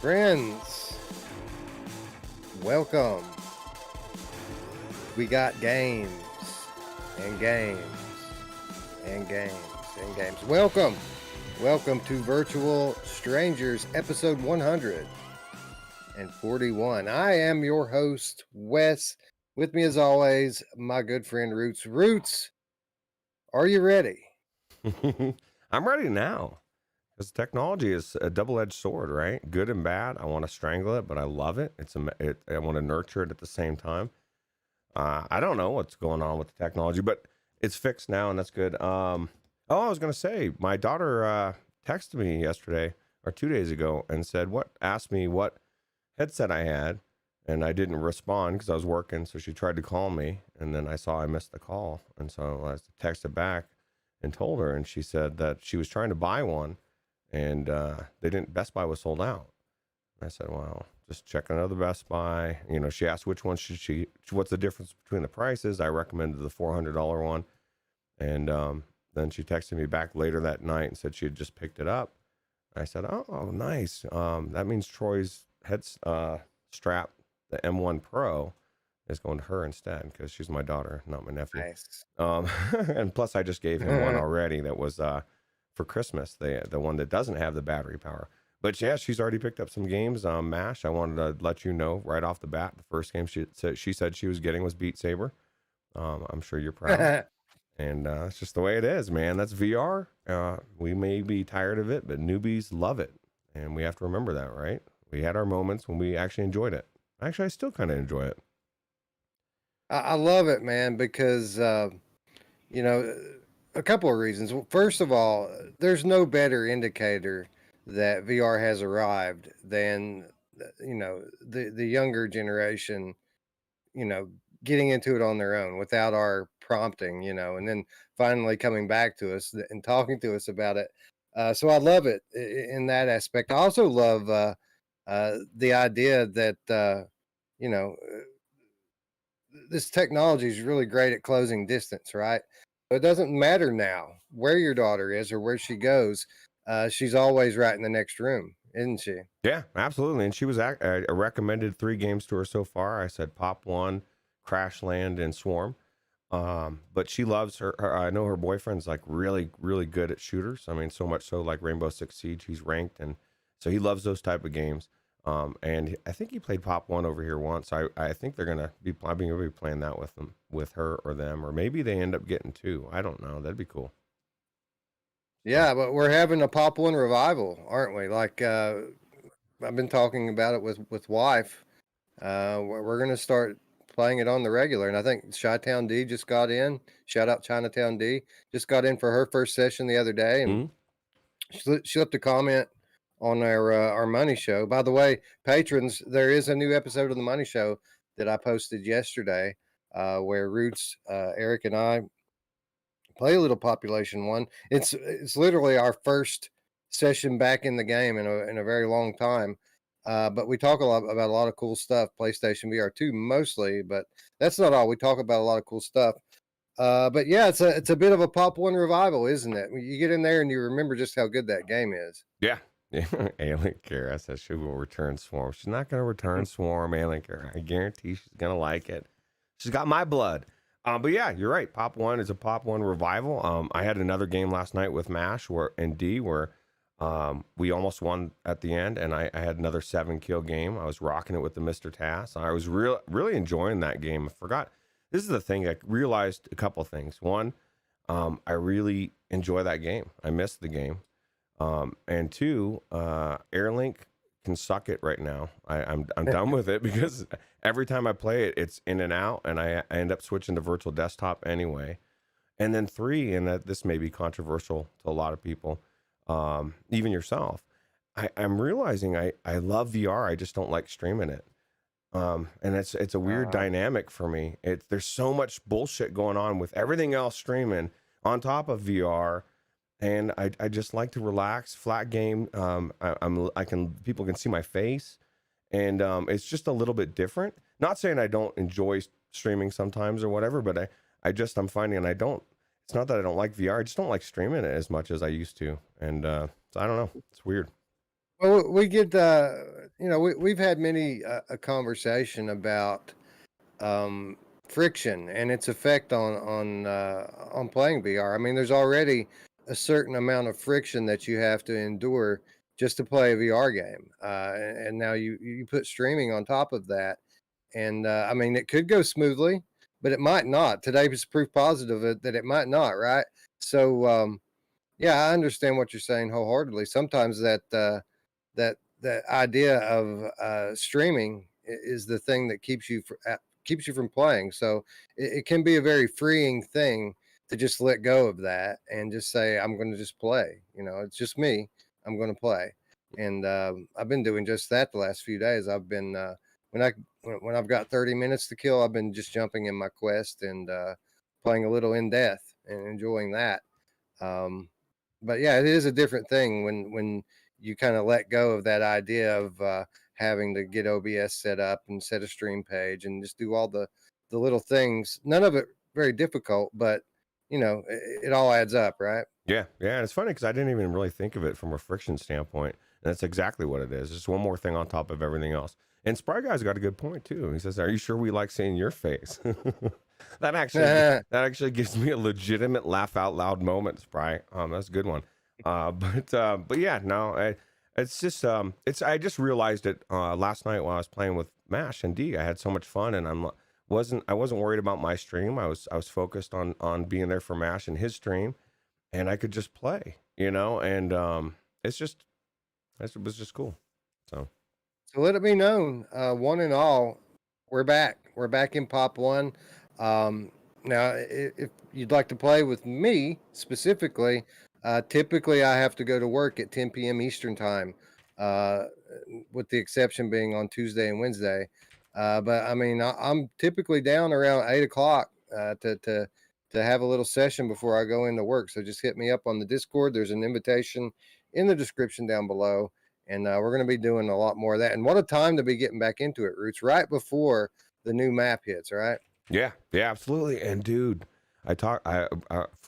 Friends, welcome. We got games and games and games and games. Welcome to Virtual Strangers, episode 141. I am your host, Wes. With me, as always, my good friend Ruuts. Ruuts, are you ready? I'm ready now. Because technology is a double-edged sword, right? Good and bad. I want to strangle it, but I love it. I want to nurture it at the same time. I don't know what's going on with the technology, but it's fixed now, and that's good. I was going to say, my daughter texted me yesterday or 2 days ago and asked me what headset I had, and I didn't respond because I was working, so she tried to call me, and then I saw I missed the call, and so I texted back and told her, and she said that she was trying to buy one, and Best Buy was sold out. I said, well, just check another Best Buy. You know, she asked which one what's the difference between the prices. I recommended the $400 one. And then she texted me back later that night and said she had just picked it up. I said, oh, nice. That means Troy's strap, the M1 Pro, is going to her instead because she's my daughter, not my nephew. Nice. And plus I just gave him one already that was for Christmas, the one that doesn't have the battery power. But yeah, she's already picked up some games. MASH, I wanted to let you know right off the bat, the first game she said she was getting was Beat Saber. I'm sure you're proud. And it's just the way it is, man. That's VR. We may be tired of it, but newbies love it. And we have to remember that, right? We had our moments when we actually enjoyed it. Actually, I still kind of enjoy it. I love it, man, because, you know, a couple of reasons. First of all, there's no better indicator that VR has arrived than, you know, the younger generation, you know, getting into it on their own without our prompting, you know, and then finally coming back to us and talking to us about it. So I love it in that aspect. I also love the idea that, you know, this technology is really great at closing distance, right? So it doesn't matter now where your daughter is or where she goes. She's always right in the next room, isn't she? Yeah, absolutely. And she was I recommended 3 games to her so far. I said Pop 1, Crash Land, and Swarm. But she loves I know her boyfriend's like really, really good at shooters. I mean, so much so like Rainbow Six Siege, he's ranked, and so he loves those type of games. And I think he played Pop 1 over here once. I think they're gonna be playing that with her or them, or maybe they end up getting 2. I don't know. That'd be cool. Yeah, but we're having a Pop 1 revival, aren't we? Like I've been talking about it with wife. We're gonna start playing it on the regular, and I think Chi-Town D just got in. Shout out Chinatown D, just got in for her first session the other day, and she left a comment on our money show. By the way, patrons, there is a new episode of the money show that I posted yesterday, where Ruuts, Eric, and I play a little Population 1. It's literally our first session back in the game in a very long time. But we talk about a lot of cool stuff, PlayStation VR 2 mostly, but that's not all. We talk about a lot of cool stuff. But yeah, it's a bit of a Pop 1 revival, isn't it? You get in there and you remember just how good that game is. Yeah. Alien Kara says she will return Swarm. She's not going to return Swarm, Alien Kara. I guarantee she's going to like it. She's got my blood. But yeah, you're right. Pop 1 is a Pop 1 revival. I had another game last night with MASH where we almost won at the end, and I had another 7-kill game. I was rocking it with the Mr. Tass. I was really enjoying that game. I forgot. This is the thing. I realized a couple things. One, I really enjoy that game. I missed the game. And 2, Airlink can suck it right now. I'm done with it because every time I play it, it's in and out, and I end up switching to virtual desktop anyway. And then 3, and this may be controversial to a lot of people, even yourself, I'm realizing I love VR. I just don't like streaming it. And it's a weird dynamic for me. There's so much bullshit going on with everything else streaming on top of VR. And I just like to relax, flat game. People can see my face, and it's just a little bit different. Not saying I don't enjoy streaming sometimes or whatever, but I'm finding it's not that I don't like VR. I just don't like streaming it as much as I used to. And so I don't know. It's weird. Well, we get, we've had many a conversation about um, friction and its effect on playing VR. I mean, there's already a certain amount of friction that you have to endure just to play a VR game, and now you put streaming on top of that, and I mean, it could go smoothly, but it might not. Today was proof positive that it might not, right? So, yeah, I understand what you're saying wholeheartedly. Sometimes that idea of streaming is the thing that keeps you from playing. So it can be a very freeing thing to just let go of that and just say, I'm going to just play. It's just me. I'm going to play. And I've been doing just that the last few days. I've been when I've got 30 minutes to kill, I've been just jumping in my quest and playing a little in death and enjoying that. Um, but yeah, it is a different thing when you kind of let go of that idea of having to get OBS set up and set a stream page and just do all the little things. None of it very difficult, but it all adds up, right? Yeah, yeah, and it's funny because I didn't even really think of it from a friction standpoint, and that's exactly what it is. Just one more thing on top of everything else. And Spry Guy's got a good point too. He says, "Are you sure we like seeing your face?" that actually gives me a legitimate laugh out loud moment, Spry. That's a good one. But yeah, no, it's just I just realized it last night while I was playing with Mash and D. I had so much fun, and I wasn't worried about my stream. I was focused on being there for Mash and his stream, and I could just play, and it was just cool. So So let it be known, one and all, we're back. We're back in Pop One. Now, if you'd like to play with me specifically, typically I have to go to work at 10 p.m. Eastern time, uh, with the exception being on Tuesday and Wednesday. But I mean, I'm typically down around 8 o'clock to have a little session before I go into work. So just hit me up on the Discord. There's an invitation in the description down below. And we're going to be doing a lot more of that. And what a time to be getting back into it, Roots, right before the new map hits, right? yeah, absolutely. And dude, a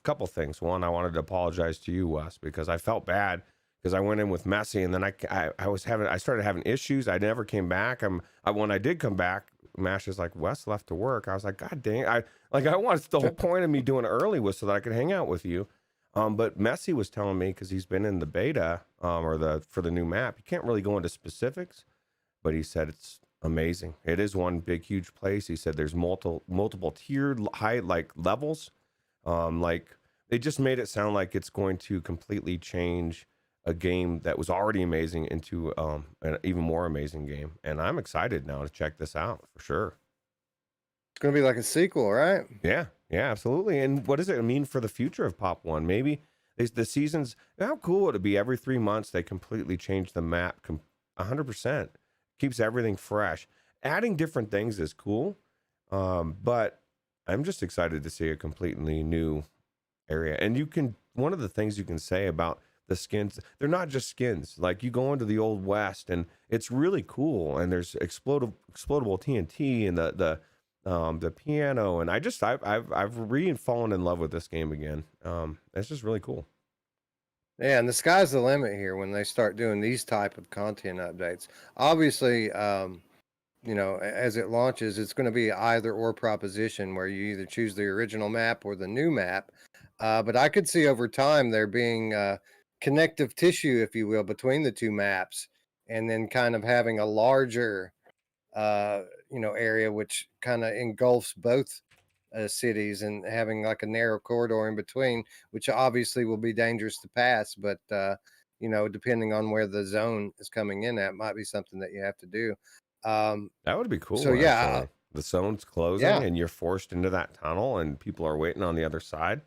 couple things. One, I wanted to apologize to you, Wes, because I felt bad because I went in with Messi, and then I started having issues. I never came back. When I did come back, Mash is like, Wes left to work. I was like, God dang, I wanted the whole point of me doing it early was so that I could hang out with you. But Messi was telling me, because he's been in the beta for the new map, you can't really go into specifics, but he said it's amazing. It is one big huge place. He said there's multiple tiered high like levels. Like they just made it sound like it's going to completely change a game that was already amazing into an even more amazing game. And I'm excited now to check this out for sure. It's going to be like a sequel, right? Yeah, absolutely. And what does it mean for the future of Pop One? Maybe the seasons. How cool would it be? Every 3 months they completely change the map, 100%. Keeps everything fresh. Adding different things is cool, but I'm just excited to see a completely new area. And one of the things you can say about the skins, they're not just skins. Like you go into the Old West, and it's really cool. And there's explodable TNT and the piano, and I've fallen in love with this game again. It's just really cool. Yeah, and the sky's the limit here when they start doing these type of content updates. Obviously, as it launches, it's going to be either or proposition where you either choose the original map or the new map. But I could see over time there being connective tissue, if you will, between the two maps, and then kind of having a larger area which kind of engulfs both cities and having like a narrow corridor in between, which obviously will be dangerous to pass. But depending on where the zone is coming in at, might be something that you have to do. That would be cool. So yeah, actually. The zone's closing, and you're forced into that tunnel, and people are waiting on the other side.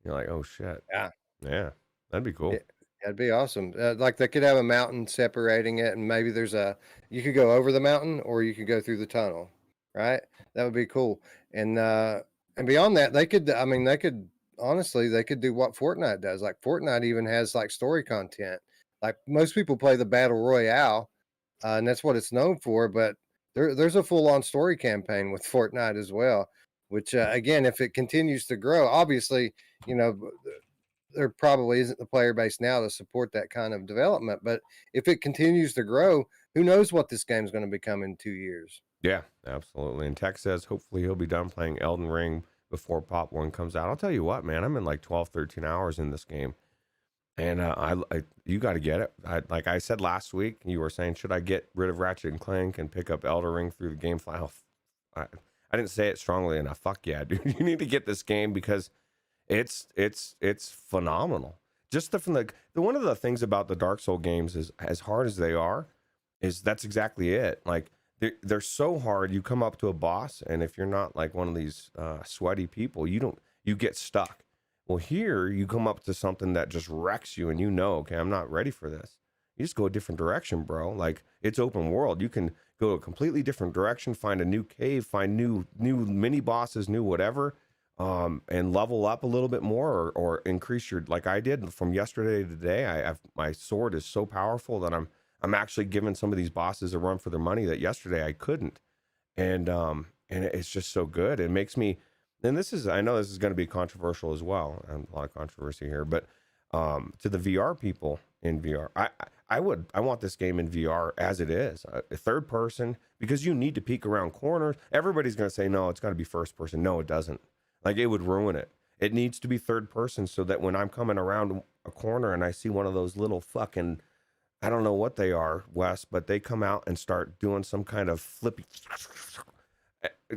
You're like, oh shit. Yeah, that'd be cool. Yeah, that'd be awesome. Like they could have a mountain separating it, and maybe you could go over the mountain or you could go through the tunnel, right? That would be cool. And beyond that, they could honestly, they could do what Fortnite does. Like Fortnite even has like story content. Like most people play the battle royale, and that's what it's known for. But there's a full on story campaign with Fortnite as well. Which again, if it continues to grow, obviously, you know there probably isn't the player base now to support that kind of development. But if it continues to grow, who knows what this game's going to become in 2 years? Yeah, absolutely. And Tech says hopefully he'll be done playing Elden Ring before Pop 1 comes out. I'll tell you what, man, I'm in like 12, 13 hours in this game. And you got to get it. Like I said last week, you were saying, should I get rid of Ratchet and Clank and pick up Elden Ring through the game file? I didn't say it strongly enough. Fuck yeah, dude. You need to get this game because it's phenomenal. Just from the one of the things about the Dark Soul games is, as hard as they are, is that's exactly it. Like they're so hard. You come up to a boss, and if you're not like one of these sweaty people, you get stuck. Well, here you come up to something that just wrecks you, and okay, I'm not ready for this. You just go a different direction, bro. Like it's open world. You can go a completely different direction, find a new cave, find new mini bosses, new whatever, and level up a little bit more, or increase your, like I did from yesterday to today. My sword is so powerful that I'm actually giving some of these bosses a run for their money that yesterday I couldn't, and it's just so good. It makes me. And I know this is going to be controversial as well, and a lot of controversy here, but to the VR people in VR, I want this game in VR as it is, a third person, because you need to peek around corners. Everybody's going to say, no, it's got to be first person. No, it doesn't. Like it would ruin it. It needs to be third person so that when I'm coming around a corner and I see one of those little fucking, I don't know what they are, Wes, but they come out and start doing some kind of flippy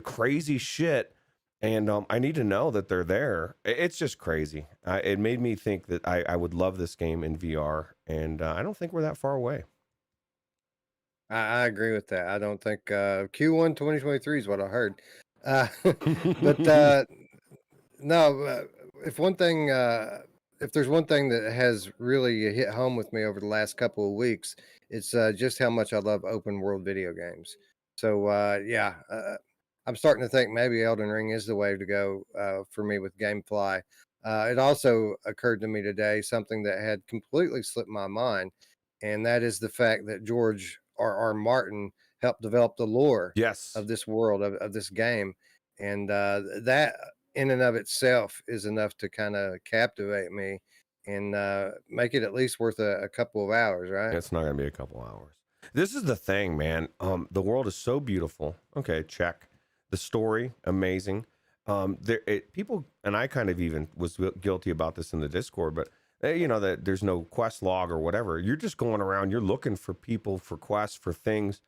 crazy shit. And I need to know that they're there. It's just crazy. It made me think that I would love this game in VR, and I don't think we're that far away. I agree with that. I don't think Q1 2023 is what I heard. But no, if there's one thing that has really hit home with me over the last couple of weeks, it's just how much I love open world video games. So yeah, I'm starting to think maybe Elden Ring is the way to go for me with GameFly. It also occurred to me today something that had completely slipped my mind, and that is the fact that George R. Martin helped develop the lore Yes. of this world of this game, and that in and of itself is enough to kind of captivate me and make it at least worth a couple of hours, right? It's not going to be a couple hours. This is the thing, man. The world is so beautiful. Okay, check. The story, amazing. People, and I kind of even was guilty about this in the Discord, but that there's no quest log or whatever. You're just going around. You're looking for people, for quests, for things,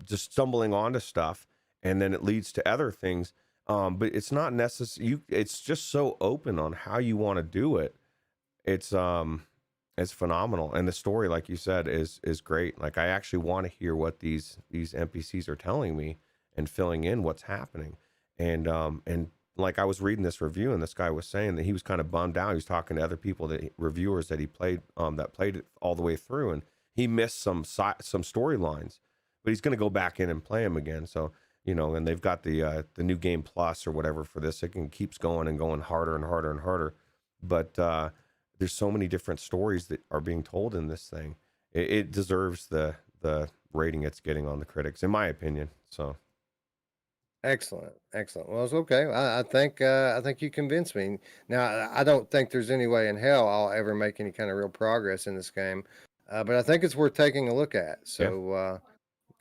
just stumbling onto stuff, and then it leads to other things. But it's not necessary. It's just so open on how you want to do it. It's phenomenal, and the story, like you said, is great. Like I actually want to hear what these NPCs are telling me and filling in what's happening. And like I was reading this review, and this guy was saying that he was kind of bummed out. He was talking to other people, reviewers that he played that played it all the way through, and he missed some storylines. But he's going to go back in and play them again. So and they've got the new game plus or whatever for this. It keeps going and going harder and harder and harder. But there's so many different stories that are being told in this thing. It deserves the rating it's getting on the critics, in my opinion. So. Excellent. Well, it's okay. I think you convinced me. Now, I don't think there's any way in hell I'll ever make any kind of real progress in this game, but I think it's worth taking a look at. So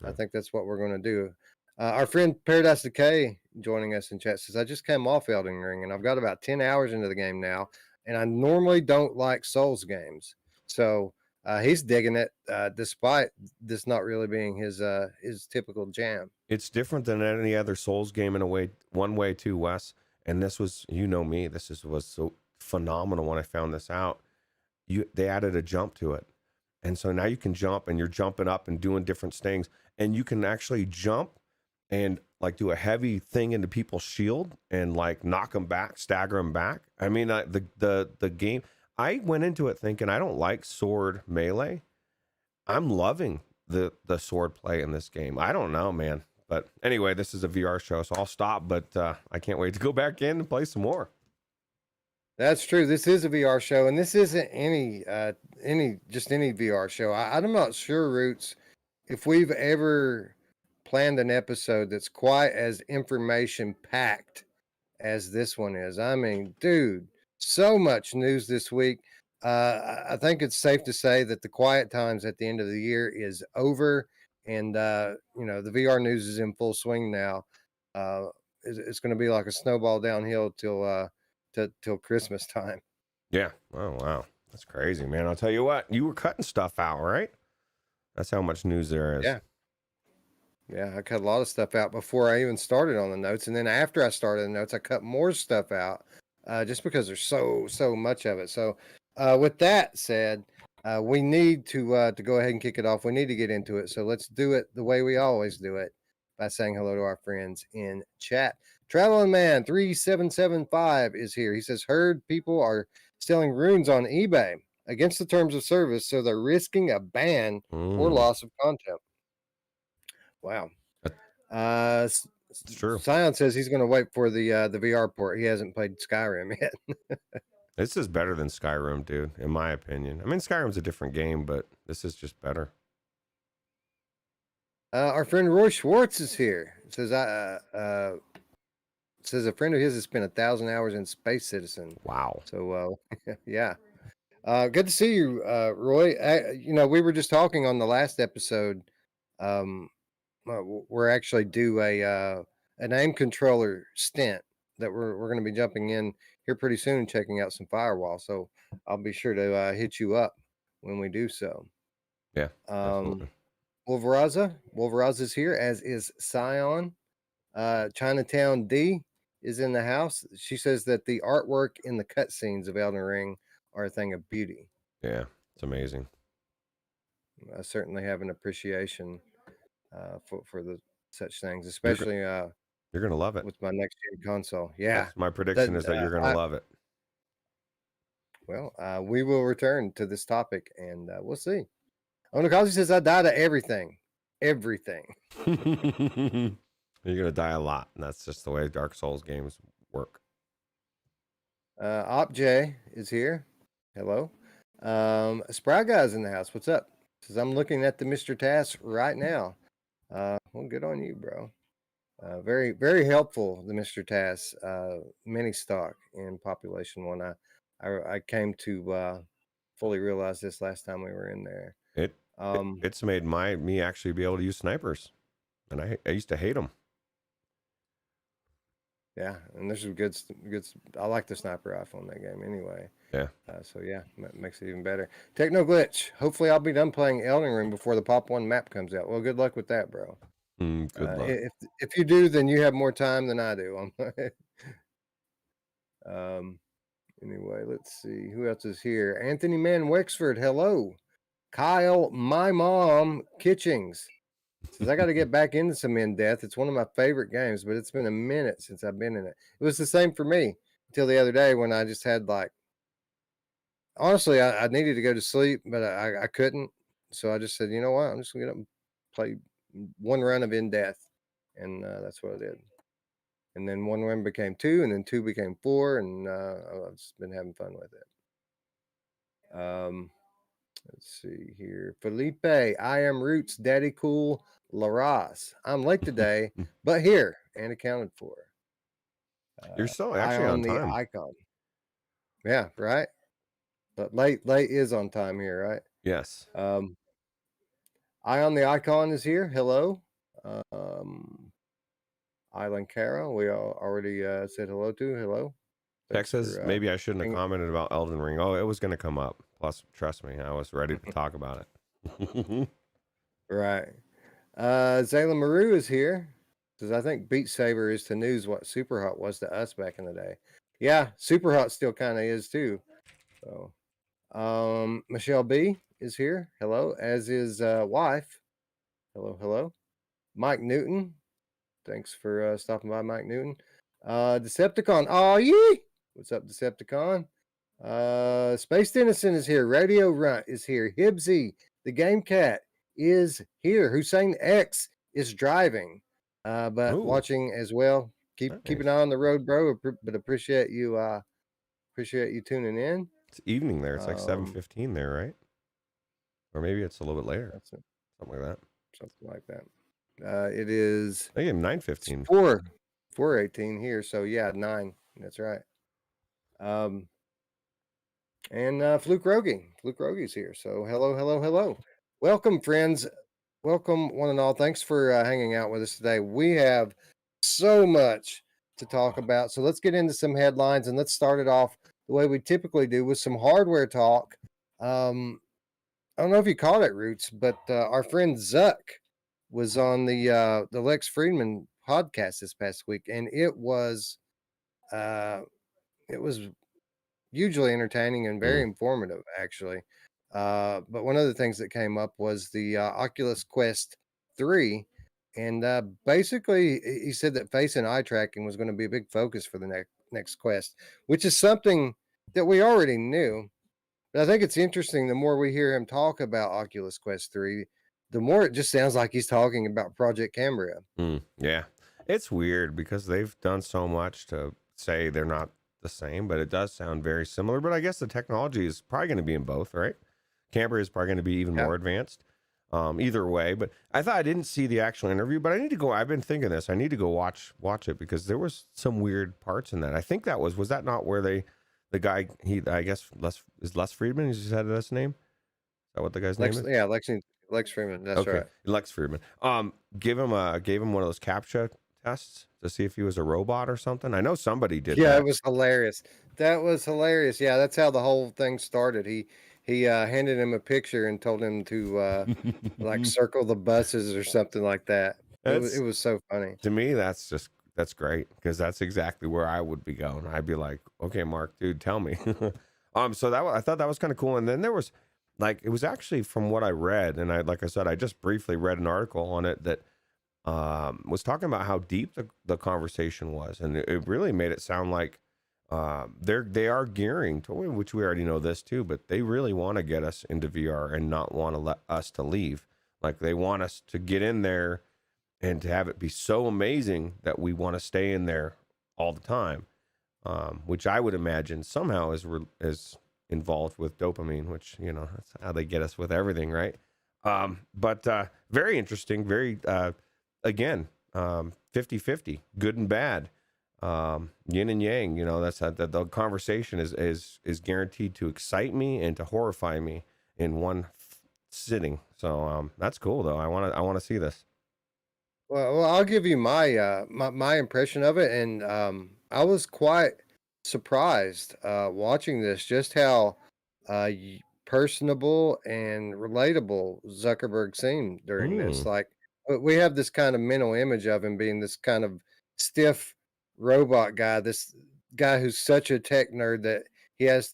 I think that's what we're going to do. Our friend Paradise Decay joining us in chat says, I just came off Elden Ring, and I've got about 10 hours into the game now, and I normally don't like Souls games. So he's digging it, despite this not really being his typical jam. It's different than any other Souls game in one way too, Wes. And this was, me, was so phenomenal when I found this out. They added a jump to it. And so now you can jump, and you're jumping up and doing different things, and you can actually jump and like do a heavy thing into people's shield and like knock them back, stagger them back. I mean, the game, I went into it thinking I don't like sword melee. I'm loving the sword play in this game. I don't know, man. But anyway, this is a VR show, so I'll stop. But I can't wait to go back in and play some more. That's true. This is a VR show, and this isn't any VR show. I'm not sure, Roots, if we've ever planned an episode that's quite as information packed as this one is. I mean, dude, So much news this week. I think it's safe to say that the quiet times at the end of the year is over, and the VR news is in full swing now. It's going to be like a snowball downhill till Christmas time. Yeah. Oh wow, that's crazy, man. I'll tell you what, you were cutting stuff out, right? That's how much news there is. Yeah. Yeah, I cut a lot of stuff out before I even started on the notes, and then after I started the notes, I cut more stuff out, just because there's so much of it. So, with that said, we need to go ahead and kick it off. We need to get into it. So let's do it the way we always do it, by saying hello to our friends in chat. Traveling Man 3775 is here. He says, heard people are selling runes on eBay against the terms of service, so they're risking a ban or loss of content. Wow. It's true. Scion says he's going to wait for the VR port. He hasn't played Skyrim yet. This is better than Skyrim, dude, in my opinion. I mean, Skyrim's a different game, but this is just better. Our friend Roy Schwartz is here. It says says a friend of his has spent 1,000 hours in Space Citizen. Wow. So yeah. Good to see you, Roy. We were just talking on the last episode. We're actually due an aim controller stint that we're going to be jumping in here pretty soon and checking out some firewall. So I'll be sure to hit you up when we do so. Yeah. Absolutely. Wolveraza's here, as is Scion. Chinatown D is in the house. She says that the artwork in the cutscenes of Elden Ring are a thing of beauty. Yeah, it's amazing. I certainly have an appreciation for the such things, especially you're gonna love it with my next gen console. Yeah, my prediction is that you're gonna love it. Well, we will return to this topic, and we'll see. Onakazi says, I die to everything. Everything. You're gonna die a lot, and that's just the way Dark Souls games work. OpJ is here. Hello. Spry Guy's in the house. What's up? Says, I'm looking at the Mr. Task right now. Well, good on you, bro. Very, very helpful, the Mr. Task mini stock in Population 1. I came to fully realize this last time we were in there. It's made me actually be able to use snipers, and I used to hate them. Yeah, and there's some good. I like the sniper rifle in that game anyway. Yeah. So yeah, makes it even better. Techno Glitch. Hopefully, I'll be done playing Elden Ring before the Pop 1 map comes out. Well, good luck with that, bro. Good luck. If you do, then you have more time than I do. Anyway, let's see who else is here. Anthony Man Wexford. Hello. Kyle, my mom Kitchings says, I got to get back into some In Death. It's one of my favorite games, but it's been a minute since I've been in it. It was the same for me until the other day when I just had honestly, I needed to go to sleep, but I couldn't. So I just said, you know what? I'm just going to get up and play one run of In Death. And that's what I did. And then one run became 2, and then 2 became 4, and I've just been having fun with it. Let's see here. Felipe, I am Roots, Daddy Cool, Laras. I'm late today, but here and accounted for. You're so actually on time. The icon. Yeah, right. But late is on time here, right? Yes. Eye on the icon is here. Hello. Island Cara, we already said hello to. Hello. Tech says maybe I shouldn't have commented about Elden Ring. Oh, it was going to come up. Plus, trust me, I was ready to talk about it. Right. Zayla Maru is here. Says, I think Beat Saber is to news what Super Hot was to us back in the day. Yeah, Super Hot still kind of is too. So, Michelle B is here. Hello. As is wife. Hello. Mike Newton. Thanks for stopping by, Mike Newton. Decepticon. Oh, yeah. What's up, Decepticon? Space Dennison is here. Radio Runt is here. Hibsy, the Game Cat, is here. Hussein X is driving, but watching as well. Keep an eye on the road, bro. But appreciate you tuning in. It's evening there. It's like 7:15 there, right? Or maybe it's a little bit later. Something like that. It is. I think 9:15. 4:18 here. So yeah, 9. That's right. And Fluke Rogie. Fluke Rogie's here. So hello, hello, hello. Welcome, friends. Welcome, one and all. Thanks for hanging out with us today. We have so much to talk about. So let's get into some headlines and let's start it off the way we typically do with some hardware talk. I don't know if you caught it, Roots, but our friend Zuck was on the Lex Friedman podcast this past week, and uh, it was hugely entertaining and very informative, actually. But one of the things that came up was the Oculus Quest 3. And basically, he said that face and eye tracking was going to be a big focus for the next Quest, which is something that we already knew. But I think it's interesting the more we hear him talk about Oculus Quest 3, the more it just sounds like he's talking about Project Cambria. Yeah. It's weird because they've done so much to say they're not the same, but it does sound very similar. But I guess the technology is probably going to be in both, right? Cambria is probably going to be even more advanced. Either way, but I thought I didn't see the actual interview, but I need to go. I've been thinking this. I need to go watch it because there was some weird parts in that. I think that was that not where the guy, I guess Les Friedman, is that his name? Is that what the guy's name is? Yeah, Lex Friedman. That's right. Lex Friedman. Gave him one of those CAPTCHA tests to see if he was a robot or something. I know somebody did. Yeah, that. it was hilarious. That was hilarious. Yeah, that's how the whole thing started. He handed him a picture and told him to like circle the buses or something like that. It was so funny. To me, that's great because that's exactly where I would be going. I'd be like, okay, Mark, dude, tell me. So I thought that was kind of cool. And then there was it was actually from what I read, and like I said, I just briefly read an article on it that was talking about how deep the conversation was, and it really made it sound like they are gearing to, which we already know this too, but they really want to get us into VR and not want to let us to leave. Like they want us to get in there and to have it be so amazing that we want to stay in there all the time, which I would imagine somehow is involved with dopamine, which, that's how they get us with everything, right? But very interesting, very, again, 50-50, good and bad, yin and yang, that's how the conversation is guaranteed to excite me and to horrify me in one sitting. So that's cool though. I want to see this. Well, I'll give you my impression of it, and I was quite surprised watching this, just how personable and relatable Zuckerberg seemed during this. Like we have this kind of mental image of him being this kind of stiff robot guy, this guy who's such a tech nerd that he has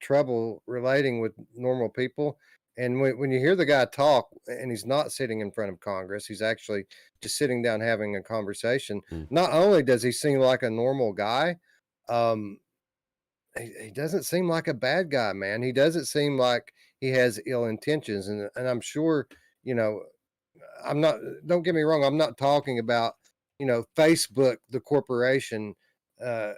trouble relating with normal people. And when you hear the guy talk, and he's not sitting in front of Congress, he's actually just sitting down having a conversation. Not only does he seem like a normal guy, he doesn't seem like a bad guy, man. He doesn't seem like he has ill intentions, and I'm sure, I'm not. Don't get me wrong. I'm not talking about Facebook, the corporation, uh,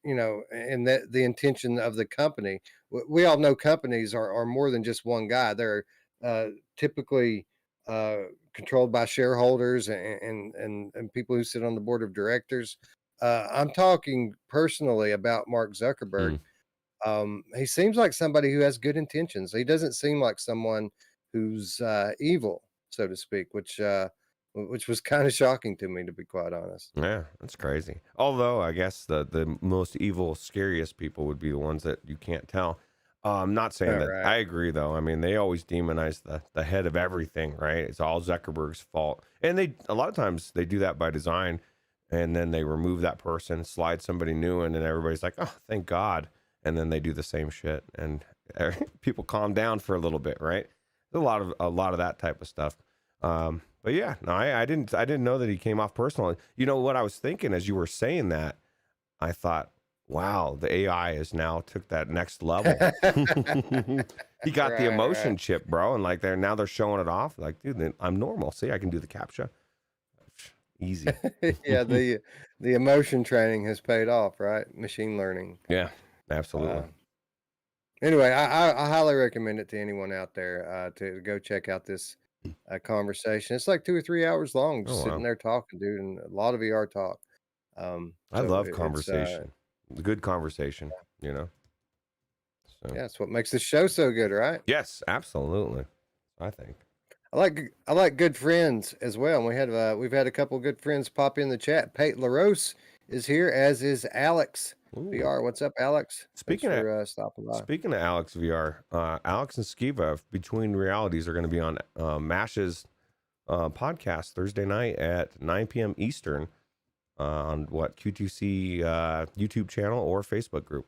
and that the intention of the company. We all know companies are more than just one guy. They're typically controlled by shareholders and people who sit on the board of directors. I'm talking personally about Mark Zuckerberg. He seems like somebody who has good intentions. He doesn't seem like someone who's evil, so to speak, which was kind of shocking to me, to be quite honest. Yeah, that's crazy. Although I guess the most evil, scariest people would be the ones that you can't tell. I'm not saying that. Right. I agree, though. I mean, they always demonize the head of everything, right? It's all Zuckerberg's fault, and a lot of times they do that by design, and then they remove that person, slide somebody new in, and everybody's like, "Oh, thank God!" And then they do the same shit, and people calm down for a little bit, right? There's a lot of that type of stuff. But yeah, no, I didn't know that he came off personal. You know what I was thinking as you were saying that? I thought, wow, the AI is now took that next level. He got the emotion chip, bro, and they're showing it off. Like, dude, I'm normal. See, I can do the CAPTCHA. Easy. Yeah, the emotion training has paid off, right? Machine learning. Yeah, absolutely. Anyway, I highly recommend it to anyone out there to go check out this conversation. It's like 2 or 3 hours long, just sitting there talking, dude, and a lot of VR talk. I love conversation. Good conversation, So Yeah, that's what makes the show so good, right? yes, absolutely. I think. I like good friends as well. And we've had a couple good friends pop in the chat. Pate LaRose is here, as is Alyx Ooh. VR. What's up, Alyx? Thanks Speaking of for stopping by. speaking of Alyx VR, Alyx and Skiva Between Realities are going to be on Mash's podcast Thursday night at 9 p.m. Eastern on what Q2C YouTube channel or Facebook group.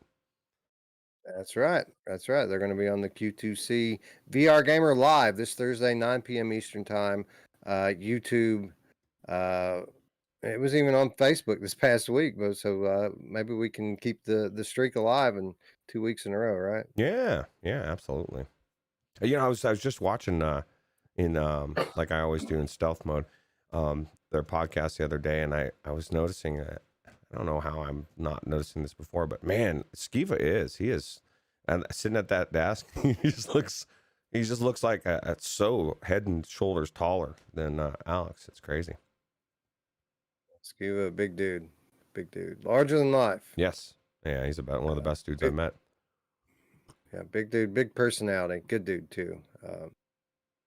That's right. That's right. They're going to be on the Q2C VR Gamer Live this Thursday, 9 p.m. Eastern Time. YouTube. It was even on Facebook this past week, but so maybe we can keep the streak alive in 2 weeks in a row, right? Yeah, absolutely. You know, I was just watching in like I always do in stealth mode, their podcast the other day, and I was noticing I don't know how I'm not noticing this before, but man, Skiva he is, and sitting at that desk, he just looks like so head and shoulders taller than Alyx. It's crazy. Skiva, big dude, larger than life. Yes, yeah, he's about one of the best dudes I've met. Yeah, big dude, big personality, good dude too.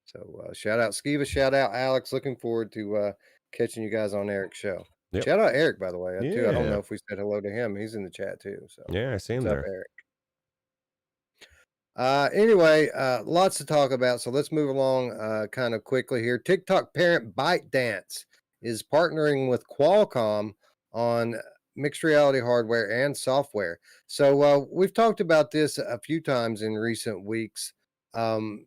So shout out Skiva, shout out Alyx. Looking forward to catching you guys on Eric's show. Yep. Shout out Eric, by the way, too. I don't Yeah. know if we said hello to him. He's in the chat too. So Yeah, I see him what's up, there. Eric? Anyway, lots to talk about. So let's move along kind of quickly here. TikTok parent ByteDance is partnering with Qualcomm on mixed reality hardware and software. So we've talked about this a few times in recent weeks. The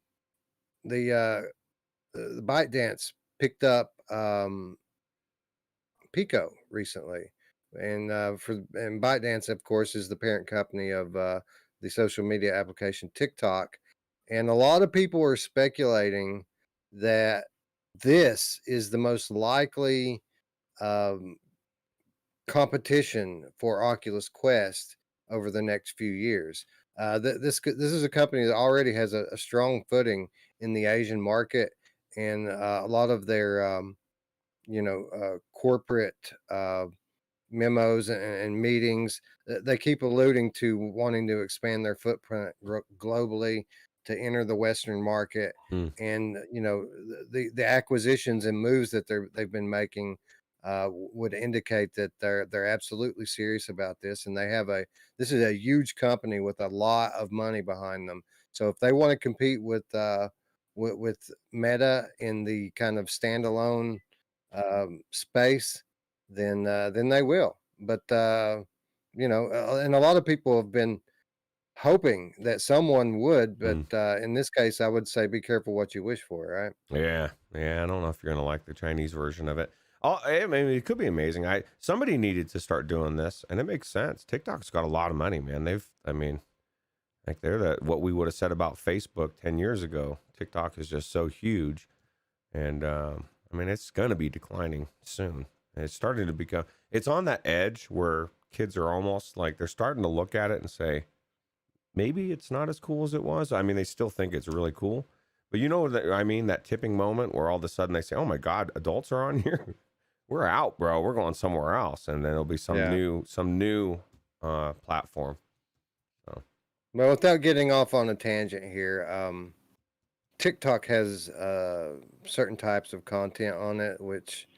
ByteDance picked up Pico recently, and ByteDance, of course, is the parent company of the social media application TikTok, and a lot of people are speculating that this is the most likely um, competition for Oculus Quest over the next few years. This is a company that already has a strong footing in the Asian market, and a lot of their corporate memos and meetings, they keep alluding to wanting to expand their footprint globally to enter the Western market. And the acquisitions and moves that they've been making would indicate that they're absolutely serious about this, and this is a huge company with a lot of money behind them. So if they want to compete with Meta in the kind of standalone space, then they will. But and a lot of people have been hoping that someone would. But in this case, I would say be careful what you wish for, right? Yeah. I don't know if you're gonna like the Chinese version of it. Oh, I mean, it could be amazing. Somebody needed to start doing this, and it makes sense. TikTok's got a lot of money, man. They're what we would have said about Facebook 10 years ago. TikTok is just so huge, and it's gonna be declining soon. And it's starting to become. It's on that edge where kids are almost like they're starting to look at it and say, maybe it's not as cool as it was. I mean, they still think it's really cool. But you know that that tipping moment where all of a sudden they say, "Oh my God, adults are on here. We're out, bro. We're going somewhere else." And then it'll be some new platform. So. Well, without getting off on a tangent here, TikTok has certain types of content on it which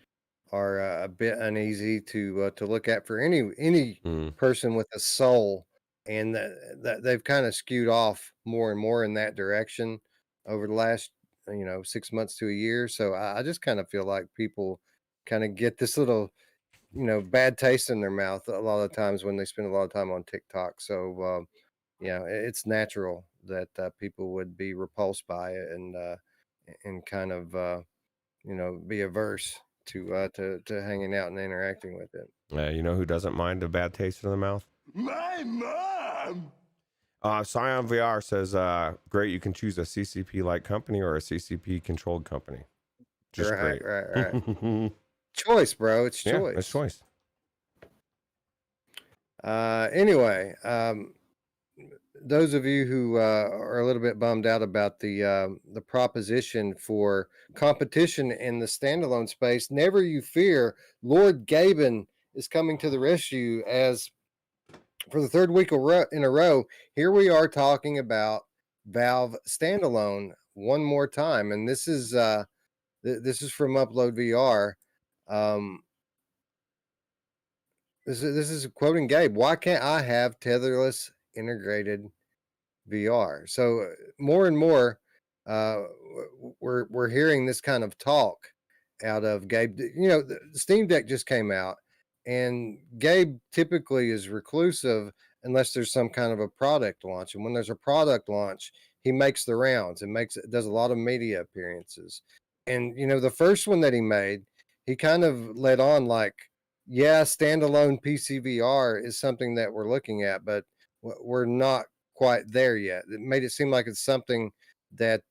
are a bit uneasy to look at for any person with a soul, and that they've kind of skewed off more and more in that direction over the last 6 months to a year. So I just kind of feel like people kind of get this little bad taste in their mouth a lot of times when they spend a lot of time on TikTok. So it's natural that people would be repulsed by it and kind of be averse to hanging out and interacting with it. You know who doesn't mind a bad taste in the mouth? My mom. Scion VR says, great, you can choose a CCP-like company or a CCP-controlled company. Just right, great. Right. Choice, bro. It's choice. Yeah, it's choice. Anyway, those of you who are a little bit bummed out about the proposition for competition in the standalone space, never you fear. Lord Gaben is coming to the rescue as for the third week in a row, here we are talking about Valve standalone one more time, and this is from Upload VR. This is quoting Gabe. Why can't I have tetherless integrated VR? So more and more, we're hearing this kind of talk out of Gabe. You know, the Steam Deck just came out, and Gabe typically is reclusive unless there's some kind of a product launch. And when there's a product launch, he makes the rounds and does a lot of media appearances. And you know, the first one that he made, he kind of led on like, yeah, standalone PC VR is something that we're looking at, but we're not quite there yet. It made it seem like it's something that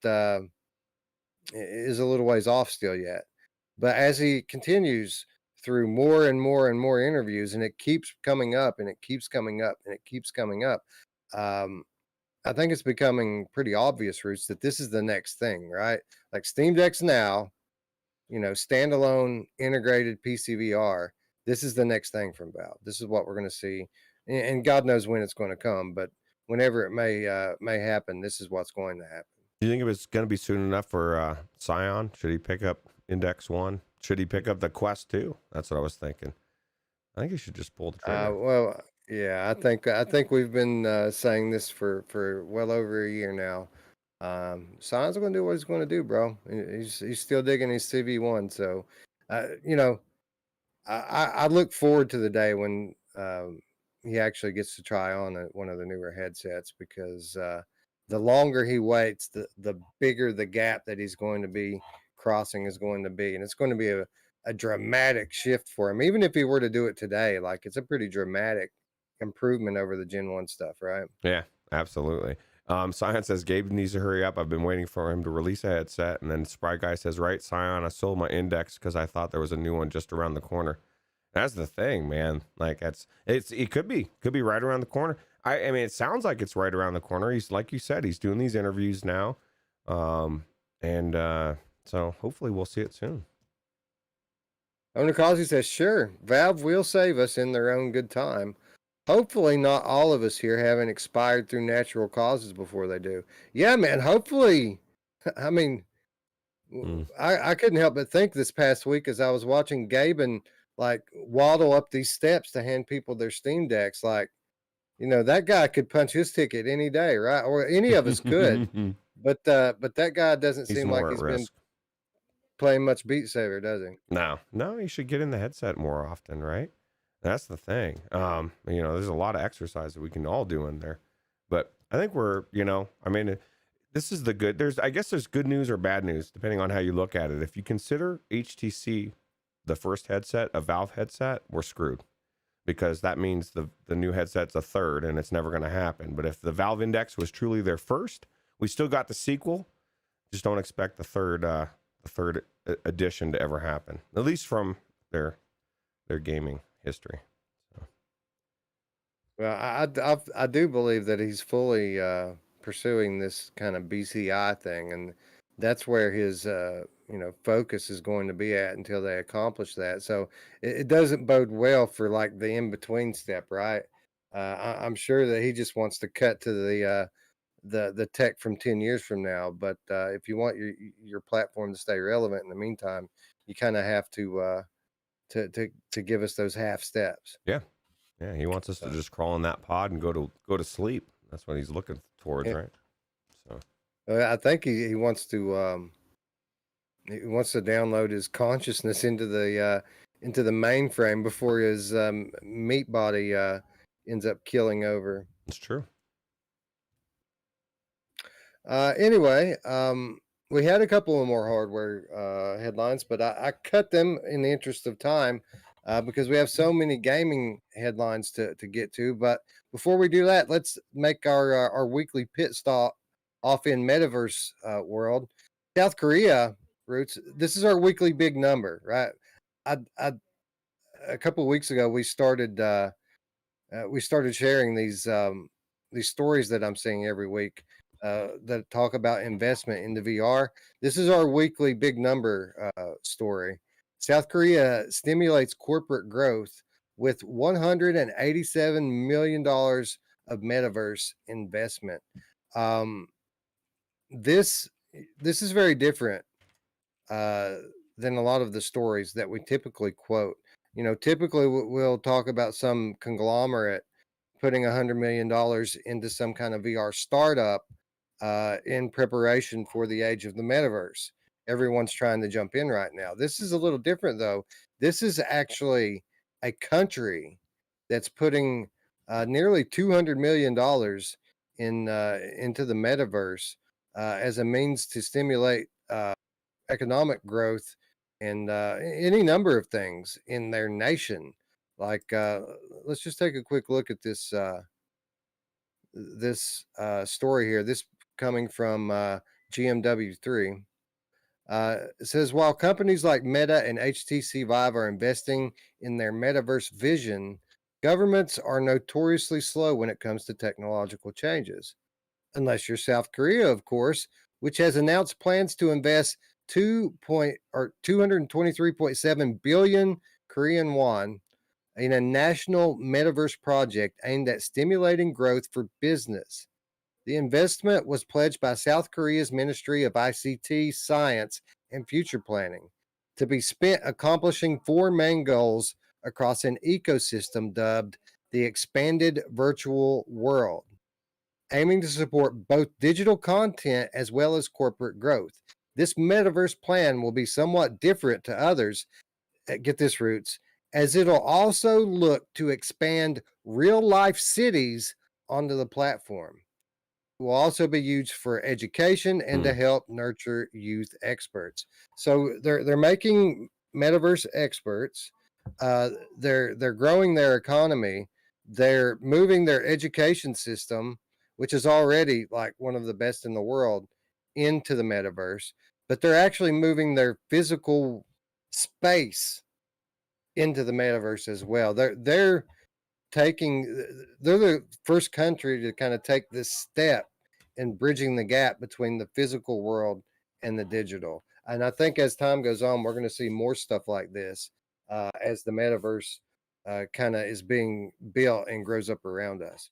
is a little ways off still yet. But as he continues through more and more and more interviews, and it keeps coming up and it keeps coming up and it keeps coming up, I think it's becoming pretty obvious, Roots, that this is the next thing, right? Like Steam Deck's now, you know, standalone integrated PC VR. This is the next thing from Valve. This is what we're going to see, and God knows when it's going to come, but whenever it may happen, this is what's going to happen. Do you think it was going to be soon enough for Scion? Should he pick up Index 1? Should he pick up the Quest 2? That's what I was thinking. I think he should just pull the trigger. Well, yeah, I think we've been saying this for well over a year now. Sion's going to do what he's going to do, bro. He's still digging his CV1. So, you know, I look forward to the day when he actually gets to try on one of the newer headsets, because the longer he waits, the bigger the gap that he's going to be crossing is going to be. And it's going to be a dramatic shift for him. Even if he were to do it today, like, it's a pretty dramatic improvement over the Gen 1 stuff, right? Yeah, absolutely. Scion says Gabe needs to hurry up. I've been waiting for him to release a headset. And then Spry Guy says, right, Scion, I sold my Index because I thought there was a new one just around the corner. That's the thing, man. Like, it could be right around the corner. I mean, it sounds like it's right around the corner. He's, like you said, he's doing these interviews now. So hopefully we'll see it soon. Onikazi says, sure, Valve will save us in their own good time. Hopefully not all of us here haven't expired through natural causes before they do. Yeah, man, hopefully. I mean, I couldn't help but think this past week as I was watching Gaben like waddle up these steps to hand people their Steam Decks, like, you know, that guy could punch his ticket any day, right? Or any of us could. But that guy doesn't seem like he's been playing much Beat Saber, does he? No, he should get in the headset more often, right? That's the thing. You know, there's a lot of exercise that we can all do in there, but I think we're, you know, I mean, this is the good. I guess there's good news or bad news depending on how you look at it. If you consider HTC the first headset, a Valve headset, we're screwed, because that means the new headset's a third, and it's never going to happen. But if the Valve Index was truly their first, we still got the sequel. Just don't expect the third edition to ever happen, at least from their gaming history. So. Well, I do believe that he's fully pursuing this kind of BCI thing, and that's where his you know, focus is going to be at until they accomplish that. So it doesn't bode well for like the in between step, right? I'm sure that he just wants to cut to the tech from 10 years from now. But if you want your platform to stay relevant in the meantime, you kind of have to give us those half steps. Yeah, he wants us to just crawl in that pod and go to sleep. That's what he's looking towards, right? So I think he wants to download his consciousness into the mainframe before his meat body ends up killing over. It's true. Anyway, we had a couple of more hardware headlines, but I cut them in the interest of time because we have so many gaming headlines to get to. But before we do that, let's make our weekly pit stop off in Metaverse world. South Korea, Roots. This is our weekly big number, right? A couple of weeks ago, we started sharing these stories that I'm seeing every week that talk about investment into VR. This is our weekly big number story. South Korea stimulates corporate growth with $187 million of metaverse investment. This is very different than a lot of the stories that we typically quote. Typically we'll talk about some conglomerate putting $100 million into some kind of VR startup in preparation for the age of the metaverse. Everyone's trying to jump in right now. This is a little different, though. This is actually a country that's putting nearly $200 million into the metaverse as a means to stimulate economic growth and any number of things in their nation. Like, let's just take a quick look at this story here. This coming from GMW3. It says, while companies like Meta and HTC Vive are investing in their metaverse vision, governments are notoriously slow when it comes to technological changes. Unless you're South Korea, of course, which has announced plans to invest 223.7 billion Korean won in a national metaverse project aimed at stimulating growth for business. The investment was pledged by South Korea's Ministry of ICT, Science, and Future Planning to be spent accomplishing four main goals across an ecosystem dubbed the Expanded Virtual World, aiming to support both digital content as well as corporate growth. This metaverse plan will be somewhat different to others, get this, Roots, as it'll also look to expand real-life cities onto the platform. Will also be used for education and to help nurture youth experts. So they're making metaverse experts. They're growing their economy. They're moving their education system, which is already like one of the best in the world, into the metaverse. But they're actually moving their physical space into the metaverse as well. They're the first country to kind of take this step in bridging the gap between the physical world and the digital. And I think as time goes on, we're going to see more stuff like this as the metaverse kind of is being built and grows up around us.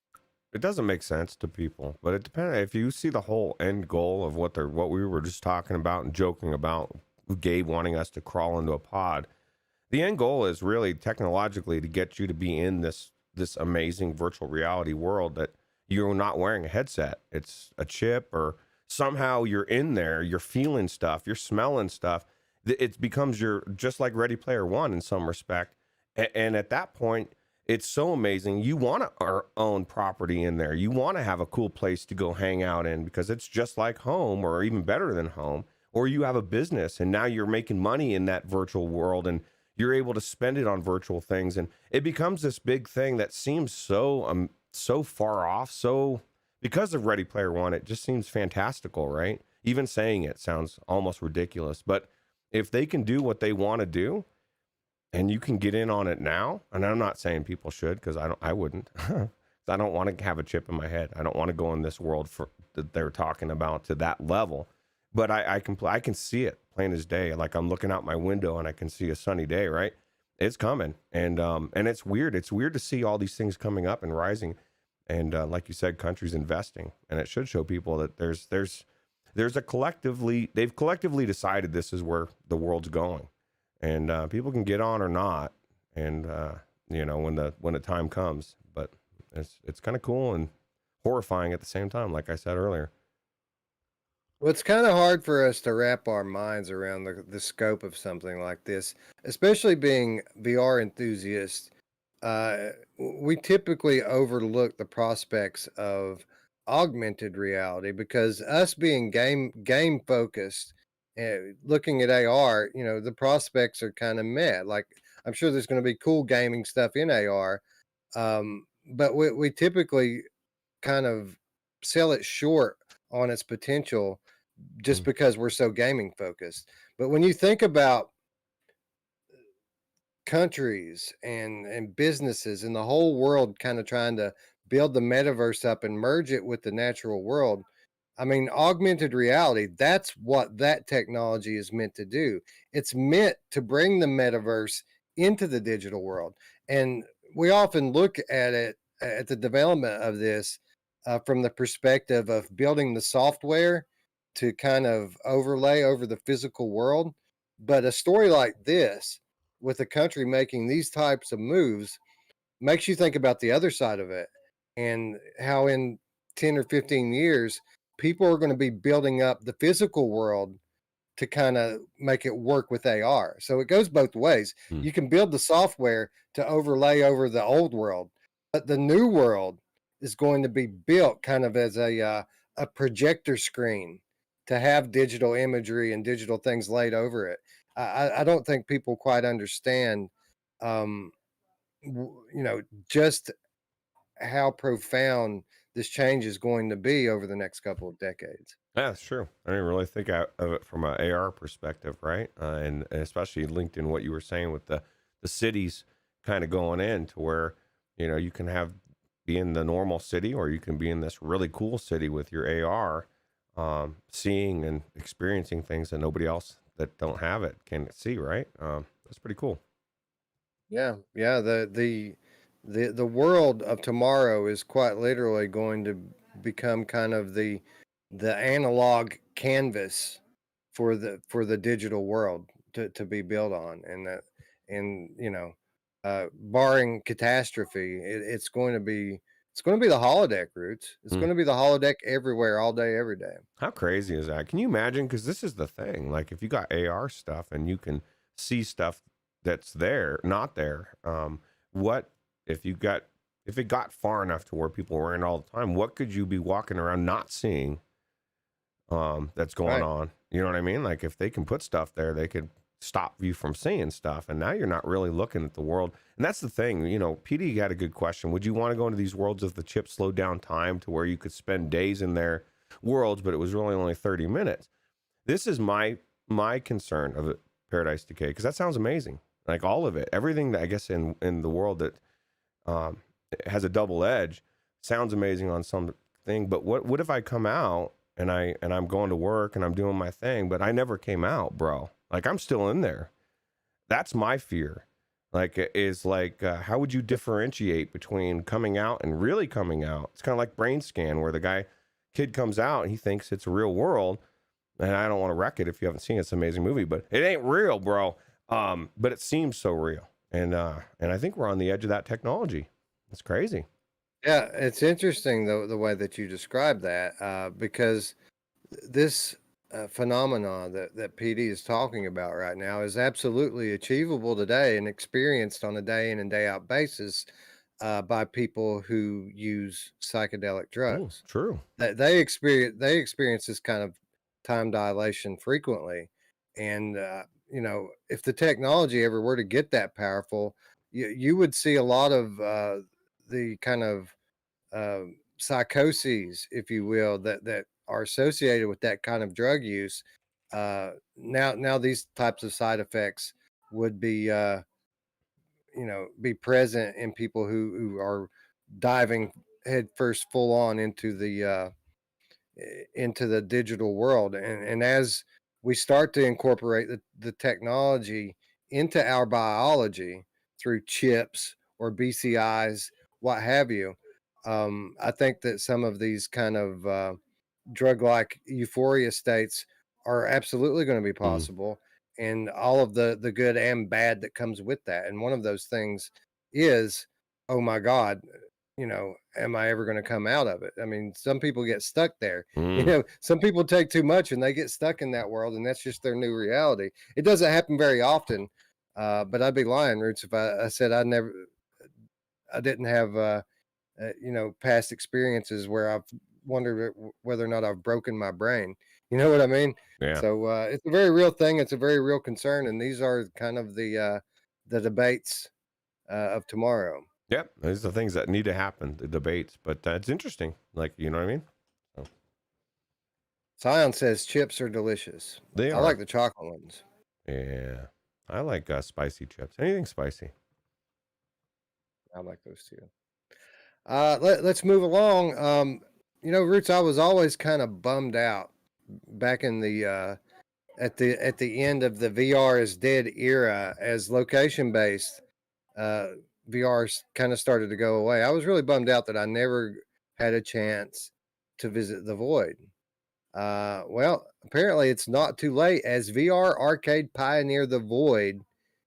It doesn't make sense to people, but it depends. If you see the whole end goal of what we were just talking about and joking about, Gabe wanting us to crawl into a pod, the end goal is really technologically to get you to be in this amazing virtual reality world that you're not wearing a headset. It's a chip, or somehow you're in there, you're feeling stuff, you're smelling stuff. It becomes just like Ready Player One in some respect. And at that point, it's so amazing. You want to own property in there. You want to have a cool place to go hang out in because it's just like home, or even better than home. Or you have a business and now you're making money in that virtual world and you're able to spend it on virtual things. And it becomes this big thing that seems so far off. So because of Ready Player One, it just seems fantastical, right? Even saying it sounds almost ridiculous. But if they can do what they want to do, and you can get in on it now, and I'm not saying people should, because I wouldn't. I don't want to have a chip in my head. I don't want to go in this world that they're talking about to that level. But I can see it plain as day. Like I'm looking out my window and I can see a sunny day, right? It's coming, and it's weird. It's weird to see all these things coming up and rising, and like you said, countries investing, and it should show people that there's they've collectively decided this is where the world's going, and people can get on or not, and when the time comes. But it's kind of cool and horrifying at the same time, like I said earlier. Well, it's kind of hard for us to wrap our minds around the scope of something like this, especially being VR enthusiasts. We typically overlook the prospects of augmented reality because us being game focused, looking at AR, the prospects are kind of meh. Like I'm sure there's going to be cool gaming stuff in AR, but we typically kind of sell it short on its potential just because we're so gaming focused. But when you think about countries and businesses and the whole world kind of trying to build the metaverse up and merge it with the natural world, I mean, augmented reality, that's what that technology is meant to do. It's meant to bring the metaverse into the digital world. And we often look at it, at the development of this, from the perspective of building the software to kind of overlay over the physical world. But a story like this, with a country making these types of moves, makes you think about the other side of it, and how in 10 or 15 years, people are going to be building up the physical world to kind of make it work with AR. So it goes both ways. Mm. You can build the software to overlay over the old world, but the new world is going to be built kind of as a projector screen to have digital imagery and digital things laid over it. I don't think people quite understand, um, just how profound this change is going to be over the next couple of decades. Yeah, that's true. I didn't really think of it from an AR perspective, right? And especially linked in what you were saying with the cities kind of going in to where, you can be in the normal city, or you can be in this really cool city with your AR, seeing and experiencing things that nobody else that don't have it can see, right? That's pretty cool. Yeah, yeah. The world of tomorrow is quite literally going to become kind of the analog canvas for the digital world to be built on, and barring catastrophe, it's going to be the holodeck roots. It's Mm. going to be the holodeck everywhere, all day, every day. How crazy is that? Can you imagine? Because this is the thing. Like, if you got AR stuff and you can see stuff that's there, not there, what if if it got far enough to where people were in all the time, what could you be walking around not seeing that's going Right. on? You know what I mean? Like, if they can put stuff there, they could stop you from seeing stuff. And now you're not really looking at the world. And that's the thing, PD had a good question. Would you want to go into these worlds if the chip slowed down time to where you could spend days in there worlds, but it was really only 30 minutes? This is my concern of Paradise Decay, because that sounds amazing. Like, all of it, everything that I guess in the world that has a double edge sounds amazing on something. But what if I come out and I'm going to work and I'm doing my thing, but I never came out, bro? Like, I'm still in there. That's my fear. Like, how would you differentiate between coming out and really coming out? It's kind of like Brain Scan, where the kid comes out and he thinks it's a real world. And I don't want to wreck it if you haven't seen it. It's an amazing movie, but it ain't real, bro. But it seems so real. And I think we're on the edge of that technology. It's crazy. Yeah, it's interesting the way that you describe that, because this phenomenon that PD is talking about right now is absolutely achievable today and experienced on a day in and day out basis by people who use psychedelic drugs. True. They experience this kind of time dilation frequently, and if the technology ever were to get that powerful, you would see a lot of the kind of psychoses, if you will, that are associated with that kind of drug use. Now these types of side effects would be present in people who are diving headfirst, full on into the digital world, and as we start to incorporate the technology into our biology through chips or BCIs, what have you. I think that some of these kind of drug-like euphoria states are absolutely going to be possible, and all of the good and bad that comes with that. And one of those things is, oh my God, am I ever going to come out of it? I mean, some people get stuck there. Some people take too much and they get stuck in that world, and that's just their new reality. It doesn't happen very often, but I'd be lying, Roots, if I said I didn't have past experiences where I've wondered whether or not I've broken my brain. You know what I mean? Yeah. So it's a very real thing. It's a very real concern, and these are kind of the debates of tomorrow. Yep. These are the things that need to happen, the debates. But it's interesting. Like, you know what I mean? So, Scion says chips are delicious. they I are. like the chocolate ones. Yeah. I like spicy chips. Anything spicy. I like those too. Let's move along. Roots, I was always kind of bummed out back in the at the end of the VR is dead era, as location based VR kind of started to go away. I was really bummed out that I never had a chance to visit the Void. Well, apparently it's not too late, as VR arcade pioneer The Void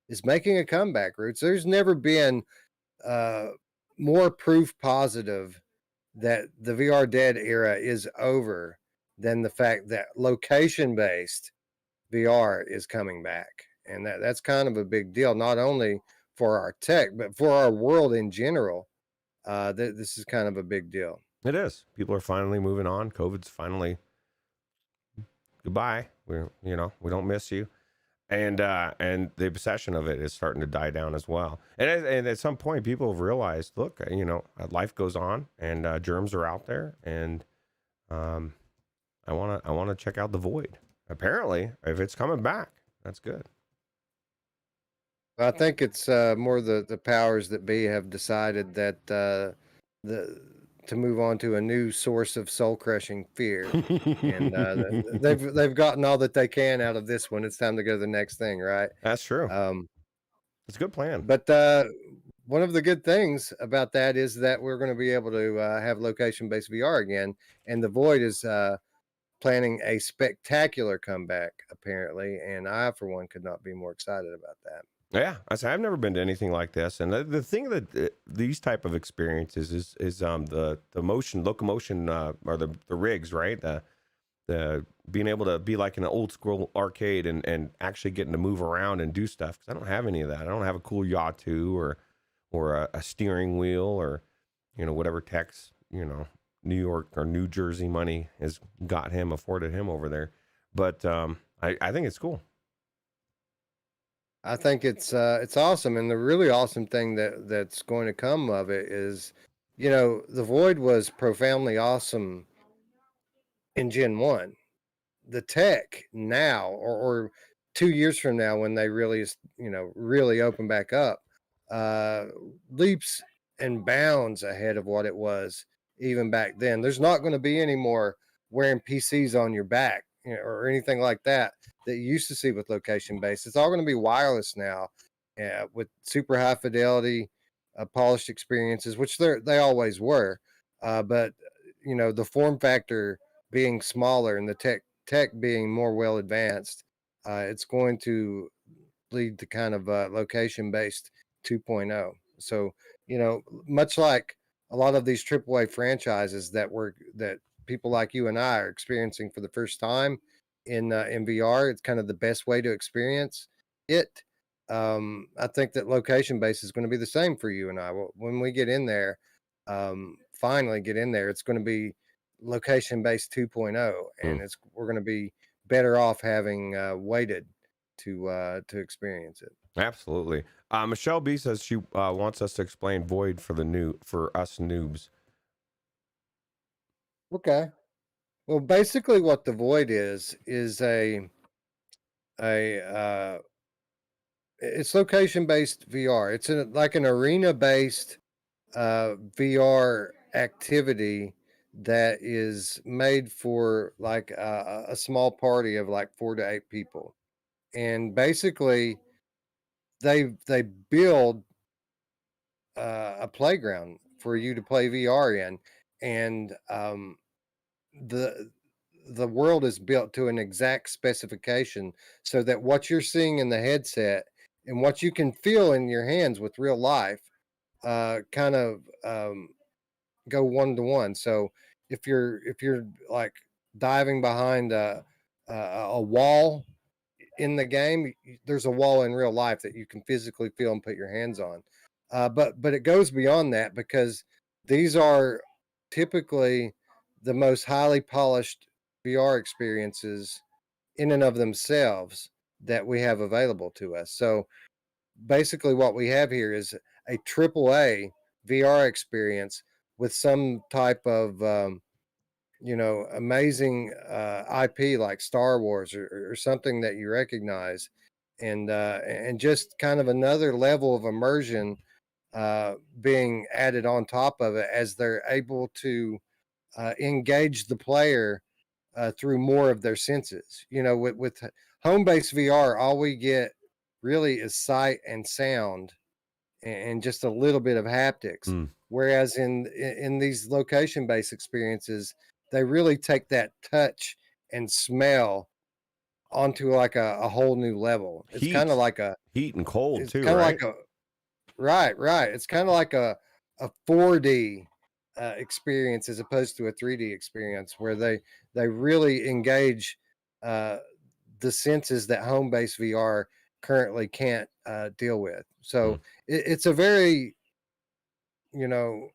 is making a comeback, Roots. There's never been more proof positive that the VR dead era is over than the fact that location-based VR is coming back. And that's kind of a big deal, not only for our tech, but for our world in general. This is kind of a big deal. It is. People are finally moving on. COVID's finally goodbye. We don't miss you. And the obsession of it is starting to die down as well. And at some point, people have realized, look, life goes on, and germs are out there, and I want to check out the Void. Apparently, if it's coming back, that's good. I think it's more the powers that be have decided that to move on to a new source of soul crushing fear, and they've gotten all that they can out of this one. It's time to go to the next thing, right? That's true. It's a good plan. But one of the good things about that is that we're going to be able to have location based VR again, and the Void is planning a spectacular comeback apparently, and I for one could not be more excited about that. Yeah, I've never been to anything like this, and the thing that these type of experiences is the locomotion or the rigs, right? The being able to be like in an old school arcade and actually getting to move around and do stuff, because I don't have any of that. I don't have a cool yacht or a steering wheel or whatever Tex New York or New Jersey money has afforded him over there. But I think it's cool. I think it's awesome, and the really awesome thing that's going to come of it is, the Void was profoundly awesome in Gen 1. The tech now, or 2 years from now, when they really open back up, leaps and bounds ahead of what it was even back then. There's not going to be any more wearing PCs on your back, or anything like that you used to see with location based. It's all going to be wireless now, with super high fidelity, polished experiences, which they always were. But the form factor being smaller and the tech being more well advanced, it's going to lead to kind of location based 2.0. So much like a lot of these AAA franchises that people like you and I are experiencing for the first time in VR, it's kind of the best way to experience it. I think that location based is going to be the same for you and I. When we get in there, finally get in there, it's going to be location based 2.0, and we're going to be better off having waited to experience it. Absolutely. Michelle B says she wants us to explain Void for us noobs. Okay. Well, basically, what the Void is it's location based VR. It's like an arena based VR activity that is made for like a small party of like 4 to 8 people, and basically they build a playground for you to play VR in, and the world is built to an exact specification, so that what you're seeing in the headset and what you can feel in your hands with real life kind of go 1-to-1. So if you're like diving behind a wall in the game, there's a wall in real life that you can physically feel and put your hands on. But it goes beyond that, because these are typically the most highly polished VR experiences in and of themselves that we have available to us. So basically what we have here is a AAA VR experience with some type of amazing IP like Star Wars or something that you recognize, and just kind of another level of immersion being added on top of it, as they're able to engage the player through more of their senses. With home-based VR, all we get really is sight and sound, and just a little bit of haptics. Mm. Whereas in these location-based experiences, they really take that touch and smell onto like a whole new level. It's kind of like heat and cold it's too, kind of right? like right. It's kind of like a 4D experience as opposed to a 3D experience, where they really engage the senses that home-based VR currently can't deal with. So it's a very, you know,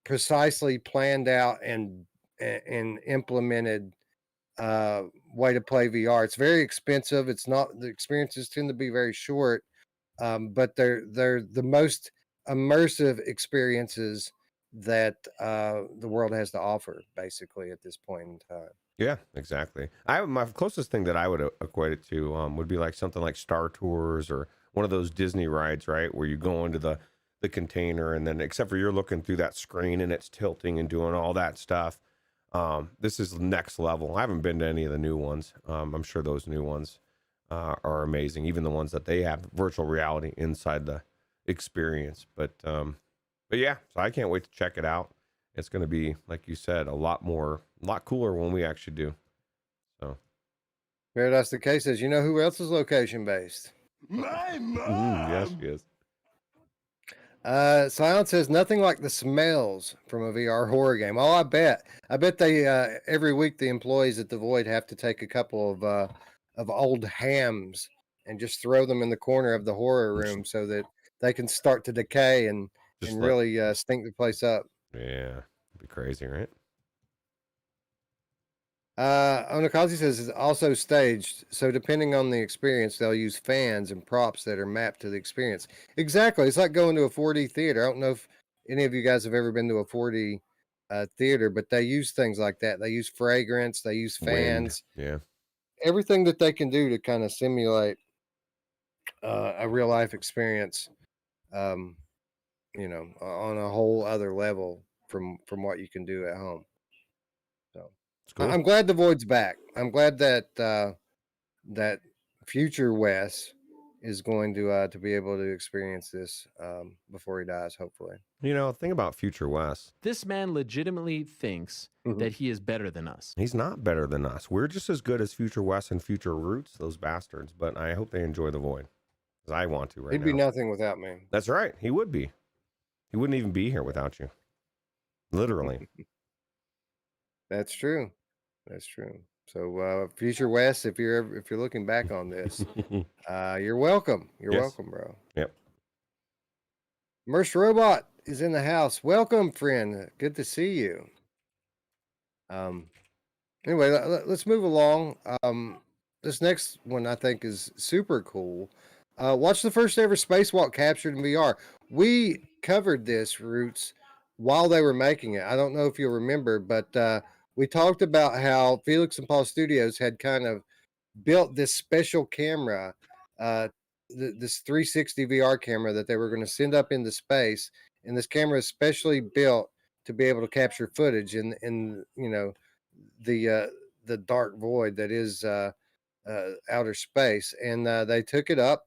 precisely planned out and implemented way to play VR. It's very expensive. It's not, the experiences tend to be very short, but they're the most immersive experiences that the world has to offer, basically, at this point in time. Yeah, exactly. My closest thing that I would equate it to would be like something like Star Tours or one of those Disney rides, right? Where you go into the container, and then except for you're looking through that screen and it's tilting and doing all that stuff. This is next level. I haven't been to any of the new ones. I'm sure those new ones are amazing. Even the ones that they have virtual reality inside the experience. But yeah, so I can't wait to check it out. It's going to be, like you said, a lot cooler when we actually do. So, If that's the case, is, you know who else is location based? My yes, mom. yes. Silence says nothing like the smells from a VR horror game. Oh, I bet they every week the employees at the Void have to take a couple of old hams and just throw them in the corner of the horror room so that they can start to decay and really stink the place up. Yeah, it'd be crazy, right? Onakazi says it's also staged, so depending on the experience, they'll use fans and props that are mapped to the experience. Exactly. It's like going to a 4D theater. I don't know if any of you guys have ever been to a 4D theater, but they use things like that. They use fragrance, they use fans. Wind. Yeah. Everything that they can do to kind of simulate a real life experience, on a whole other level from what you can do at home. So Cool. I'm glad the Void's back. I'm glad that that future Wes is going to be able to experience this before he dies, hopefully. Think about future Wes. This man legitimately thinks that he is better than us. He's not better than us. We're just as good as future Wes and future Ruuts, those bastards. But I hope they enjoy the Void, because I want to right now. He'd be nothing without me. That's right. He would be. He wouldn't even be here without you. Literally. That's true. That's true. So future Wes, if you're looking back on this, you're welcome. You're welcome, bro. Yep. Merce Robot is in the house. Welcome, friend. Good to see you. Anyway, let's move along. This next one I think is super cool. Watch the first ever Spacewalk Captured in VR. We covered this, Roots, while they were making it. I don't know if you'll remember, but we talked about how Felix and Paul Studios had kind of built this special camera, this 360 VR camera that they were going to send up into space. And this camera is specially built to be able to capture footage in the dark void that is outer space. And they took it up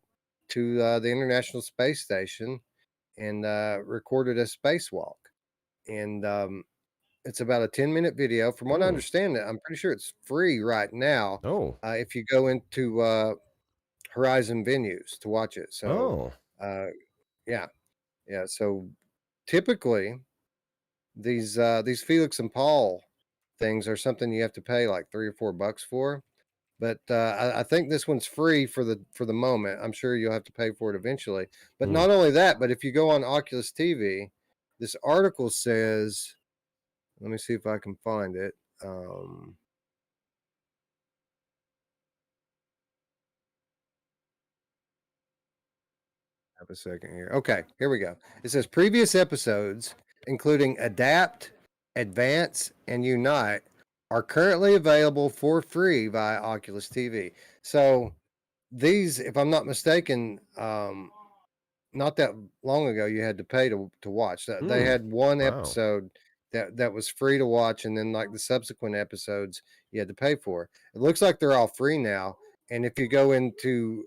to the International Space Station and recorded a spacewalk. And it's about a 10-minute video. From what I understand, I'm pretty sure it's free right now. Oh. If you go into Horizon Venues to watch it. So, yeah. So typically these Felix and Paul things are something you have to pay like $3 or $4 for. But I think this one's free for the moment. I'm sure you'll have to pay for it eventually. But not only that, but if you go on Oculus TV, this article says, let me see if I can find it. Have a second here. Okay, here we go. It says previous episodes, including Adapt, Advance, and Unite, are currently available for free via Oculus TV. So these, if I'm not mistaken, not that long ago, you had to pay to watch. They had one episode that was free to watch, and then like the subsequent episodes you had to pay for. It looks like they're all free now. And if you go into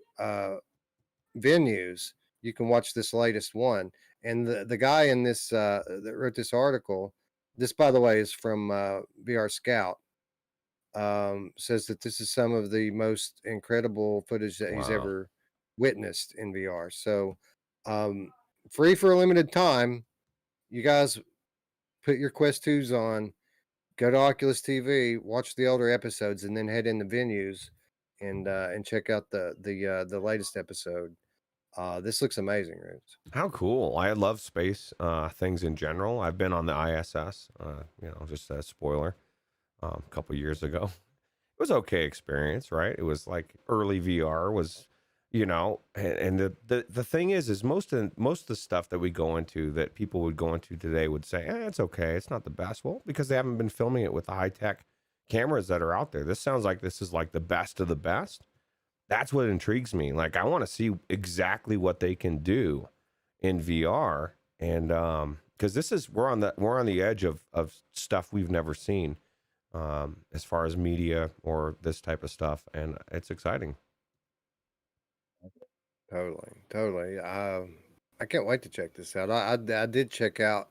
venues, you can watch this latest one. And the guy in this that wrote this article, this by the way is from VR Scout, says that this is some of the most incredible footage that he's Wow. ever witnessed in VR. So, free for a limited time. You guys put your Quest 2s on, go to Oculus TV, watch the older episodes, and then head into venues and check out the latest episode. This looks amazing, Roots. How cool. I love space things in general. I've been on the ISS, just a spoiler, a couple years ago. It was okay experience, right? It was like early VR was, and the thing is most of the stuff that we go into that people would go into today would say, it's okay, it's not the best. Well, because they haven't been filming it with the high-tech cameras that are out there. This sounds like this is like the best of the best. That's what intrigues me. Like, I want to see exactly what they can do in VR, and because we're on the edge of stuff we've never seen, as far as media or this type of stuff, and it's exciting. Totally. I can't wait to check this out. I did check out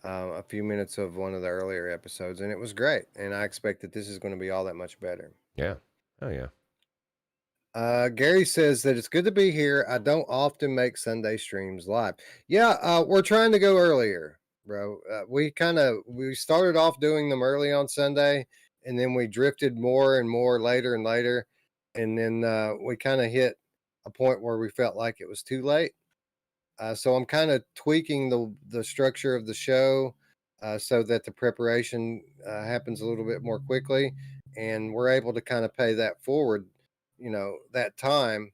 a few minutes of one of the earlier episodes, and it was great. And I expect that this is going to be all that much better. Yeah. Oh yeah. Gary says that it's good to be here. I don't often make Sunday streams live. Yeah, we're trying to go earlier, bro. We started off doing them early on Sunday, and then we drifted more and more later and later, and then we kind of hit a point where we felt like it was too late. So I'm kind of tweaking the structure of the show so that the preparation happens a little bit more quickly, and we're able to kind of pay that forward, that time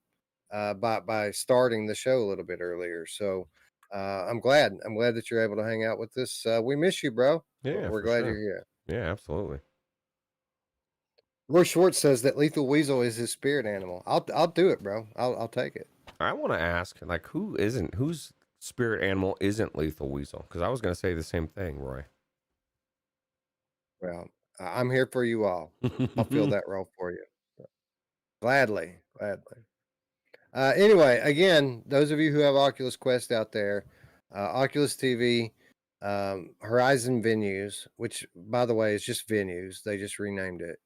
by starting the show a little bit earlier. So I'm glad that you're able to hang out with us. We miss you, bro. Yeah, We're for glad sure. you're here. Yeah, absolutely. Roy Schwartz says that Lethal Weasel is his spirit animal. I'll do it, bro. I'll take it. I want to ask, like, whose spirit animal isn't Lethal Weasel? Because I was going to say the same thing, Roy. Well, I'm here for you all. I'll fill that role for you. Gladly. Anyway, again, those of you who have Oculus Quest out there, Oculus TV, Horizon Venues, which by the way is just venues. They just renamed it.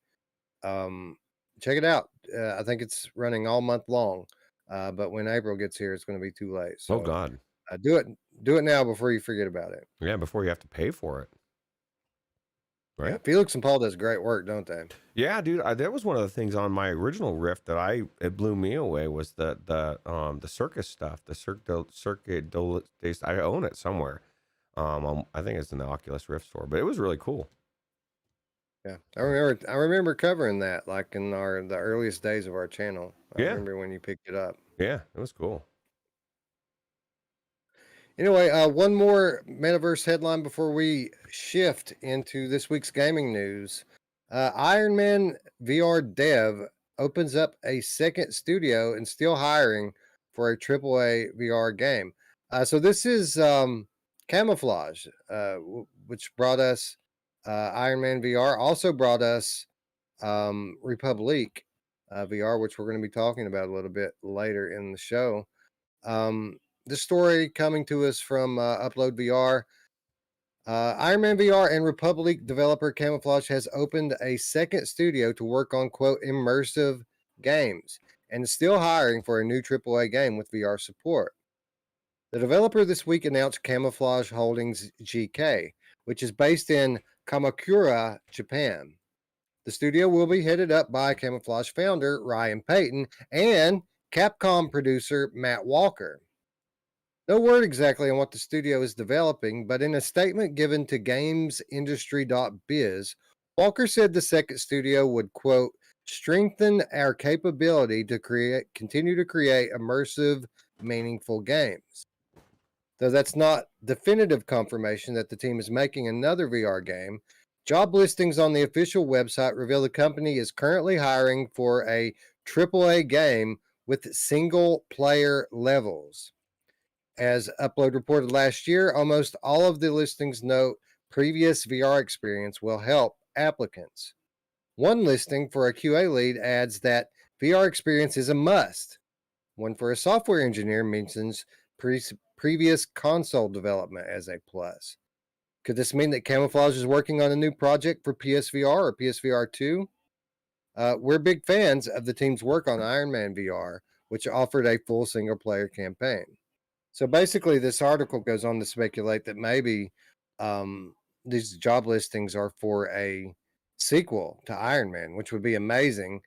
Check it out. I think it's running all month long. But when April gets here, it's going to be too late. So, Oh God. do it now before you forget about it. Yeah, before you have to pay for it. Right. Yeah, Felix and Paul does great work, don't they? Yeah, dude. That was one of the things on my original Rift that it blew me away was the circus stuff, the circuit. I own it somewhere. I think it's in the Oculus Rift store, but it was really cool. Yeah, I remember covering that like in the earliest days of our channel. I remember when you picked it up. Yeah, it was cool. Anyway, one more Metaverse headline before we shift into this week's gaming news. Iron Man VR dev opens up a second studio and still hiring for a AAA VR game. So this is Camouflage, which brought us Iron Man VR, also brought us Republique VR, which we're going to be talking about a little bit later in the show. This story coming to us from Upload VR. Iron Man VR and Republique developer Camouflage has opened a second studio to work on, quote, immersive games and is still hiring for a new AAA game with VR support. The developer this week announced Camouflage Holdings GK, which is based in Kamakura, Japan. The studio will be headed up by Camouflage founder Ryan Payton and Capcom producer Matt Walker. No word exactly on what the studio is developing, but in a statement given to gamesindustry.biz, Walker said the second studio would, quote, strengthen our capability to continue to create immersive, meaningful games. Though that's not definitive confirmation that the team is making another VR game, job listings on the official website reveal the company is currently hiring for a AAA game with single player levels. As Upload reported last year, almost all of the listings note previous VR experience will help applicants. One listing for a QA lead adds that VR experience is a must. One for a software engineer mentions previous console development as a plus. Could this mean that Camouflage is working on a new project for PSVR or PSVR 2? We're big fans of the team's work on Iron Man VR, which offered a full single-player campaign. So basically, this article goes on to speculate that maybe these job listings are for a sequel to Iron Man, which would be amazing.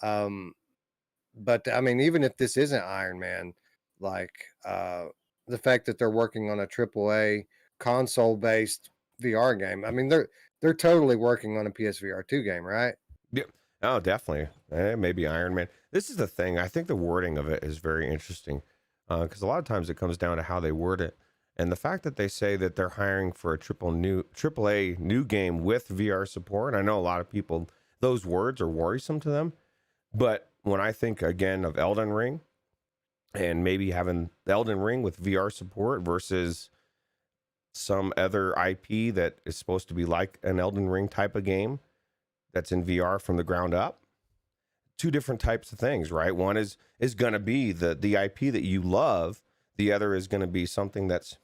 But I mean, even if this isn't Iron Man, like the fact that they're working on a AAA console-based VR game, I mean, they're totally working on a PSVR 2 game, right? Yeah. Oh, definitely. Maybe Iron Man. This is the thing. I think the wording of it is very interesting because a lot of times it comes down to how they word it. And the fact that they say that they're hiring for a AAA new game with VR support. I know a lot of people, those words are worrisome to them. But when I think again of Elden Ring and maybe having Elden Ring with VR support versus some other IP that is supposed to be like an Elden Ring type of game that's in VR from the ground up, two different types of things, right? One is going to be the IP that you love. The other is going to be something that's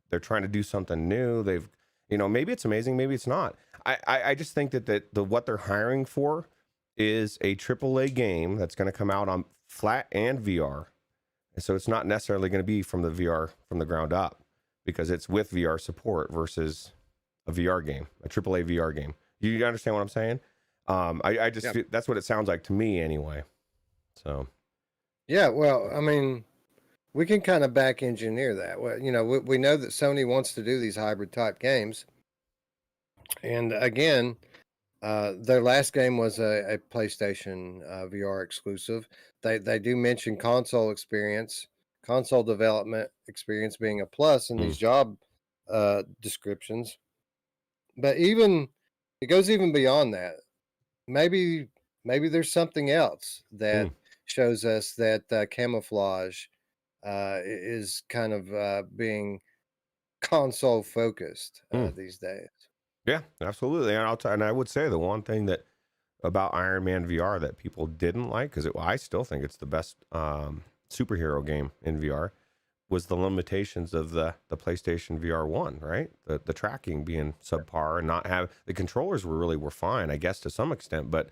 they're trying to do something new. They've, maybe it's amazing, maybe it's not. I just think that what they're hiring for is a AAA game that's going to come out on flat and VR. And so it's not necessarily going to be from the VR from the ground up because it's with VR support versus a VR game, a AAA VR game. You understand what I'm saying? I just feel, that's what it sounds like to me anyway. So, yeah, well, I mean, we can kind of back engineer that. Well, we know that Sony wants to do these hybrid type games, and again, their last game was a PlayStation VR exclusive. They do mention console development experience being a plus in these job descriptions, but it goes even beyond that. Maybe there's something else that shows us that Camouflage is kind of being console focused these days. Yeah, absolutely. And I would say the one thing that about Iron Man VR that people didn't like, because I still think it's the best superhero game in VR, was the limitations of the PlayStation VR 1, right? The tracking being subpar and not have the controllers were fine, I guess, to some extent. But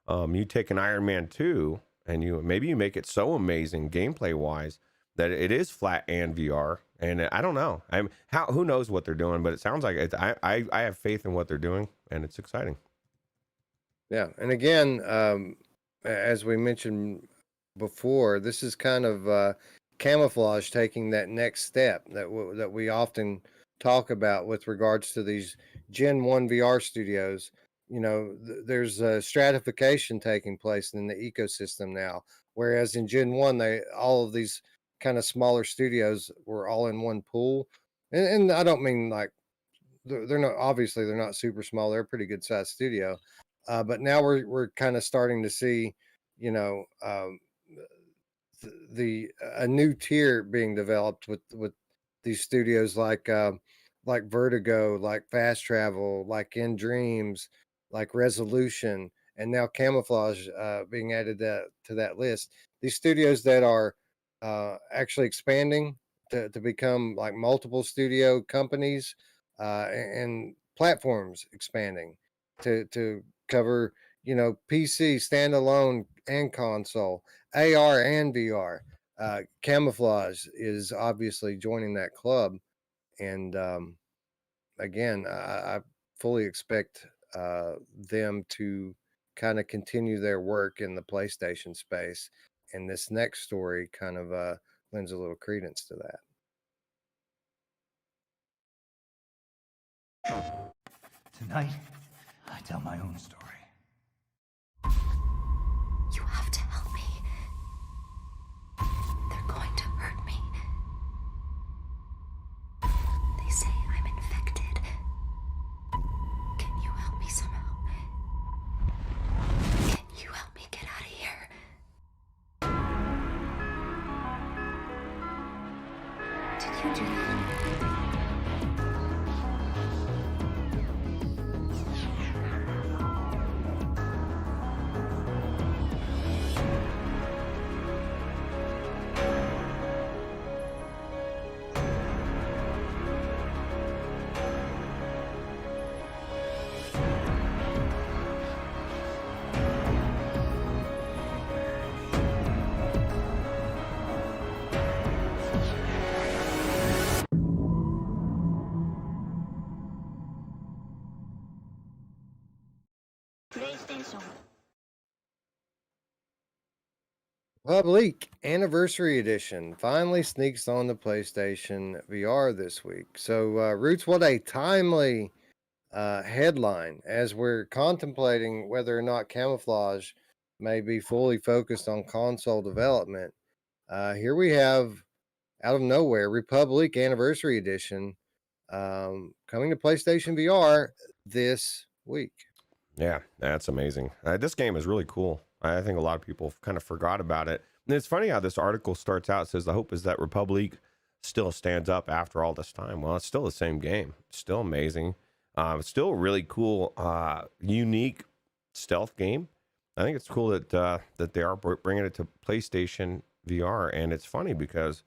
you take an Iron Man 2 and you make it so amazing gameplay wise that it is flat and VR. And I don't know. Who knows what they're doing, but it sounds like it's, I have faith in what they're doing, and it's exciting. Yeah, and again, as we mentioned before, this is kind of Camouflage taking that next step that we often talk about with regards to these Gen 1 VR studios. There's a stratification taking place in the ecosystem now, whereas in Gen 1, all of these kind of smaller studios were all in one pool. And I don't mean like they're not, obviously they're not super small. They're a pretty good sized studio. But now we're kind of starting to see, a new tier being developed with these studios like Vertigo, like Fast Travel, like In Dreams, like Resolution, and now Camouflage being added to that list. These studios that are actually expanding to become like multiple studio companies and platforms expanding to cover, PC, standalone, and console, AR and VR. Camouflage is obviously joining that club, and again, I fully expect them to kind of continue their work in the PlayStation space, and this next story kind of lends a little credence to that. Tonight, I tell my own story. You have to help me. They're going to hurt me. They say I'm infected. Can you help me somehow? Can you help me get out of here? Did you do that? Republique Anniversary Edition finally sneaks on the PlayStation VR this week. So, Roots, what a timely headline as we're contemplating whether or not camouflage may be fully focused on console development. Here we have, out of nowhere, Republique Anniversary Edition coming to PlayStation VR this week. Yeah, that's amazing. This game is really cool. I think a lot of people kind of forgot about it. And it's funny how this article starts out. It says the hope is that Republique still stands up after all this time. Well, it's still the same game. It's still amazing. It's still a really cool, unique stealth game. I think it's cool that that they are bringing it to PlayStation VR. And it's funny because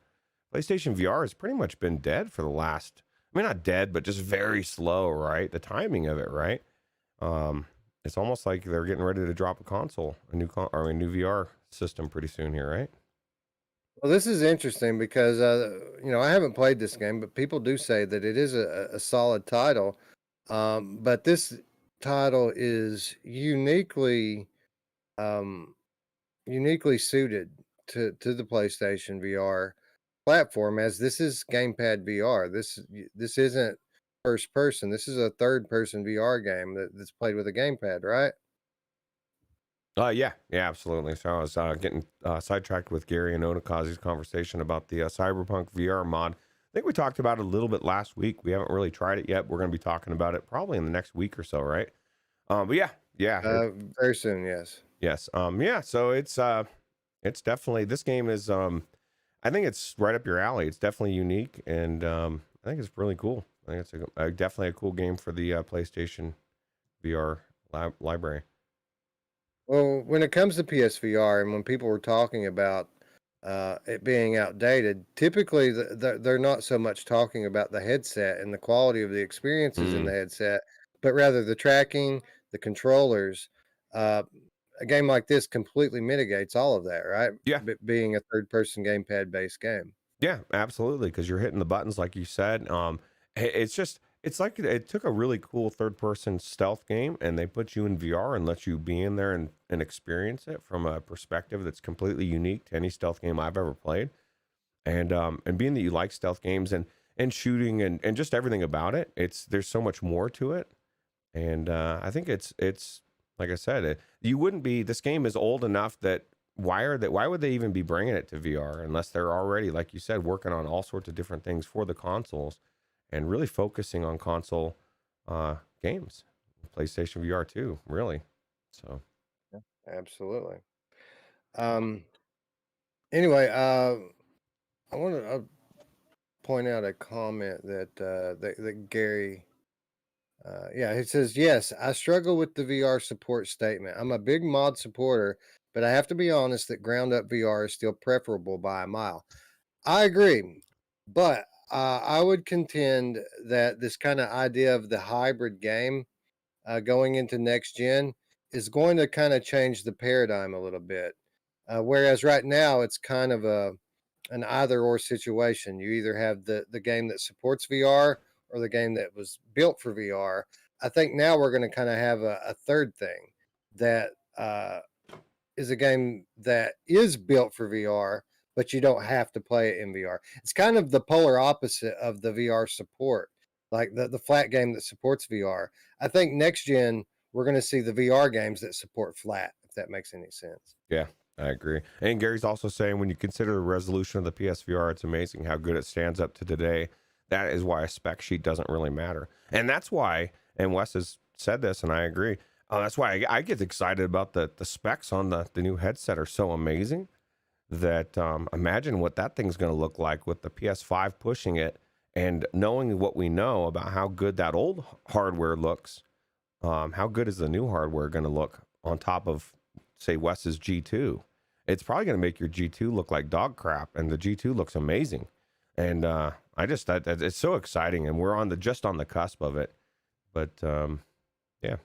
PlayStation VR has pretty much been dead for the last, I mean, not dead, but just very slow, right? The timing of it, right? It's almost like they're getting ready to drop a console, a new VR system pretty soon here, right? Well, this is interesting because I haven't played this game, but people do say that it is a solid title. But this title is uniquely suited to the PlayStation VR platform, as this is gamepad VR. This isn't first person. This is a third person VR game that's played with a gamepad, right? Yeah, absolutely. So I was getting sidetracked with Gary and Onakazi's conversation about the Cyberpunk VR mod. I think we talked about it a little bit last week. We haven't really tried it yet. We're going to be talking about it probably in the next week or so, right? But Very soon, yes. yes. So it's definitely, this game is I think it's right up your alley. It's definitely unique, and I think it's really cool. I think it's definitely a cool game for the PlayStation VR library. Well, when it comes to PSVR, and when people were talking about it being outdated, typically they're not so much talking about the headset and the quality of the experiences in the headset, but rather the tracking, the controllers. A game like this completely mitigates all of that, right? Yeah. Being a third-person gamepad based game. Yeah, absolutely. Because you're hitting the buttons, like you said. It's like it took a really cool third person stealth game and they put you in VR and let you be in there and experience it from a perspective that's completely unique to any stealth game I've ever played. And being that you like stealth games and shooting and just everything about it, there's so much more to it. And I think it's like I said, this game is old enough that why would they even be bringing it to VR unless they're already, like you said, working on all sorts of different things for the consoles and really focusing on console games, PlayStation VR too, really. So Absolutely. Anyway, I want to point out a comment that Gary. He says, yes, I struggle with the VR support statement. I'm a big mod supporter, but I have to be honest that ground up VR is still preferable by a mile. I agree, but I would contend that this kind of idea of the hybrid game going into next gen is going to kind of change the paradigm a little bit. Whereas right now it's kind of an either or situation. You either have the game that supports VR or the game that was built for VR. I think now we're going to kind of have a third thing that is a game that is built for VR, but you don't have to play it in VR. It's kind of the polar opposite of the VR support, like the flat game that supports VR. I think next gen, we're going to see the VR games that support flat, if that makes any sense. yeah, I agree. And Gary's also saying when you consider the resolution of the PSVR, it's amazing how good it stands up to today. That is why a spec sheet doesn't really matter. And that's why, and Wes has said this, and I agree, that's why I get excited about the specs on the new headset are so amazing that imagine what that thing's going to look like with the PS5 pushing it and knowing what we know about how good that old hardware looks. How good is the new hardware going to look on top of, say, Wes's G2? It's probably going to make your G2 look like dog crap, and the G2 looks amazing. And it's so exciting, and we're just on the cusp of it. But so. Yeah,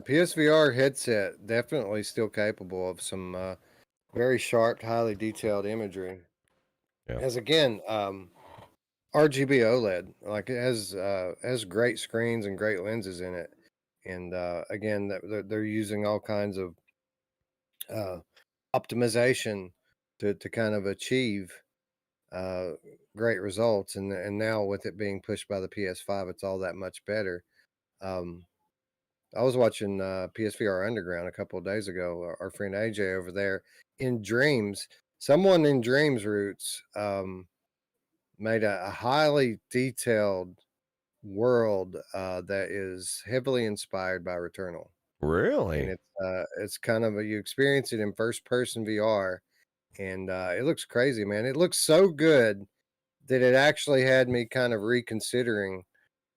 PSVR headset definitely still capable of some very sharp, highly detailed imagery. Yeah. As again, RGB OLED, like it has great screens and great lenses in it. and again, they're using all kinds of optimization to kind of achieve great results, and now with it being pushed by the PS5, it's all that much better. I was watching PSVR Underground a couple of days ago. Our friend AJ over there in Dreams, someone in Dreams Roots made a highly detailed world that is heavily inspired by Returnal, and Really? it's kind of you experience it in first person VR, and it looks crazy, man. It looks so good that it actually had me kind of reconsidering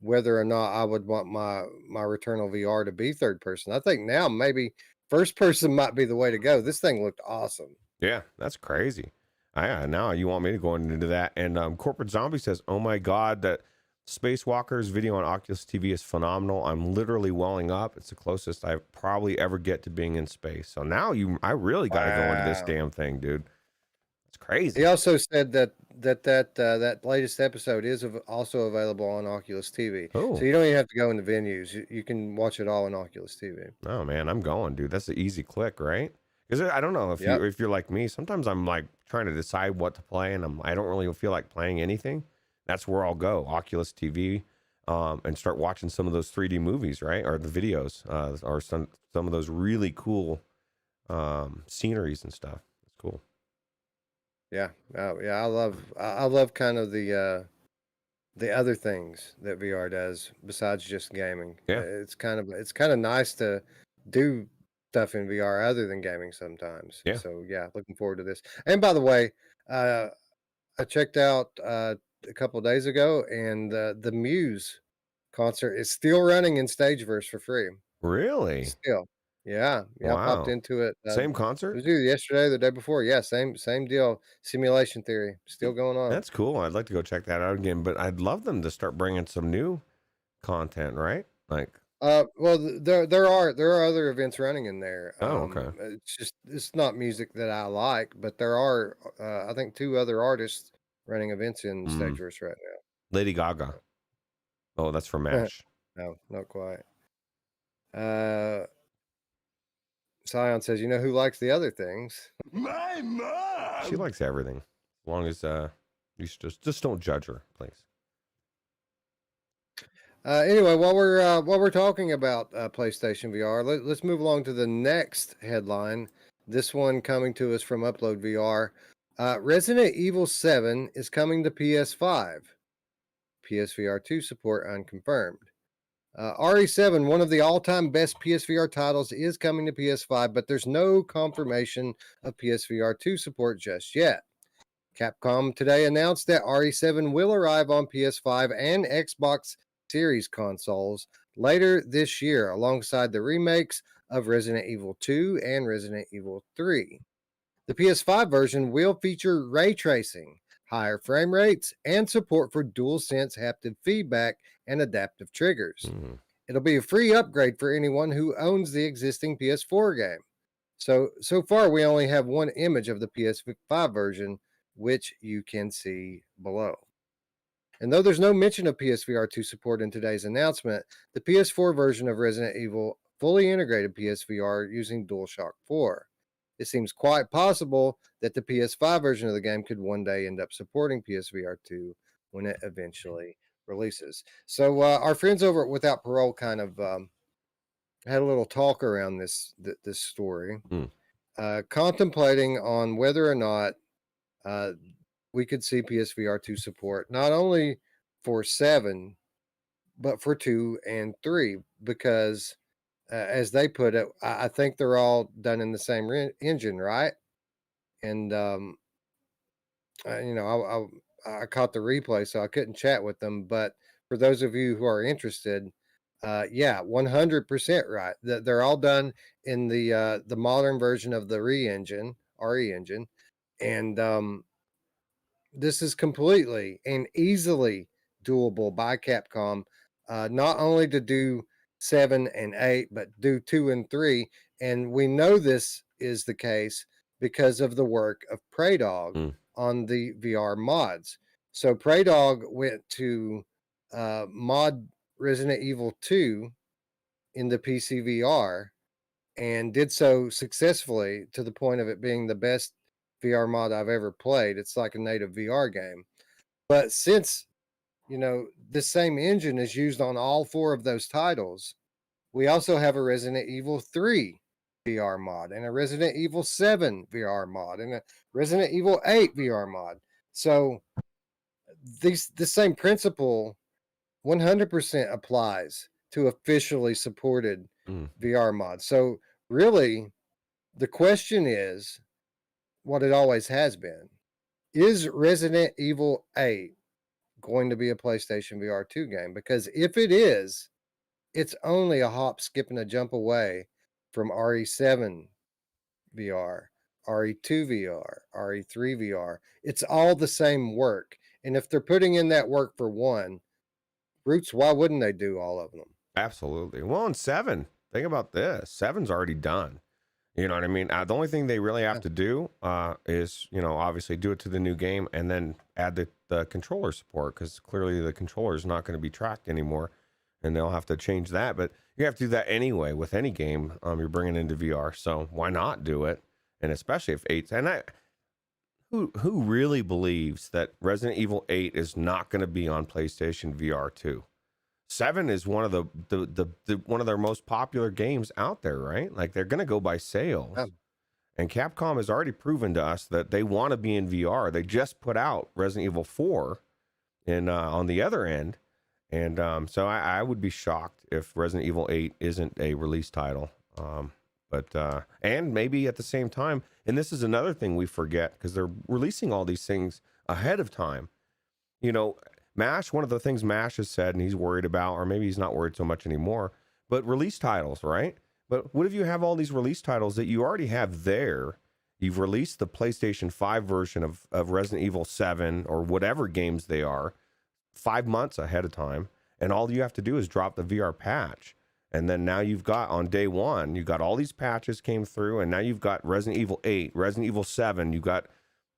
whether or not I would want my Returnal VR to be third person. I think now maybe first person might be the way to go. This thing looked awesome. Yeah, that's crazy. Now you want me to go into that. And Corporate Zombie says, oh my God, that Spacewalker's video on Oculus TV is phenomenal. I'm literally welling up. It's the closest I probably ever get to being in space. So now I really got to go into this Wow. damn thing, dude. It's crazy. He also said that latest episode is also available on Oculus TV. Oh. So you don't even have to go into venues. You can watch it all on Oculus TV. Oh man, I'm going, dude. That's an easy click, right? Because I don't know Yep. if you're like me. Sometimes I'm like trying to decide what to play, and I don't really feel like playing anything. That's where I'll go, Oculus TV, and start watching some of those 3D movies, right, or the videos, or some of those really cool sceneries and stuff. It's cool. Yeah. Oh, yeah. I love kind of the other things that VR does besides just gaming. Yeah. It's kind of nice to do stuff in VR other than gaming sometimes. Yeah. So yeah, looking forward to this. And by the way, I checked out a couple of days ago, and the Muse concert is still running in Stageverse for free. Really? Still, yeah, I popped Wow. into it. Same It concert? was either yesterday or the day before. Yeah, same deal. Simulation Theory still going on. That's cool. I'd like to go check that out again, but I'd love them to start bringing some new content, right? Like, Well, there are other events running in there. Oh, okay. It's not music that I like, but there are I think 2 other artists running events in Stageverse right Lady Gaga. Oh, that's for now. MASH. No, not quite. Scion says, you know who likes the other things? My mom! She likes everything. As long as you should just don't judge her, please. Anyway, while we're talking about PlayStation VR, let's move along to the next headline. This one coming to us from Upload VR. Resident Evil 7 is coming to PS5. PSVR 2 support unconfirmed. RE7, one of the all-time best PSVR titles, is coming to PS5, but there's no confirmation of PSVR 2 support just yet. Capcom today announced that RE7 will arrive on PS5 and Xbox Series consoles later this year, alongside the remakes of Resident Evil 2 and Resident Evil 3. The PS5 version will feature ray tracing, higher frame rates, and support for DualSense haptic feedback and adaptive triggers. It'll be a free upgrade for anyone who owns the existing PS4 game. So far, we only have one image of the PS5 version, which you can see below. And though there's no mention of PSVR 2 support in today's announcement, the PS4 version of Resident Evil fully integrated PSVR using DualShock 4. It seems quite possible that the PS5 version of the game could one day end up supporting PSVR 2 when it eventually releases. So our friends over at Without Parole kind of had a little talk around this story, contemplating on whether or not we could see PSVR 2 support not only for 7, but for 2 and 3, because as they put it, I think they're all done in the same engine, right? And I caught the replay, so I couldn't chat with them. But for those of you who are interested, yeah, 100% right. They're all done in the modern version of the RE engine, and this is completely and easily doable by Capcom, not only to do 7 and 8, but do 2 and 3. And we know this is the case because of the work of Praydog on the VR mods. So Praydog went to mod Resident Evil 2 into PC VR and did so successfully to the point of it being the best VR mod I've ever played. It's like a native VR game. But since, the same engine is used on all 4 of those titles, we also have a Resident Evil 3 VR mod and a Resident Evil 7 VR mod and a Resident Evil 8 VR mod. So the same principle 100% applies to officially supported VR mods. So really, the question is what it always has been. Is Resident Evil 8 going to be a PlayStation VR 2 game? Because if it is, it's only a hop, skip, and a jump away from RE7 VR, RE2 VR, RE3 VR. It's all the same work. And if they're putting in that work for one, Roots, why wouldn't they do all of them? Absolutely. Well, and 7, think about this. 7's already done. You know what I mean? The only thing they really have to do is, obviously do it to the new game and then add the controller support, because clearly the controller is not going to be tracked anymore, and they'll have to change that. But you have to do that anyway with any game you're bringing into VR. So why not do it? And especially if 8's, and who really believes that Resident Evil 8 is not going to be on PlayStation VR 2? 7 is one of the one of their most popular games out there, right? Like, they're going to go by sales. Yeah. And Capcom has already proven to us that they want to be in VR. They just put out Resident Evil 4 on the other end. And so I would be shocked if Resident Evil 8 isn't a release title. And maybe at the same time, and this is another thing we forget, because they're releasing all these things ahead of time. MASH, one of the things MASH has said, and he's worried about, or maybe he's not worried so much anymore, but release titles, right? But what if you have all these release titles that you already have there? You've released the PlayStation 5 version of Resident Evil 7 or whatever games they are 5 months ahead of time, and all you have to do is drop the VR patch. And then now you've got, on day one, you got all these patches came through, and now you've got Resident Evil 8, Resident Evil 7, you've got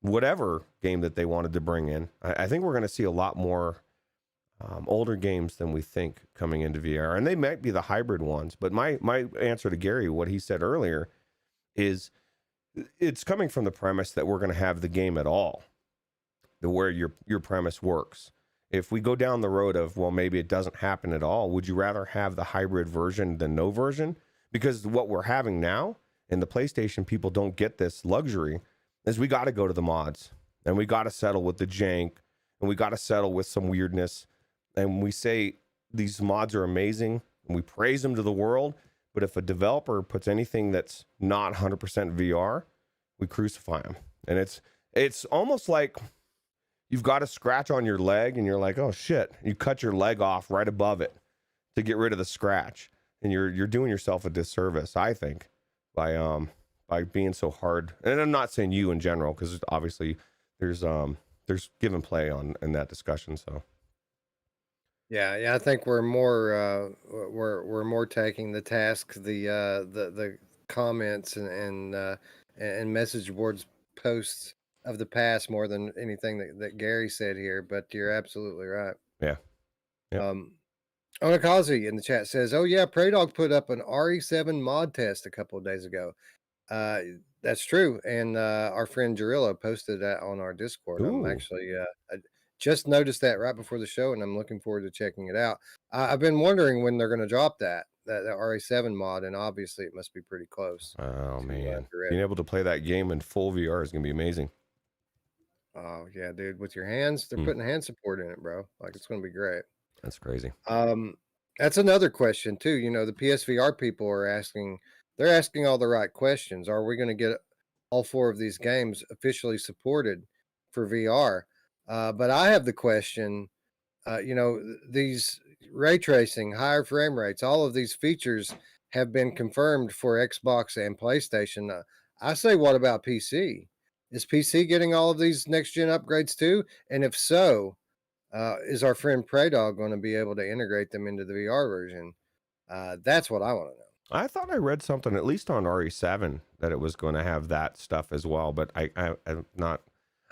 whatever game that they wanted to bring in. I think we're going to see a lot more older games than we think coming into VR, and they might be the hybrid ones. But my answer to Gary, what he said earlier, is it's coming from the premise that we're going to have the game at all, where your premise works. If we go down the road of, well, maybe it doesn't happen at all, would you rather have the hybrid version than no version? Because what we're having now, and the PlayStation people don't get this luxury, is we got to go to the mods, and we got to settle with the jank, and we got to settle with some weirdness. And we say these mods are amazing, and we praise them to the world. But if a developer puts anything that's not 100% VR, we crucify them. And it's almost like you've got a scratch on your leg, and you're like, oh shit! You cut your leg off right above it to get rid of the scratch, and you're doing yourself a disservice, I think, by being so hard. And I'm not saying you in general, because obviously there's give and play in that discussion. So yeah, I think we're more we're more taking the task, the comments and message boards posts of the past more than anything that Gary said here. But you're absolutely right. Yeah. Yep. Onakazi in the chat says, "Oh yeah, Praydog put up an RE7 mod test a couple of days ago." That's true, and our friend Jarillo posted that on our Discord. Ooh. I'm actually I just noticed that right before the show, and I'm looking forward to checking it out. I've been wondering when they're going to drop that RE7 mod, and obviously it must be pretty close. Oh man, being able to play that game in full VR is going to be amazing. Oh yeah, dude, with your hands, they're putting hand support in it, bro. Like, it's going to be great. That's crazy. That's another question too. The PSVR people are asking. They're asking all the right questions. Are we going to get all 4 of these games officially supported for VR? But I have the question, these ray tracing, higher frame rates, all of these features have been confirmed for Xbox and PlayStation. I say, what about PC? Is PC getting all of these next-gen upgrades too? And if so, is our friend Praydog going to be able to integrate them into the VR version? That's what I want to know. I thought I read something, at least on RE7, that it was going to have that stuff as well, but I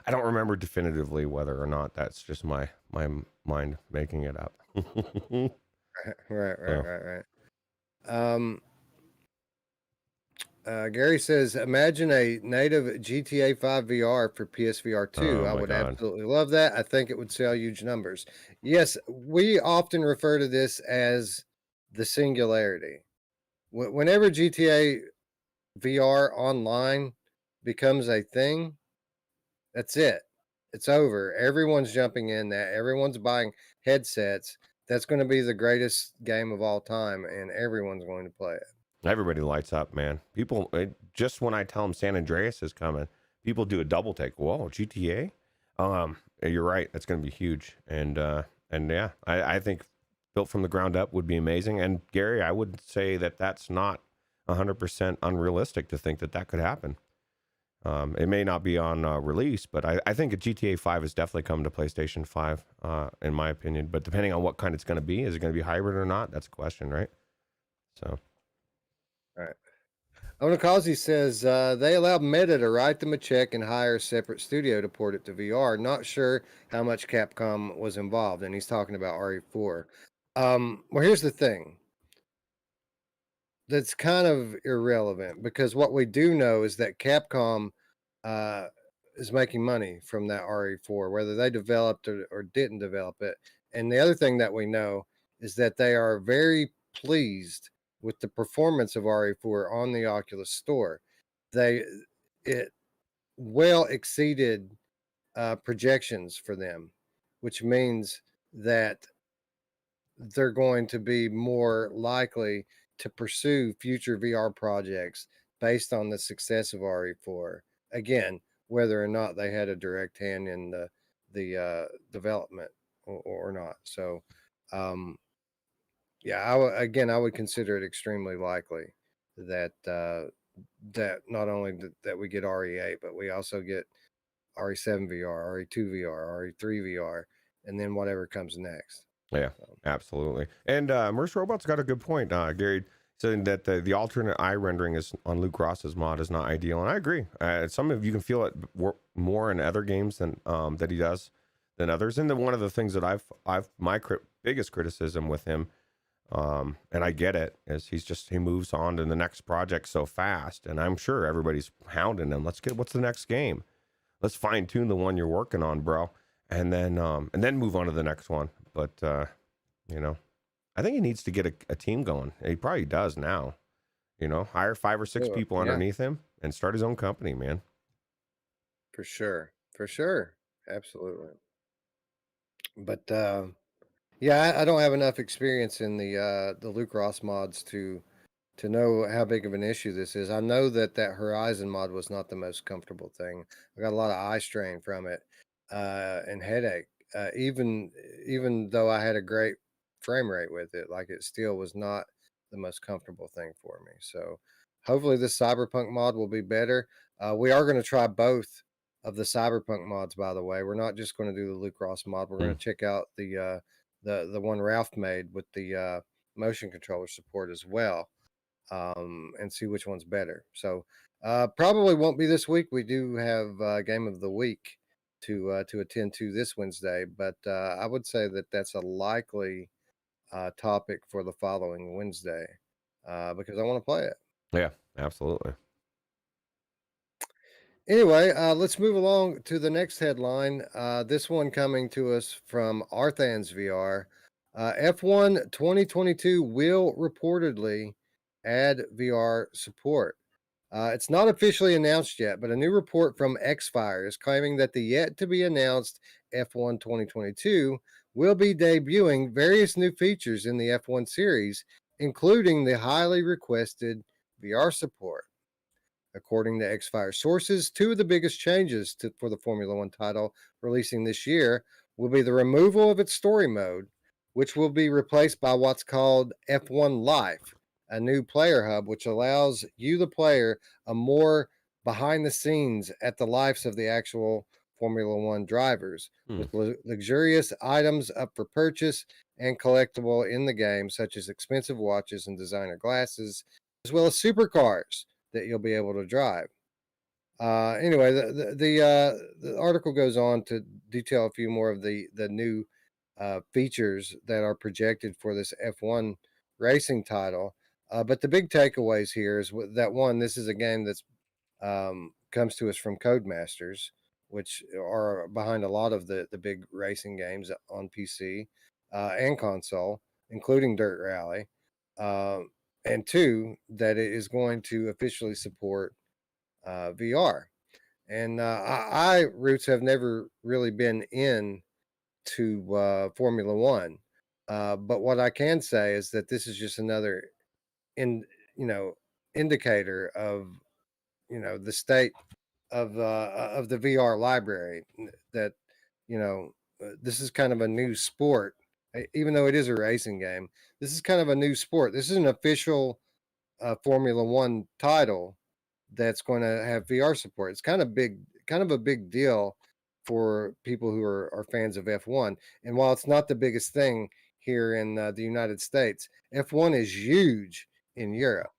don't remember definitively whether or not. That's just my mind making it up. Right. Um, Gary says, imagine a native GTA 5 VR for PSVR 2. Oh I my would God. absolutely love that. I think it would sell huge numbers. Yes, we often refer to this as the singularity. Whenever GTA VR online becomes a thing, that's it. It's over. Everyone's jumping in that. Everyone's buying headsets. That's going to be the greatest game of all time, and everyone's going to play it. Everybody lights up, man. People, just when I tell them San Andreas is coming, people do a double take. Whoa, GTA? You're right. That's going to be huge. And yeah, I think built from the ground up would be amazing. And Gary, I would say that that's not 100% unrealistic to think that that could happen. It may not be on release, but I think a GTA 5 is definitely coming to PlayStation 5, in my opinion. But depending on what kind it's going to be, is it going to be hybrid or not? That's a question, right? So. All right. Onakazi says they allowed Meta to write them a check and hire a separate studio to port it to VR. Not sure how much Capcom was involved, and he's talking about RE4. Well, here's the thing. That's kind of irrelevant because what we do know is that Capcom is making money from that RE4, whether they developed or didn't develop it. And the other thing that we know is that they are very pleased with the performance of RE4 on the Oculus store. It well exceeded projections for them, which means that they're going to be more likely to pursue future VR projects based on the success of RE4. Again, whether or not they had a direct hand in the development or not. So, yeah, I would consider it extremely likely that that not only that we get RE8, but we also get RE7 VR, RE2 VR, RE3 VR, and then whatever comes next. Yeah, absolutely. And Merce Robot's got a good point, Gary, saying that the alternate eye rendering is on Luke Ross's mod is not ideal, and I agree. Some of you can feel it more in other games than that he does than others. And then one of the things that my biggest criticism with him, and I get it, is he moves on to the next project so fast, and I'm sure everybody's hounding him. What's the next game? Let's fine tune the one you're working on, bro, and then move on to the next one. But, I think he needs to get a team going. He probably does now, hire 5 or 6 people underneath him and start his own company, man. For sure. Absolutely. But, yeah, I don't have enough experience in the Luke Ross mods to know how big of an issue this is. I know that Horizon mod was not the most comfortable thing. I got a lot of eye strain from it, and headache. Even though I had a great frame rate with it, like it still was not the most comfortable thing for me. So hopefully this Cyberpunk mod will be better. We are going to try both of the Cyberpunk mods, by the way. We're not just going to do the Luke Ross mod. We're going to check out the one Ralph made with the motion controller support as well, and see which one's better. So probably won't be this week. We do have Game of the Week to attend to this Wednesday, but I would say that that's a likely topic for the following Wednesday because I want to play it. Yeah, absolutely. Anyway, let's move along to the next headline. This one coming to us from Arthans VR. F1 2022 will reportedly add VR support. It's not officially announced yet, but a new report from Xfire is claiming that the yet to be announced F1 2022 will be debuting various new features in the F1 series, including the highly requested VR support. According to Xfire sources, 2 of the biggest changes for the Formula One title releasing this year will be the removal of its story mode, which will be replaced by what's called F1 Life, a new player hub which allows you, the player, a more behind the scenes at the lives of the actual Formula One drivers, with luxurious items up for purchase and collectible in the game, such as expensive watches and designer glasses, as well as supercars that you'll be able to drive. Anyway, the article goes on to detail a few more of the new features that are projected for this F1 racing title. But the big takeaways here is that one, this is a game that's comes to us from Codemasters, which are behind a lot of the big racing games on PC and console, including Dirt Rally. And two, that it is going to officially support VR. And Roots have never really been in to Formula One, but what I can say is that this is just another in you know indicator of the state of the VR library. That this is kind of a new sport, even though it is a racing game. This is kind of a new sport. This is an official Formula One title that's going to have VR support. It's kind of a big deal for people who are fans of F1. And while it's not the biggest thing here in the United States, F1 is huge in Europe.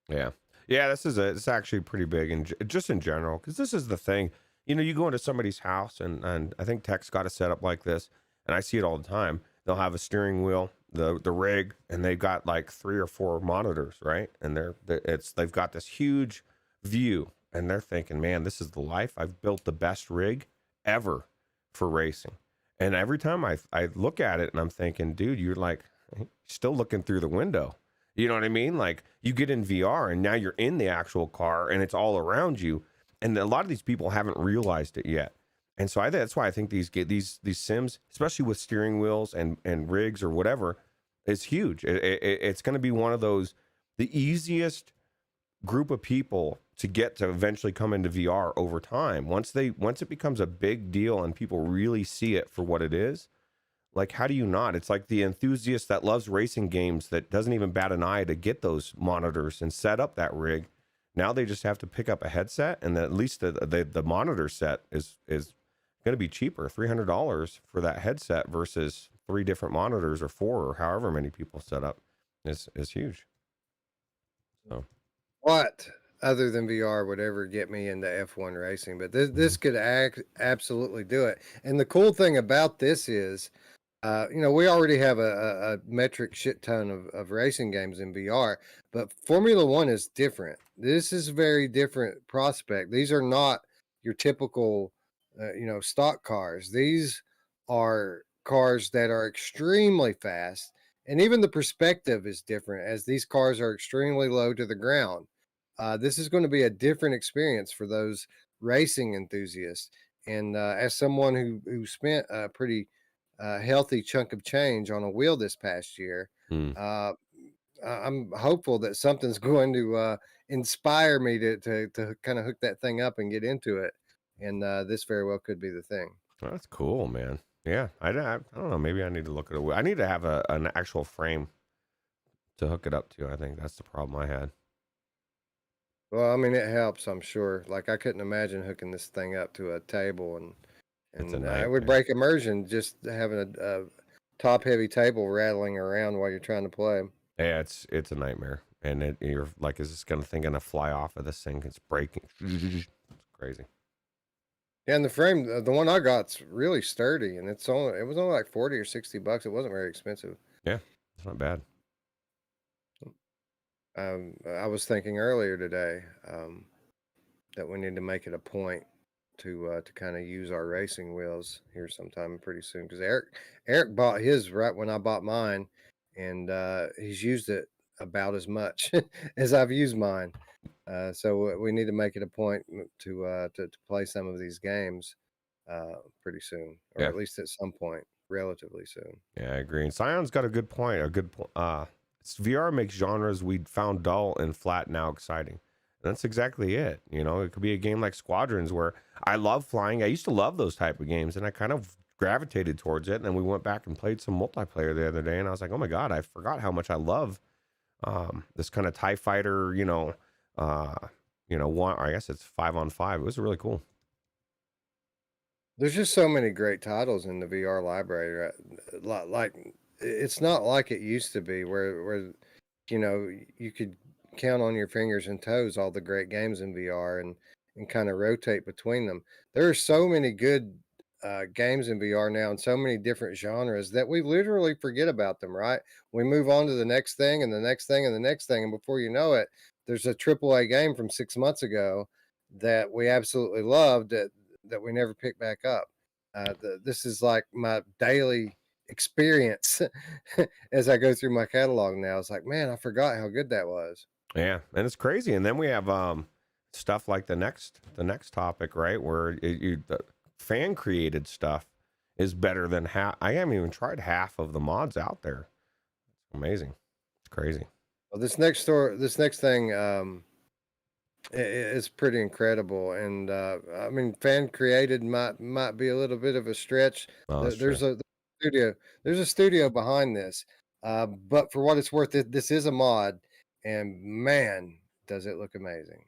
Yeah. Yeah, it's actually pretty big, and just in general, because this is the thing. You go into somebody's house, and I think tech's got a setup like this, and I see it all the time. They'll have a steering wheel, the rig, and they've got like 3 or 4 monitors, right? And they've got this huge view, and they're thinking, man, this is the life. I've built the best rig ever for racing. And every time I look at it, and I'm thinking, dude, you're like still looking through the window. You know what I mean? Like, you get in VR and now you're in the actual car and it's all around you. And a lot of these people haven't realized it yet. And so that's why I think these sims, especially with steering wheels and rigs or whatever, is huge. It's going to be one of those, the easiest group of people to get to eventually come into VR over time. Once it becomes a big deal and people really see it for what it is, like, how do you not? It's like the enthusiast that loves racing games that doesn't even bat an eye to get those monitors and set up that rig. Now they just have to pick up a headset, and at least the monitor set is going to be cheaper, $300 for that headset versus 3 different monitors or 4 or however many people set up is huge. So, What other than VR would ever get me into F1 racing? But this could absolutely do it. And the cool thing about this is, we already have a metric shit ton of racing games in VR, but Formula One is different. This is a very different prospect. These are not your typical, stock cars. These are cars that are extremely fast, and even the perspective is different as these cars are extremely low to the ground. This is going to be a different experience for those racing enthusiasts. And as someone who spent a pretty healthy chunk of change on a wheel this past year, I'm hopeful that something's going to inspire me to kind of hook that thing up and get into it. And this very well could be the thing. that's cool, man. Yeah, I don't know. Maybe I need to look at it. I need to have an actual frame to hook it up to. I think that's the problem I had. Well, I mean, it helps, I'm sure. Like, I couldn't imagine hooking this thing up to a table It's a it would nightmare. break immersion just having a top heavy table rattling around while you're trying to play. Yeah, it's a nightmare, and you're like, is this thing gonna fly off of this thing? It's breaking. It's crazy. Yeah, and the frame, the one I got's really sturdy, and it was only like 40 or 60 bucks. It wasn't very expensive. Yeah, it's not bad. I was thinking earlier today that we need to make it a point to kind of use our racing wheels here sometime pretty soon, because Eric bought his right when I bought mine, and he's used it about as much as I've used mine. So we need to make it a point to play some of these games pretty soon, or Yeah. at least at some point, relatively soon. Yeah, I agree. And Scion's got a good point. VR makes genres we'd found dull and flat now exciting. And that's exactly it. It could be a game like Squadrons, where I love flying. I used to love those type of games, and I kind of gravitated towards it. And then we went back and played some multiplayer the other day, and I was like, oh my God, I forgot how much I love this kind of TIE fighter, one, I guess it's 5-on-5. It was really cool. There's just so many great titles in the VR library. Right? Like, it's not like it used to be, where you could count on your fingers and toes all the great games in VR and kind of rotate between them. There are so many good games in VR now in so many different genres that we literally forget about them, right? We move on to the next thing and the next thing and the next thing. And before you know it, there's a AAA game from 6 months ago that we absolutely loved that we never picked back up. This is like my daily experience as I go through my catalog now. It's like, man, I forgot how good that was. Yeah, and it's crazy. And then we have stuff like the next topic, right? Where the fan created stuff is better than half. I haven't even tried half of the mods out there. It's amazing. It's crazy. Well, this next thing, it's pretty incredible, and I mean, fan created might be a little bit of a stretch. Oh, that's There's true. there's a studio behind this, but for what it's worth, this is a mod, and man, does it look amazing.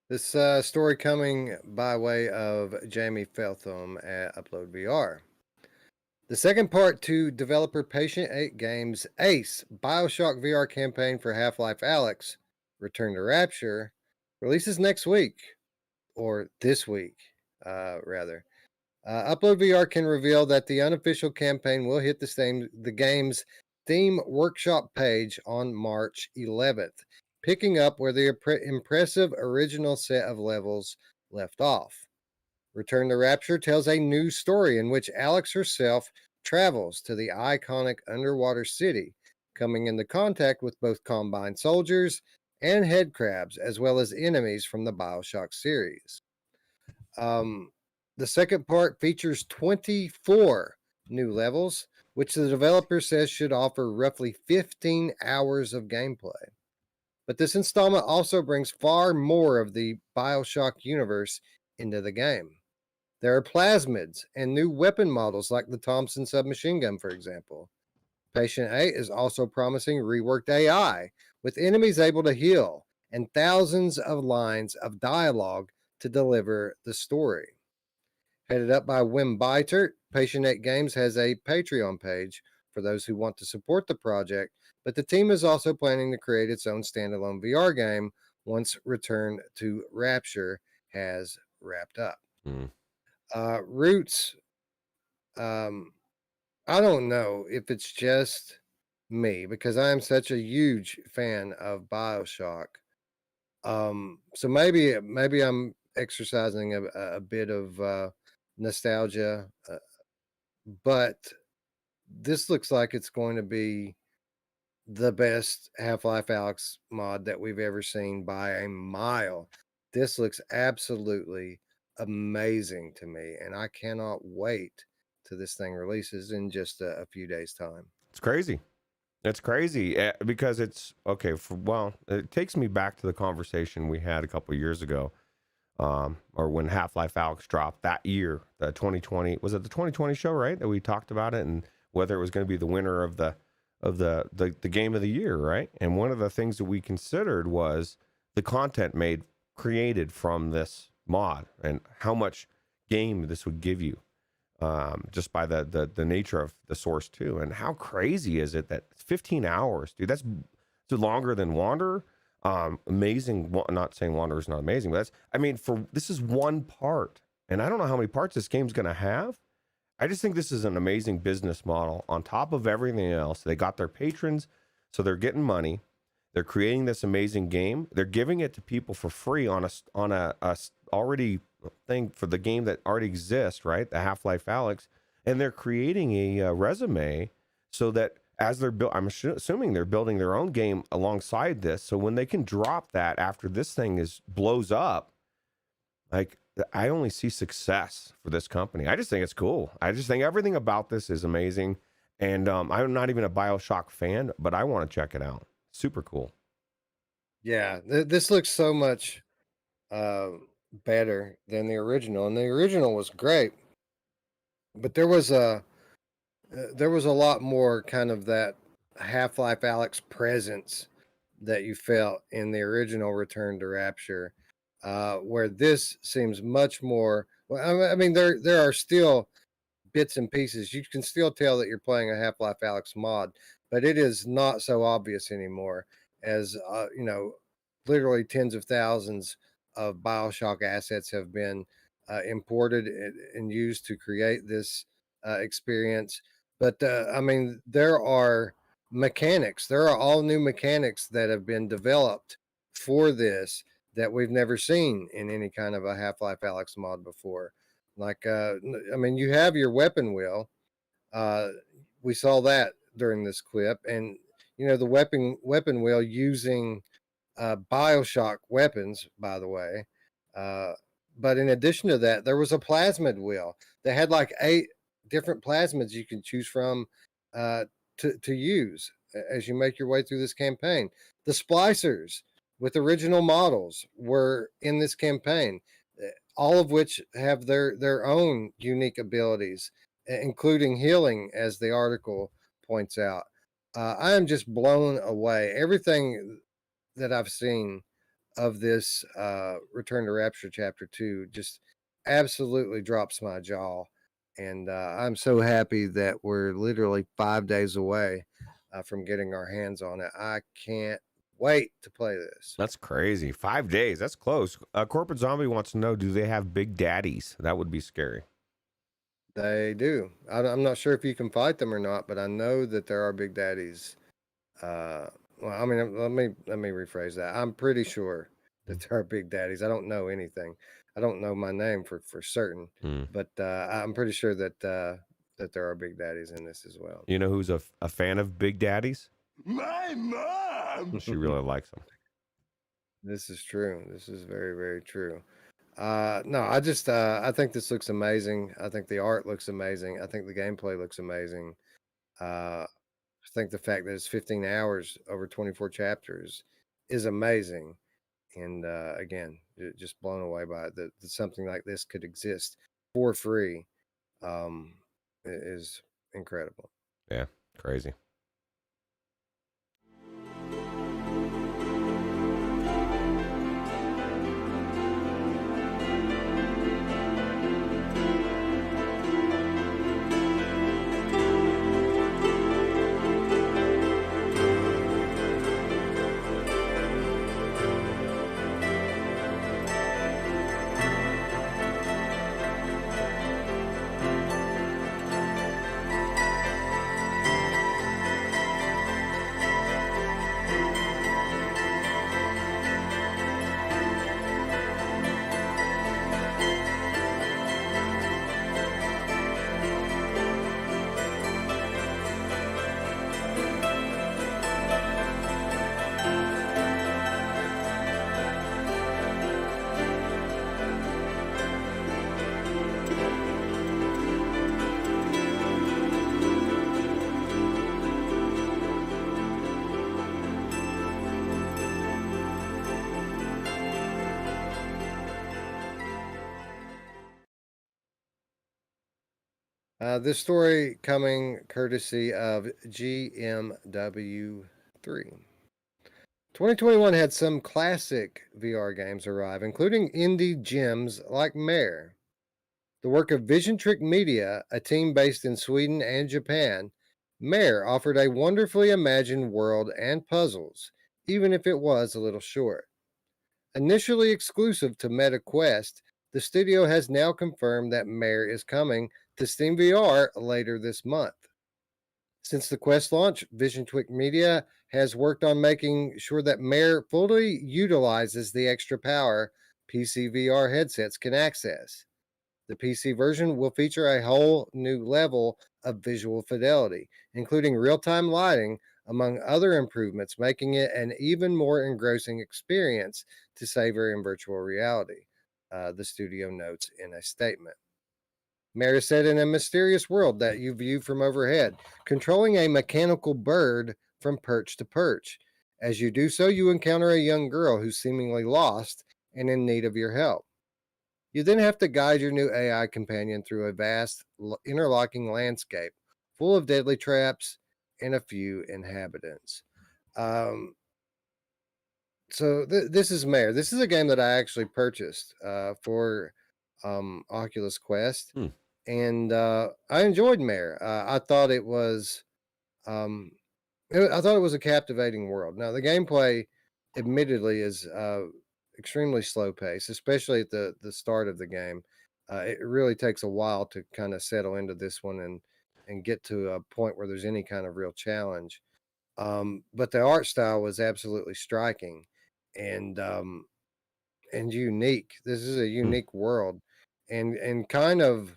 This story coming by way of Jamie Feltham at Upload VR. The second part to developer Patient 8 Games' Ace BioShock VR campaign for Half-Life Alyx, Return to Rapture, releases next week, or this week, rather. Upload VR can reveal that the unofficial campaign will hit the game's Steam Workshop page on March 11th, picking up where the impressive original set of levels left off. Return to Rapture tells a new story in which Alyx herself travels to the iconic underwater city, coming into contact with both Combine soldiers and headcrabs, as well as enemies from the BioShock series. The second part features 24 new levels, which the developer says should offer roughly 15 hours of gameplay. But this installment also brings far more of the BioShock universe into the game. There are plasmids and new weapon models like the Thompson submachine gun, for example. Patient 8 is also promising reworked AI with enemies able to heal and thousands of lines of dialogue to deliver the story. Headed up by Wim Biter, Patient 8 Games has a Patreon page for those who want to support the project, but the team is also planning to create its own standalone VR game once Return to Rapture has wrapped up. Mm. Roots, I don't know if it's just me because I am such a huge fan of BioShock. So maybe I'm exercising a bit of nostalgia, but this looks like it's going to be the best Half-Life Alyx mod that we've ever seen by a mile. This looks absolutely amazing to me, and I cannot wait till this thing releases in just a few days' time. It's crazy. It's crazy because it's okay. It takes me back to the conversation we had a couple of years ago, or when Half-Life Alyx dropped that year, the 2020. Was it the 2020 show, right? That we talked about it and whether it was going to be the winner of the game of the year, right? And one of the things that we considered was the content created from this mod and how much game this would give you. Just by the nature of the source too. And how crazy is it that it's 15 hours, dude? That's longer than Wander. Amazing. Not saying Wander is not amazing, but this is one part. And I don't know how many parts this game's going to have. I just think this is an amazing business model on top of everything else. They got their patrons, so they're getting money. They're creating this amazing game. They're giving it to people for free on a already thing for the game that already exists, right? The Half-Life Alyx, and they're creating a resume so that as they're I'm assuming they're building their own game alongside this. So when they can drop that after this thing blows up, like I only see success for this company. I just think it's cool. I just think everything about this is amazing. And I'm not even a BioShock fan, but I want to check it out. Super cool. Yeah, this looks so much better than the original, and the original was great, but there was a lot more kind of that Half-Life Alyx presence that you felt in the original Return to Rapture, where this seems much more. Well, I mean, there are still bits and pieces. You can still tell that you're playing a Half-Life Alyx mod, but it is not so obvious anymore as literally tens of thousands of BioShock assets have been imported and used to create this experience. But I mean, there are mechanics. There are all new mechanics that have been developed for this that we've never seen in any kind of a Half-Life Alyx mod before. Like, I mean, you have your weapon wheel. We saw that during this clip, and the weapon wheel using BioShock weapons, by the way. But in addition to that, there was a plasmid wheel. They had like 8 different plasmids you can choose from to use as you make your way through this campaign. The splicers with original models were in this campaign, all of which have their own unique abilities, including healing, as the article points out. I am just blown away. Everything that I've seen of this Return to Rapture Chapter 2 just absolutely drops my jaw. And I'm so happy that we're literally 5 days away from getting our hands on it. I can't wait to play this. That's crazy. 5 days. That's close. Corporate Zombie wants to know, do they have big daddies? That would be scary. They do. I'm not sure if you can fight them or not, but I know that there are big daddies. Well, I mean, let me rephrase that. I'm pretty sure that there are big daddies. I don't know anything. I don't know my name for certain, but I'm pretty sure that that there are big daddies in this as well. You know who's a fan of big daddies? My mom! She really likes them. This is true. This is very, very true. No, I think this looks amazing. I think the art looks amazing. I think the gameplay looks amazing. I think the fact that it's 15 hours over 24 chapters is amazing. And again, just blown away by it that something like this could exist for free is incredible. Yeah, crazy. This story coming courtesy of GMW3. 2021 had some classic VR games arrive, including indie gems like Mare. The work of Vision Trick Media, a team based in Sweden and Japan, Mare offered a wonderfully imagined world and puzzles, even if it was a little short. Initially exclusive to Meta Quest, the studio has now confirmed that Mare is coming to Steam VR later this month. Since the Quest launch, Vision Trick Media has worked on making sure that Mare fully utilizes the extra power PC VR headsets can access. The PC version will feature a whole new level of visual fidelity, including real time lighting, among other improvements, making it an even more engrossing experience to savor in virtual reality, the studio notes in a statement. Mare said in a mysterious world that you view from overhead, controlling a mechanical bird from perch to perch. As you do so, you encounter a young girl who's seemingly lost and in need of your help. You then have to guide your new AI companion through a vast, interlocking landscape full of deadly traps and a few inhabitants. Um, this is Mare. This is a game that I actually purchased for Oculus Quest, Hmm. and I enjoyed Mare. I thought it was, I thought it was a captivating world. Now the gameplay, admittedly, is extremely slow pace, especially at the start of the game. It really takes a while to kind of settle into this one and get to a point where there's any kind of real challenge. But the art style was absolutely striking and and unique. This is a Hmm. unique world, and kind of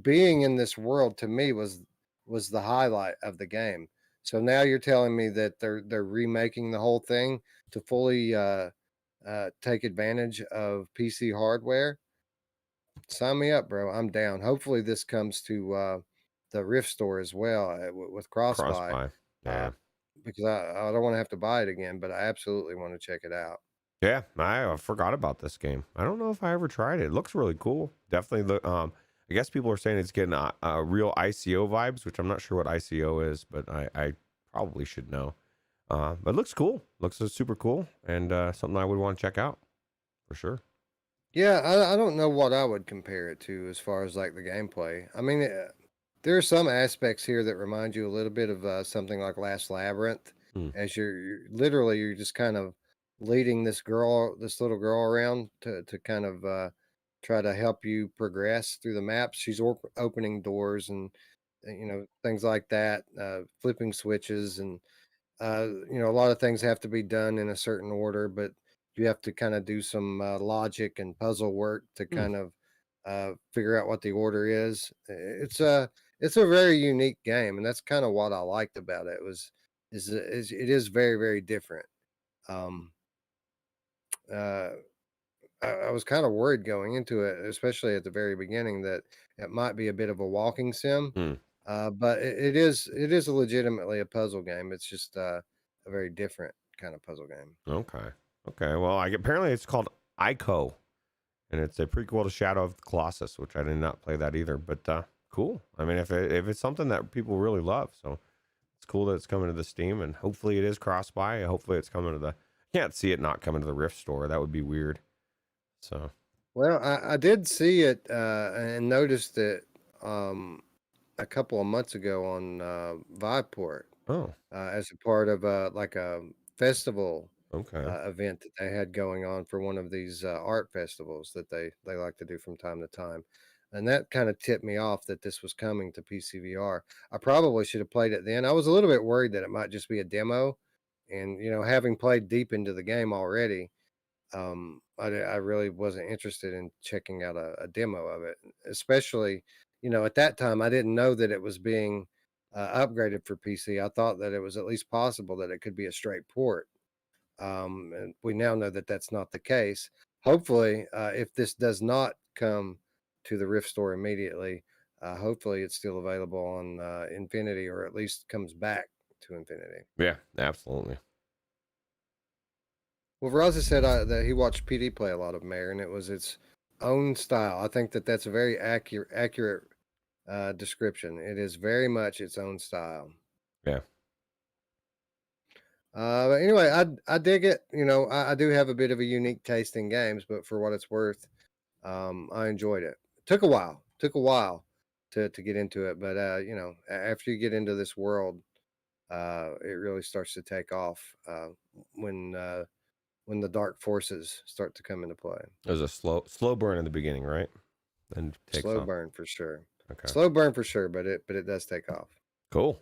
being in this world to me was the highlight of the game. So now you're telling me that they're remaking the whole thing to fully take advantage of PC hardware. Sign me up, bro. I'm down. Hopefully this comes to the Rift store as well with cross buy, Cross-buy. uh, Yeah. because I don't want to have to buy it again, but I absolutely want to check it out. Yeah, I forgot about this game. I don't know if I ever tried it. It looks really cool. Definitely look. I guess people are saying it's getting real ICO vibes, which I'm not sure what ICO is, but I probably should know. But it looks cool. Looks super cool, and something I would want to check out for sure. Yeah, I don't know what I would compare it to as far as like the gameplay. I mean, there are some aspects here that remind you a little bit of something like Last Labyrinth, Hmm. as you're just kind of leading this little girl around to kind of try to help you progress through the maps. She's opening doors and things like that, flipping switches and a lot of things have to be done in a certain order, but you have to kind of do some logic and puzzle work to Hmm. kind of figure out what the order is. It's a very unique game, and that's kind of what I liked about it. It is very very different. Um, uh, I was kind of worried going into it, especially at the very beginning, that it might be a bit of a walking sim. Hmm. But it is legitimately a puzzle game. It's just a very different kind of puzzle game. Okay. Okay. Well, apparently it's called Ico, and it's a prequel to Shadow of the Colossus, which I did not play that either. But cool. I mean, if it's something that people really love, so it's cool that it's coming to the Steam, and hopefully it is cross buy. Hopefully it's coming to the. I can't see it not coming to the Rift store. That would be weird. So. Well, I did see it and noticed it a couple of months ago on Viveport Oh. as a part of like a festival Okay. event that they had going on for one of these art festivals that they like to do from time to time. And that kind of tipped me off that this was coming to PCVR. I probably should have played it then. I was a little bit worried that it might just be a demo. And, having played deep into the game already, I really wasn't interested in checking out a demo of it, especially, at that time, I didn't know that it was being upgraded for PC. I thought that it was at least possible that it could be a straight port. And we now know that that's not the case. Hopefully, if this does not come to the Rift store immediately, hopefully it's still available on Infinity, or at least comes back to Infinity. Yeah. Absolutely. Well, Veraza said that he watched PD play a lot of Mare, and it was its own style. I think that that's a very accurate description. It is very much its own style. Yeah. But anyway, I dig it. You know, I do have a bit of a unique taste in games, but for what it's worth, I enjoyed it. Took a while. To get into it, but you know, after you get into this world, it really starts to take off when the dark forces start to come into play. There's a slow burn in the beginning, right? Then takes Slow off. burn for sure. Okay. Slow burn for sure, but it does take off. Cool.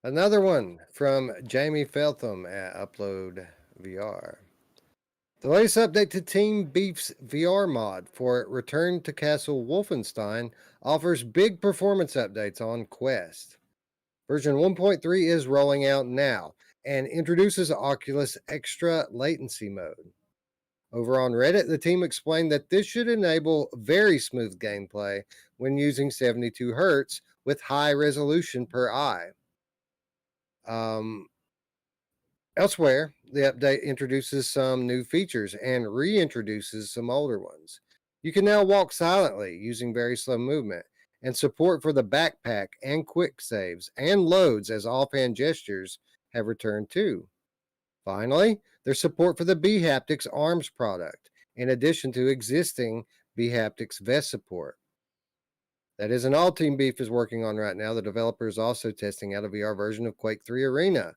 Another one from Jamie Feltham at Upload VR. The latest update to Team Beef's VR mod for Return to Castle Wolfenstein offers big performance updates on Quest. Version 1.3 is rolling out now and introduces Oculus Extra Latency Mode. Over on Reddit, the team explained that this should enable very smooth gameplay when using 72 Hz with high resolution per eye. Elsewhere, the update introduces some new features and reintroduces some older ones. You can now walk silently using very slow movement, and support for the backpack and quick saves and loads as offhand gestures have returned too. Finally, there's support for the bHaptics ARMS product, in addition to existing bHaptics vest support. That isn't all Team Beef is working on right now. The developer is also testing out a VR version of Quake 3 Arena.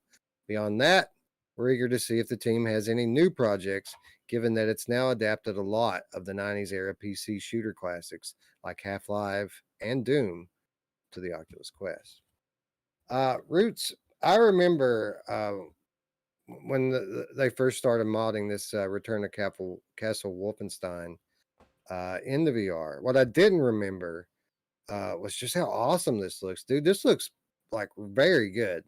Beyond that, we're eager to see if the team has any new projects, given that it's now adapted a lot of the 90s era PC shooter classics like Half-Life and Doom to the Oculus Quest. Roots, I remember when they first started modding this Return to Castle Wolfenstein in the VR. What I didn't remember was just how awesome this looks, dude. This looks like very good.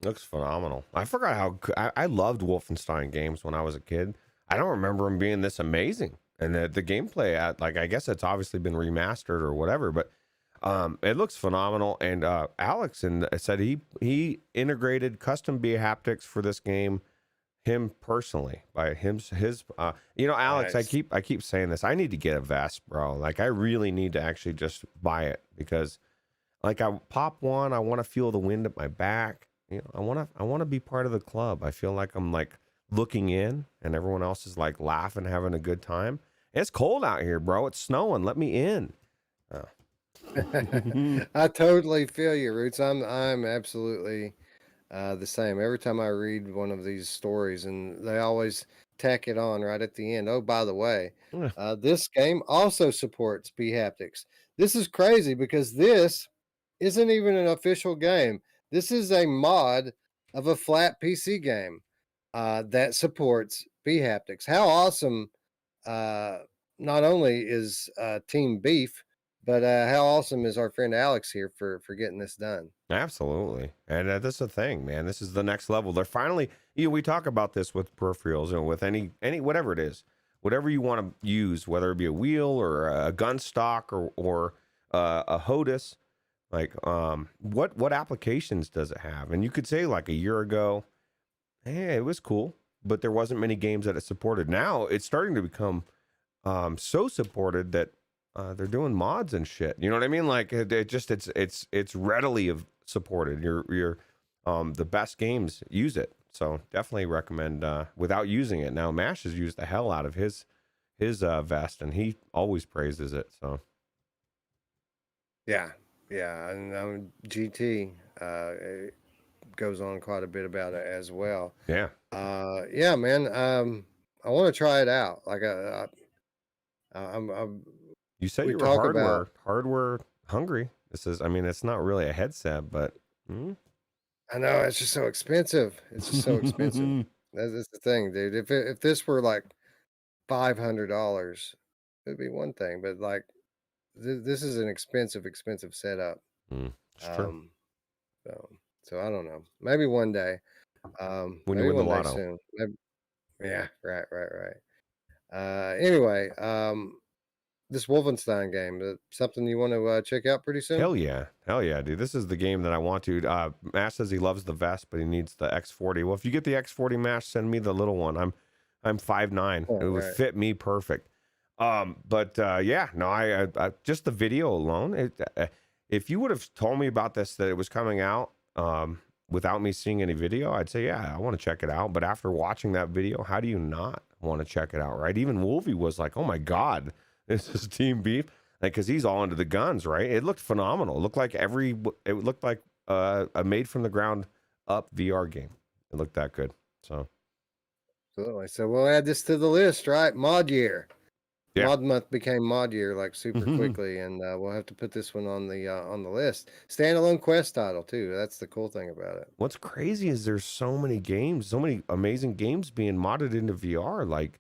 Looks phenomenal. I forgot how I loved Wolfenstein games when I was a kid. I don't remember them being this amazing. And the gameplay, like, I guess it's obviously been remastered or whatever, but it looks phenomenal. And Alyx said he integrated custom bHaptics for this game, him personally, by his you know, Alyx, Nice. I keep saying this. I need to get a vest, bro. Like, I really need to actually just buy it, because like, I pop one, I want to feel the wind at my back. You know, I want to be part of the club. I feel like I'm like looking in and everyone else is like laughing, having a good time. It's cold out here, bro. It's snowing. Let me in. I totally feel you, Roots. I'm absolutely the same. Every time I read one of these stories, and they always tack it on right at the end. Oh, by the way, this game also supports bHaptics. This is crazy because this isn't even an official game. This is a mod of a flat PC game that supports bHaptics. How awesome! Not only is Team Beef But how awesome is our friend Alyx here for getting this done? Absolutely. And that's the thing, man. This is the next level. They're finally, we talk about this with peripherals and with any whatever it is, whatever you want to use, whether it be a wheel or a gun stock or a HOTUS. Like, what applications does it have? And you could say like a year ago, hey, it was cool, but there wasn't many games that it supported. Now it's starting to become so supported that they're doing mods and shit. You know what I mean? Like it's readily supported. Your the best games use it. So definitely recommend without using it. Now Mash has used the hell out of his vest, and he always praises it. So Yeah, and GT it goes on quite a bit about it as well. yeah, yeah, man. I want to try it out. Like I'm you said we you were talk about. hardware hungry. This is, I mean, it's not really a headset, but I know it's just so expensive. It's just so expensive. That's the thing, dude. If this were like $500, it'd be one thing. But like this is an expensive setup. it's true. So I don't know. Maybe one day. When you Maybe win the one day lotto. soon. Yeah, right. Anyway, this Wolfenstein game, something you want to check out pretty soon? Hell yeah, dude. This is the game that I want to. Mash says he loves the vest, but he needs the X40. Well, if you get the X40, Mash, send me the little one. I'm 5'9". Oh, it would fit me perfect. Yeah, no, I just the video alone. If you would have told me about this, that it was coming out without me seeing any video, I'd say, yeah, I want to check it out. But after watching that video, how do you not want to check it out, right? Even Wolfie was like, oh my God, this is Team Beef. Like, cause he's all into the guns, right? It looked phenomenal. It looked like a made from the ground up VR game. It looked that good. So Absolutely. So we'll add this to the list, right? Mod year. Yeah. Mod month became mod year like super quickly, and we'll have to put this one on the list. Standalone quest title too. That's the cool thing about it. what's crazy is there's so many games, so many amazing games being modded into VR. Like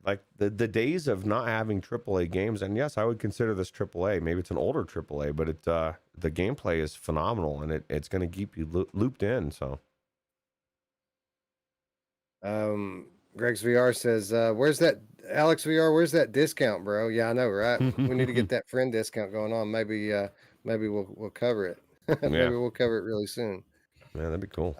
like the days of not having AAA games, and yes, I would consider this AAA. Maybe it's an older AAA, but the gameplay is phenomenal, and it's going to keep you looped in. So, Greg's VR says, "Where's that Alyx VR? Where's that discount, bro?" Yeah, I know, right? We need to get that friend discount going on. Maybe we'll cover it. Maybe we'll cover it really soon. Yeah, that'd be cool.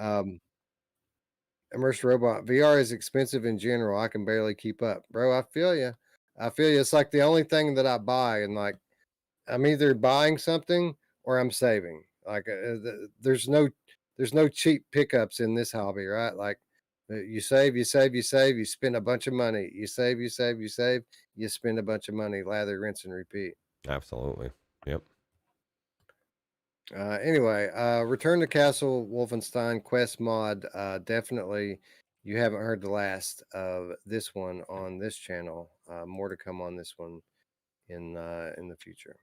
Immersed Robot VR is expensive in general. I can barely keep up, bro. I feel you. It's like the only thing that I buy, and like I'm either buying something or I'm saving. Like there's no cheap pickups in this hobby, right? Like you save, you spend a bunch of money. You save, you spend a bunch of money. Lather, rinse, and repeat. Absolutely. Yep. Anyway, Return to Castle Wolfenstein Quest mod. Definitely, you haven't heard the last of this one on this channel. More to come on this one in the future.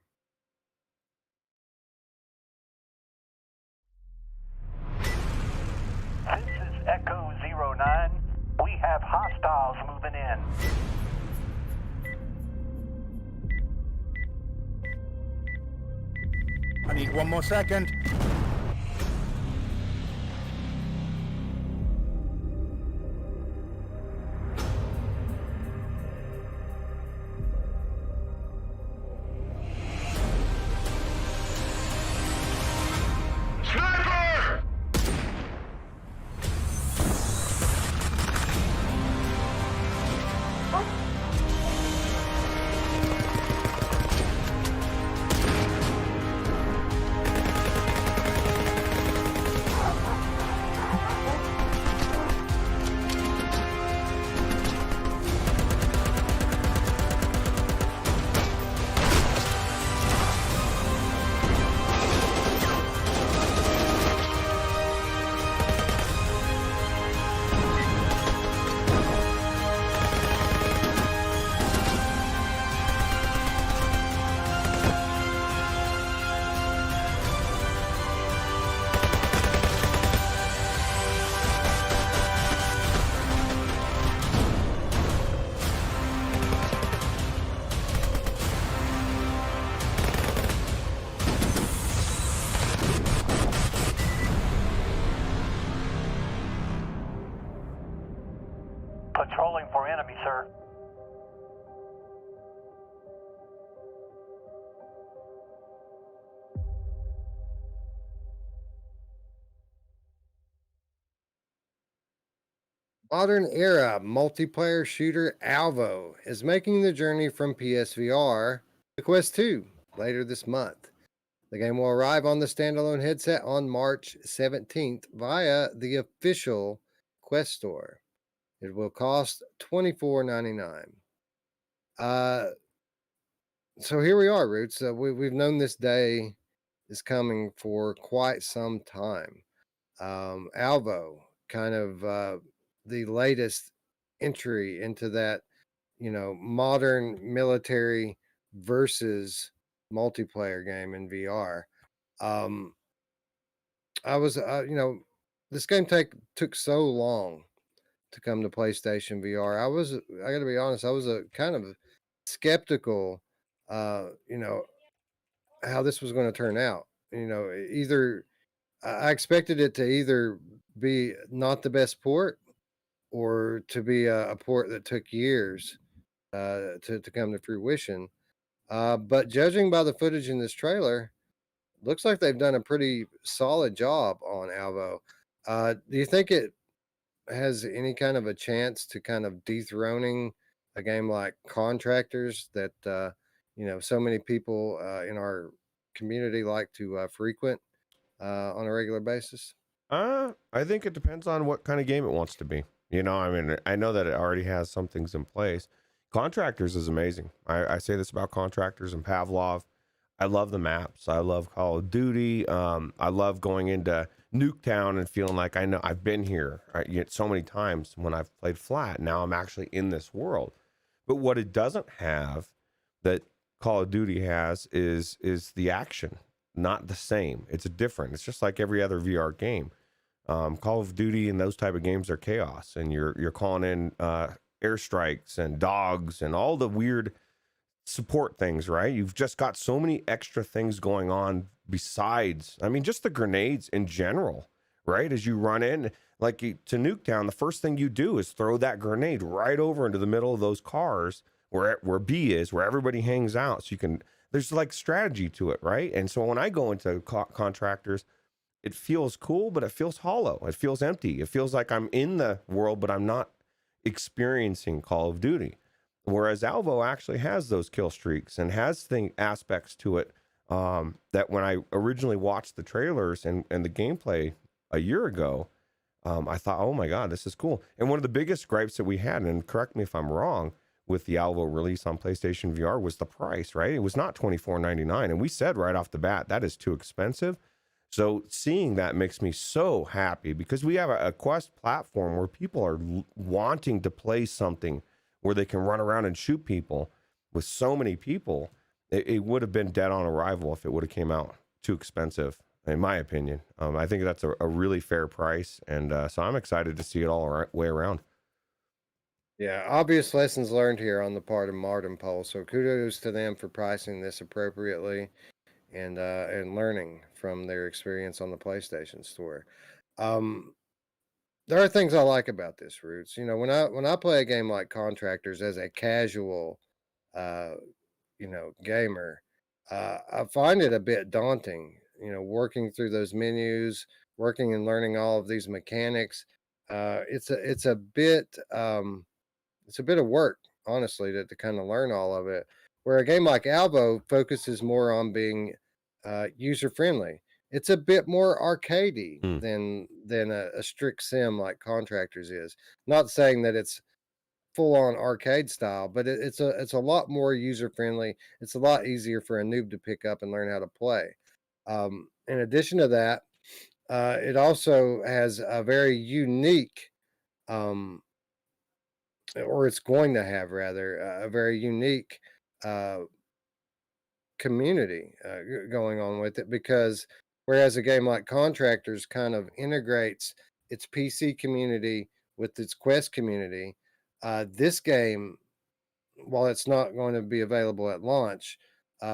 This is Echo 09. We have hostiles moving in. I need one more second. Sniper! Patrolling for enemy, sir. Modern era multiplayer shooter Alvo is making the journey from PSVR to Quest 2 later this month. The game will arrive on the standalone headset on March 17th via the official Quest store. It will cost $24.99. So here we are, Roots. We've known this day is coming for quite some time. Alvo, kind of the latest entry into that, modern military versus multiplayer game in VR. I was, this game took so long to come to PlayStation VR. I got to be honest, I was a kind of skeptical, how this was going to turn out. Either I expected it to either be not the best port or to be a port that took years to come to fruition. But judging by the footage in this trailer, looks like they've done a pretty solid job on Alvo. Do you think it has any kind of a chance to kind of dethroning a game like Contractors that so many people in our community like to frequent on a regular basis? I think it depends on what kind of game it wants to be. I mean, I know that it already has some things in place. Contractors is amazing. I say this about Contractors and Pavlov. I love the maps. I love Call of Duty. I love going into Nuketown and feeling like I know I've been here so many times when I've played flat. Now I'm actually in this world. But what it doesn't have that Call of Duty has is the action. Not the same. It's different. It's just like every other VR game. Call of Duty and those type of games are chaos, and you're calling in airstrikes and dogs and all the weird support things, right? You've just got so many extra things going on besides, I mean, just the grenades in general, right? As you run in, to Nuketown, the first thing you do is throw that grenade right over into the middle of those cars where B is, where everybody hangs out. So there's like strategy to it, right? And so when I go into Contractors, it feels cool, but it feels hollow. It feels empty. It feels like I'm in the world, but I'm not experiencing Call of Duty. Whereas Alvo actually has those kill streaks and has aspects to it that when I originally watched the trailers and the gameplay a year ago, I thought, oh my God, this is cool. And one of the biggest gripes that we had, and correct me if I'm wrong, with the Alvo release on PlayStation VR was the price, right? It was not $24.99. And we said right off the bat, that is too expensive. So seeing that makes me so happy because we have a Quest platform where people are wanting to play something where they can run around and shoot people with so many people. It would have been dead on arrival if it would have came out too expensive, in my opinion. I think that's a really fair price. And so I'm excited to see it all way around. Yeah, obvious lessons learned here on the part of Martin Pole. So kudos to them for pricing this appropriately and learning from their experience on the PlayStation Store. There are things I like about this, Roots. When I play a game like Contractors as a casual, gamer, I find it a bit daunting. Working through those menus, working and learning all of these mechanics. It's a bit of work, honestly, to kind of learn all of it. Where a game like Alvo focuses more on being user friendly. It's a bit more arcadey than a strict sim like Contractors is. Not saying that it's full on arcade style, but it's a lot more user friendly. It's a lot easier for a noob to pick up and learn how to play. In addition to that, it also has a very unique, or it's going to have rather a very unique community going on with it, because whereas a game like Contractors kind of integrates its PC community with its Quest community, this game, while it's not going to be available at launch,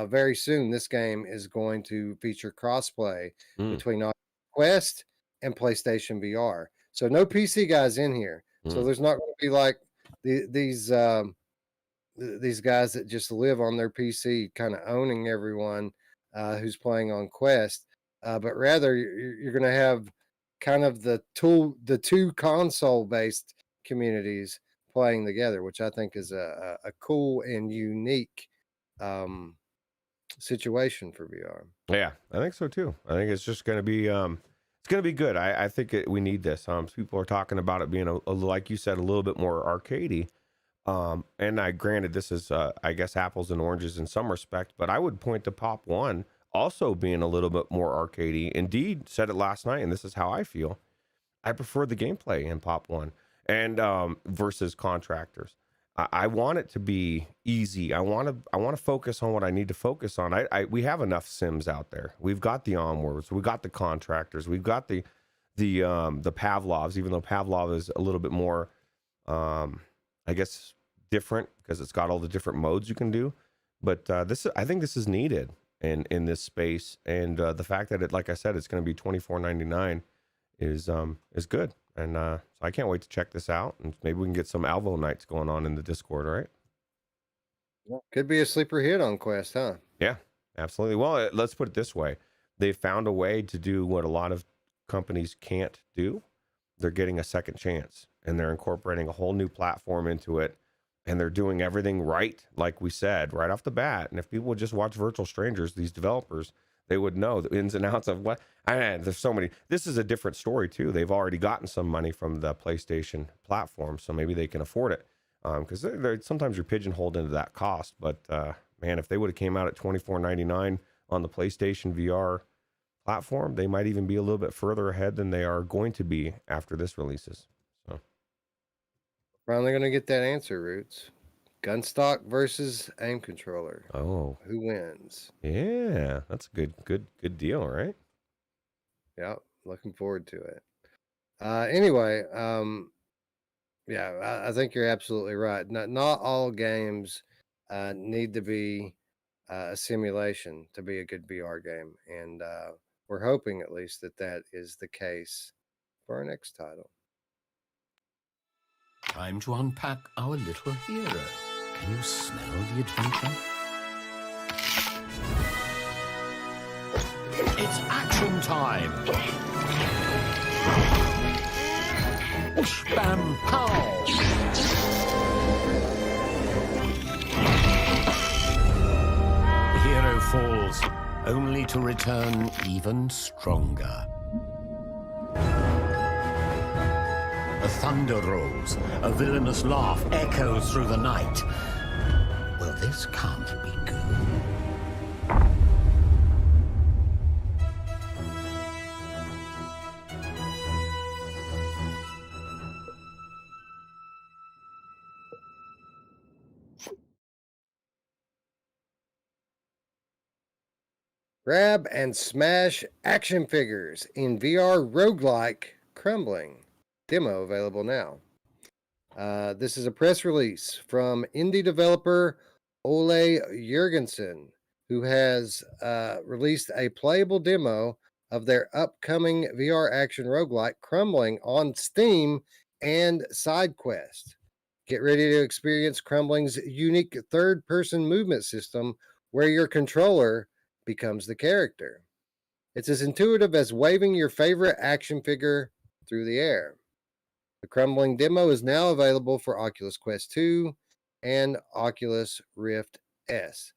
very soon this game is going to feature crossplay between Quest and PlayStation VR. So no PC guys in here. So there's not going to be like these these guys that just live on their PC, kind of owning everyone who's playing on Quest, but rather you're going to have kind of the two console based communities playing together, which I think is a cool and unique situation for VR. Yeah, I think so too. I think it's just going to be it's going to be good. I think we need this. People are talking about it being like you said, a little bit more arcadey. And I granted this is I guess apples and oranges in some respect, but I would point to Pop One also being a little bit more arcadey. Indeed, said it last night, and this is how I feel. I prefer the gameplay in Pop One and versus Contractors. I want it to be easy. I want to focus on what I need to focus on. We have enough Sims out there. We've got the Onwards, we got the Contractors, we've got the Pavlovs. Even though Pavlov is a little bit more, I guess, different because it's got all the different modes you can do. But I think this is needed in this space, and the fact that like I said, it's going to be $24.99 is good. And so I can't wait to check this out, and maybe we can get some Alvo nights going on in the Discord, right? Well, could be a sleeper hit on Quest, huh? Yeah, absolutely. Well, let's put it this way: they found a way to do what a lot of companies can't do. They're getting a second chance, and they're incorporating a whole new platform into it, and they're doing everything right, like we said right off the bat. And if people would just watch Virtual Strangers, these developers, they would know the ins and outs of what. And there's so many. This is a different story too. They've already gotten some money from the PlayStation platform, so maybe they can afford it. Because sometimes you're pigeonholed into that cost. But man, if they would have came out at $24.99 on the PlayStation VR platform, they might even be a little bit further ahead than they are going to be after this releases. So finally going to get that answer, Roots. Gunstock versus aim controller. Oh, who wins? Yeah, that's a good deal, right? Yeah, looking forward to it. Anyway, yeah, I think you're absolutely right. Not all games need to be a simulation to be a good VR game, and we're hoping at least that is the case for our next title. Time to unpack our little hero. Can you smell the adventure? It's action time! Whoosh, bam, pow! The hero falls, only to return even stronger. A thunder rolls, a villainous laugh echoes through the night. Well, this can't be good. Grab and smash action figures in VR roguelike Crumbling. Demo available now. This is a press release from indie developer Ole Jurgensen, who has released a playable demo of their upcoming VR action roguelike Crumbling on Steam and SideQuest. Get ready to experience Crumbling's unique third-person movement system where your controller becomes the character. It's as intuitive as waving your favorite action figure through the air. The Crumbling demo is now available for Oculus Quest 2 and Oculus Rift S.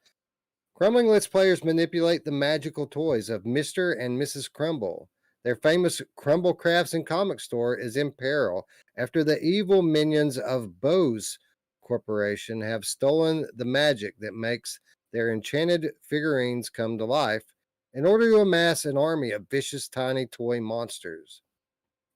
Crumbling lets players manipulate the magical toys of Mr. and Mrs. Crumble. Their famous Crumble Crafts and comic store is in peril after the evil minions of Bose Corporation have stolen the magic that makes their enchanted figurines come to life in order to amass an army of vicious tiny toy monsters.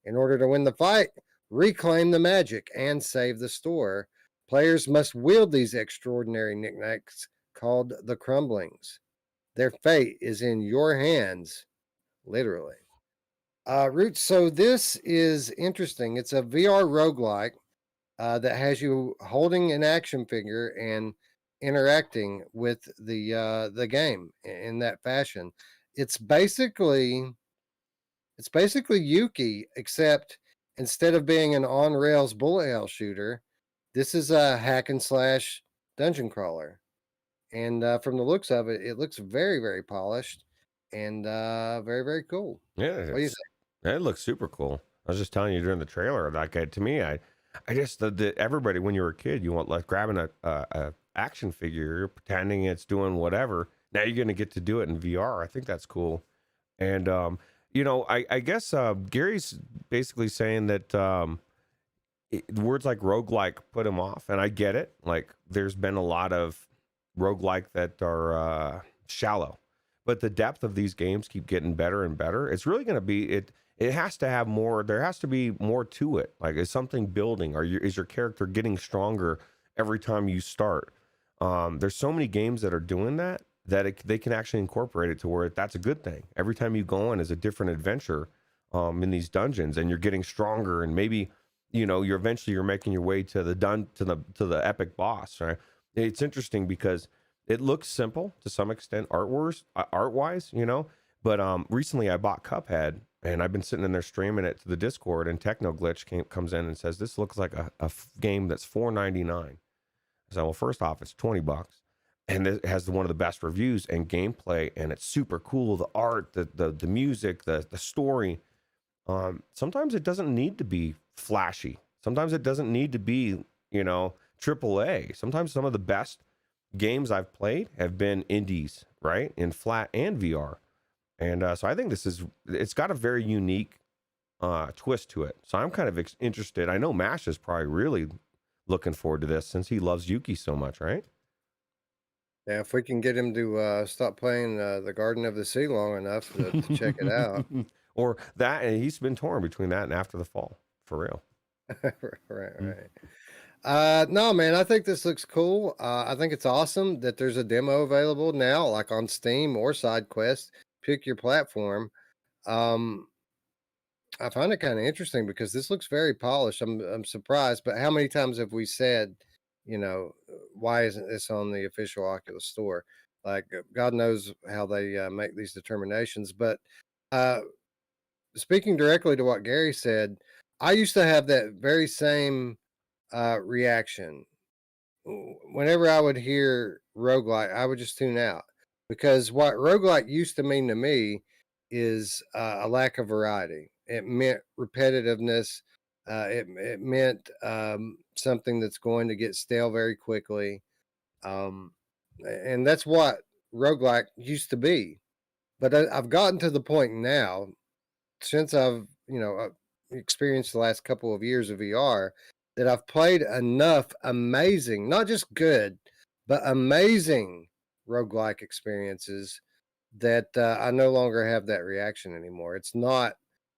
In order to win the fight, reclaim the magic, and save the store, players must wield these extraordinary knickknacks called the Crumblings. Their fate is in your hands, literally. Roots, so this is interesting. It's a VR roguelike that has you holding an action figure and interacting with the game in that fashion. It's basically Yuki, except instead of being an on-rails bullet hell shooter, this is a hack and slash dungeon crawler, and from the looks of it, it looks very, very polished and very, very cool. Yeah, What do you it looks super cool. I was just telling you during the trailer, like to me, I just everybody when you were a kid, you want like grabbing a action figure, pretending it's doing whatever. Now you're gonna get to do it in VR. I think that's cool. And you know, I guess Gary's basically saying that words like roguelike put him off, and I get it. Like there's been a lot of roguelike that are shallow, but the depth of these games keep getting better and better. It's really going to be it has to have more. There has to be more to it. Like is something building? Is your character getting stronger every time you start? There's so many games that are doing that they can actually incorporate it to where that's a good thing. Every time you go on is a different adventure in these dungeons, and you're getting stronger, and maybe you're making your way to the epic boss. Right? It's interesting because it looks simple to some extent art wise, but recently I bought Cuphead, and I've been sitting in there streaming it to the Discord, and Technoglitch comes in and says this looks like a game that's $4.99. I said, well, first off, it's $20, and it has one of the best reviews and gameplay, and it's super cool. The art, the music, the story. Sometimes it doesn't need to be flashy. Sometimes it doesn't need to be, AAA. Sometimes some of the best games I've played have been indies, right? In flat and VR. And so I think it's got a very unique twist to it. So I'm kind of interested. I know Mash is probably really looking forward to this since he loves Yuki so much, right? Yeah, if we can get him to stop playing the Garden of the Sea long enough to check it out. Or that, and he's been torn between that and After the Fall, for real. Right. No, man, I think this looks cool. I think it's awesome that there's a demo available now, like on Steam or SideQuest. Pick your platform. I find it kind of interesting because this looks very polished. I'm surprised, but how many times have we said, why isn't this on the official Oculus store? Like God knows how they make these determinations. But speaking directly to what Gary said, I used to have that very same reaction. Whenever I would hear roguelike, I would just tune out because what roguelike used to mean to me is a lack of variety. It meant repetitiveness. It meant something that's going to get stale very quickly. And that's what roguelike used to be. But I've gotten to the point now, since I've, experienced the last couple of years of VR, that I've played enough amazing, not just good, but amazing roguelike experiences that I no longer have that reaction anymore. It's not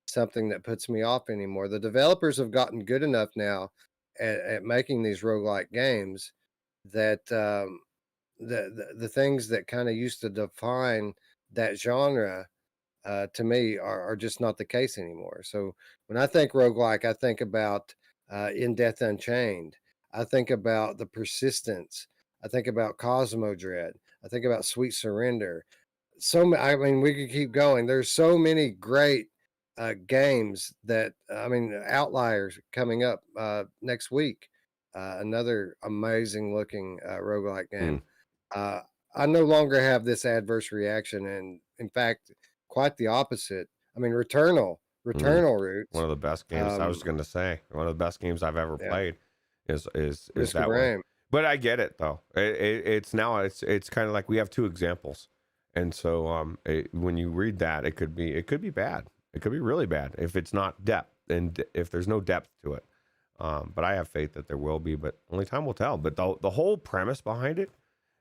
something that puts me off anymore. The developers have gotten good enough now at making these roguelike games that the things that kind of used to define that genre to me are just not the case anymore. So when I think roguelike, I think about In Death Unchained. I think about the persistence. I think about Cosmo Dread. I think about Sweet Surrender. I mean, we could keep going. There's so many great games that, Outliers coming up next week. Another amazing looking roguelike game. I no longer have this adverse reaction. And in fact, quite the opposite. I mean, Returnal Roots. One of the best games. I was going to say one of the best games I've ever played is that way. But I get it though. It's kind of like we have two examples, and so when you read that, it could be bad. It could be really bad if it's not depth and if there's no depth to it. But I have faith that there will be. But only time will tell. But the whole premise behind it.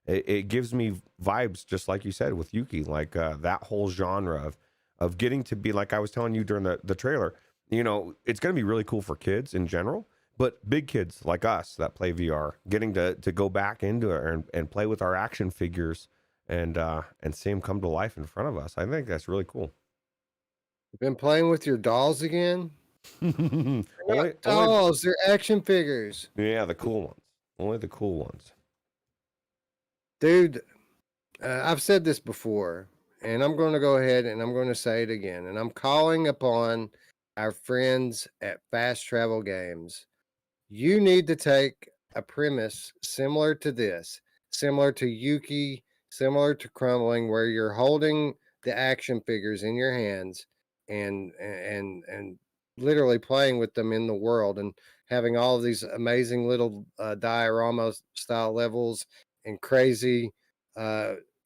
It gives me vibes, just like you said, with Yuki, like that whole genre of getting to be, like I was telling you during the trailer, it's going to be really cool for kids in general, but big kids like us that play VR, getting to go back into it and play with our action figures and see them come to life in front of us. I think that's really cool. You've been playing with your dolls again? Only dolls, they're action figures. Yeah, the cool ones. Only the cool ones. Dude, I've said this before, and I'm going to go ahead and I'm going to say it again. And I'm calling upon our friends at Fast Travel Games. You need to take a premise similar to this, similar to Yuki, similar to Crumbling, where you're holding the action figures in your hands and literally playing with them in the world and having all of these amazing little diorama style levels and crazy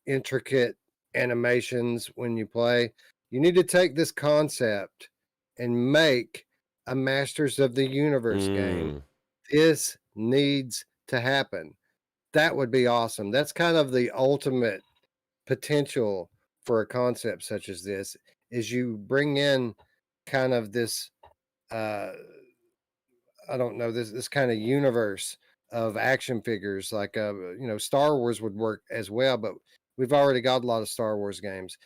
intricate animations when you play. You need to take this concept and make a Masters of the Universe game. Mm. This needs to happen. That would be awesome. That's kind of the ultimate potential for a concept such as this, is you bring in kind of this I don't know, this kind of universe of action figures, like Star Wars would work as well, but we've already got a lot of Star Wars games.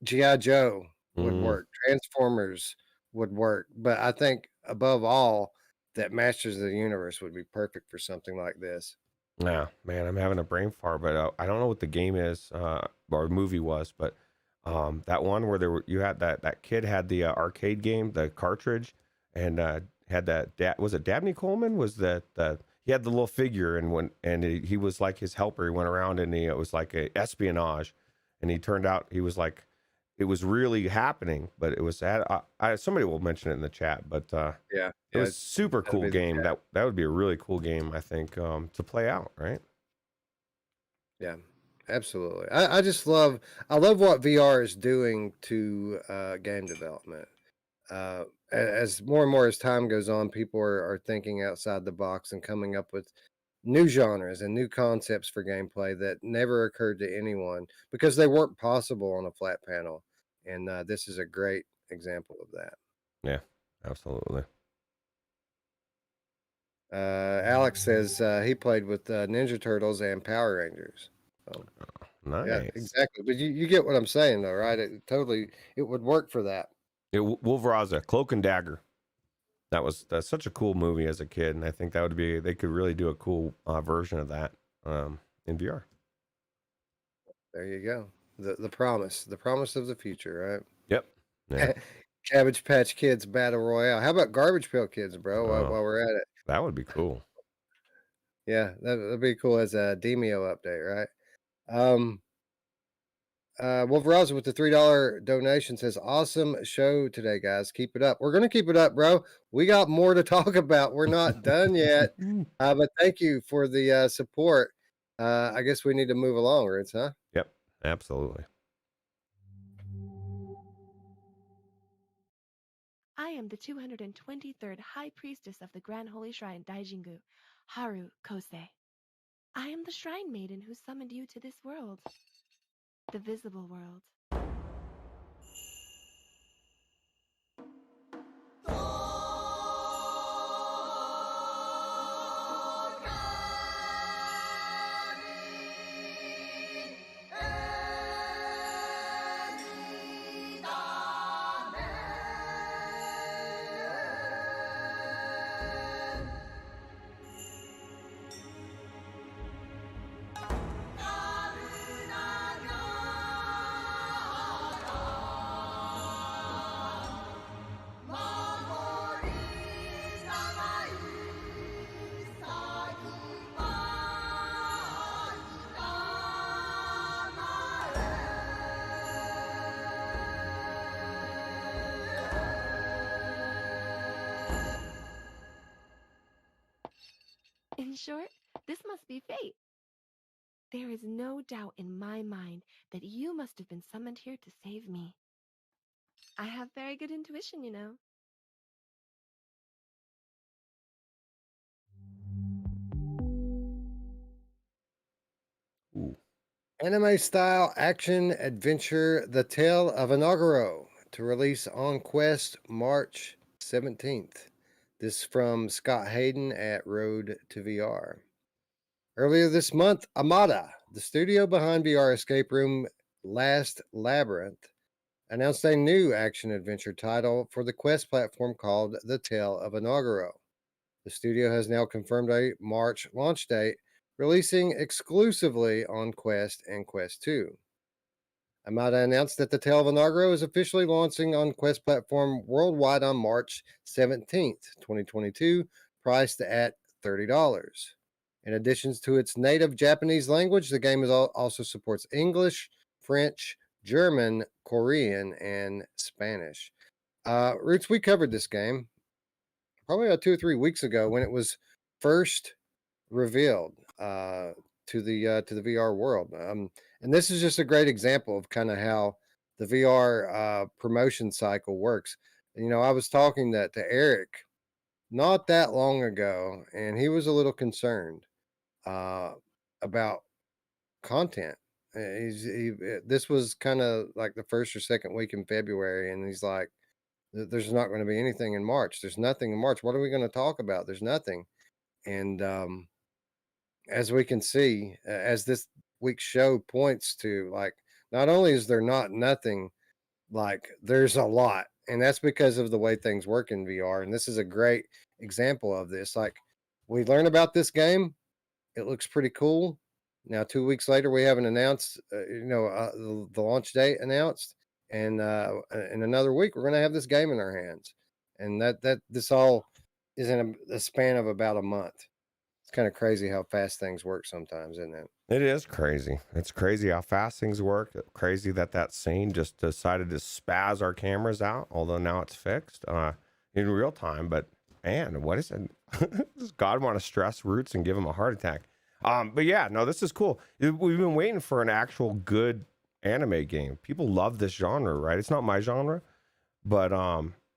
G.I. Joe would Mm. work, Transformers would work, but I think above all that Masters of the Universe would be perfect for something like this. Yeah, man, I'm having a brain fart, but I don't know what the game is or movie was, but that one where you had that kid had the arcade game, the cartridge, and had that was it Dabney Coleman? Was that he had the little figure and he was like his helper. He went around and it was like a espionage, and he turned out he was like it was really happening, but it was somebody will mention it in the chat, but Yeah, it was super that'd cool be the game. chat. That would be a really cool game, I think, to play out, right? Yeah, absolutely. I just love what VR is doing to game development. As more and more as time goes on, people are thinking outside the box and coming up with new genres and new concepts for gameplay that never occurred to anyone because they weren't possible on a flat panel. And this is a great example of that. Yeah, absolutely. Alex says he played with Ninja Turtles and Power Rangers. So, Nice. yeah, exactly. But you get what I'm saying, though, right? It would work for that. Wolfraza, Cloak and Dagger. That's such a cool movie as a kid, and I think they could really do a cool version of that in VR. There you go. The promise of the future, right? Yep. Yeah. Cabbage Patch Kids Battle Royale. How about Garbage Pail Kids, bro? While we're at it, That would be cool. yeah, that'd be cool as a Demio update, right? Wolfraza with the $3 donation says, "Awesome show today, guys. Keep it up." We're gonna keep it up, bro. We got more to talk about. We're not done yet, but thank you for the support. I guess we need to move along, Ritz, huh? Yep. Absolutely. I am the 223rd High Priestess of the Grand Holy Shrine Daijingu, Haru Kosei. I am the Shrine Maiden who summoned you to this world, the visible world. In short, this must be fate. There is no doubt in my mind that you must have been summoned here to save me. I have very good intuition, you know. Ooh. Anime style action adventure, The Tale of Onogoro, to release on Quest March 17th. This from Scott Hayden at Road to VR. Earlier this month, Amada, the studio behind VR escape room Last Labyrinth, announced a new action adventure title for the Quest platform called The Tale of Onogoro. The studio has now confirmed a March launch date, releasing exclusively on Quest and Quest 2. Amada announced that The Tale of Onogoro is officially launching on Quest platform worldwide on March 17th, 2022, priced at $30. In addition to its native Japanese language, the game also supports English, French, German, Korean, and Spanish. Roots, we covered this game probably about 2 or 3 weeks ago when it was first revealed to the VR world. And this is just a great example of kind of how the VR promotion cycle works. You know, I was talking to Eric not that long ago, and he was a little concerned about content. This was kind of like the first or second week in February, and he's like, "There's not going to be anything in March. There's nothing in March. What are we going to talk about? There's nothing." And as we can see, as this week's show points to, like, not only is there not nothing, like, there's a lot, and that's because of the way things work in VR. And this is a great example of this. Like, we learn about this game, it looks pretty cool. Now, 2 weeks later, we haven't announced, the launch date announced, and in another week, we're going to have this game in our hands, and this all is in a span of about a month. It's kind of crazy how fast things work sometimes, isn't it? It is crazy. It's crazy how fast things work. Crazy that scene just decided to spaz our cameras out, although now it's fixed in real time. But man, what is it? Does God want to stress Roots and give him a heart attack? But yeah, no, this is cool. We've been waiting for an actual good anime game. People love this genre, right? It's not my genre, but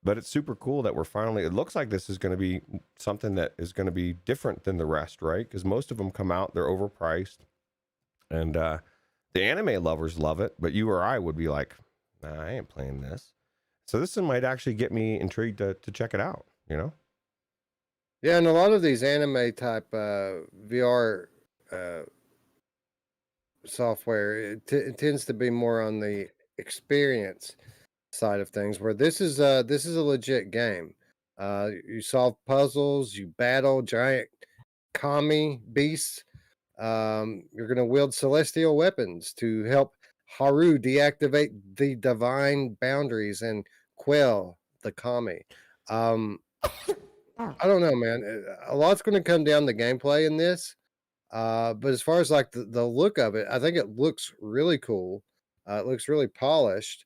it's super cool that we're finally, it looks like this is going to be something that is going to be different than the rest, right? Because most of them come out, they're overpriced, and the anime lovers love it, but you or I would be like, nah, I ain't playing this. So this one might actually get me intrigued to check it out, you know? Yeah, and a lot of these anime type VR software, it tends to be more on the experience side of things, where this is a legit game. You solve puzzles, you battle giant kami beasts. You're going to wield celestial weapons to help Haru deactivate the divine boundaries and quell the kami. I don't know, man. A lot's going to come down the gameplay in this. But as far as like the look of it, I think it looks really cool. It looks really polished.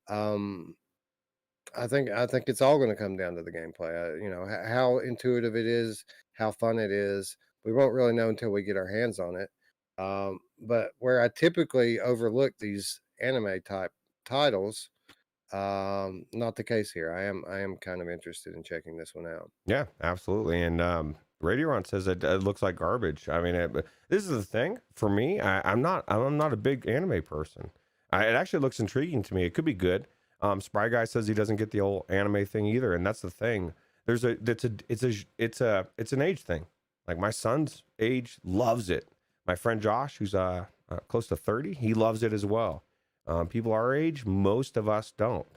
I think it's all going to come down to the gameplay. You know, how intuitive it is, how fun it is. We won't really know until we get our hands on it. But where I typically overlook these anime type titles, not the case here. I am kind of interested in checking this one out. Yeah, absolutely. And Radioron says it looks like garbage. I mean, this is the thing for me. I'm not a big anime person. It actually looks intriguing to me. It could be good. Spry Guy says he doesn't get the old anime thing either, and that's the thing. It's an age thing. Like my son's age loves it. My friend Josh, who's close to 30, he loves it as well. People our age, most of us don't.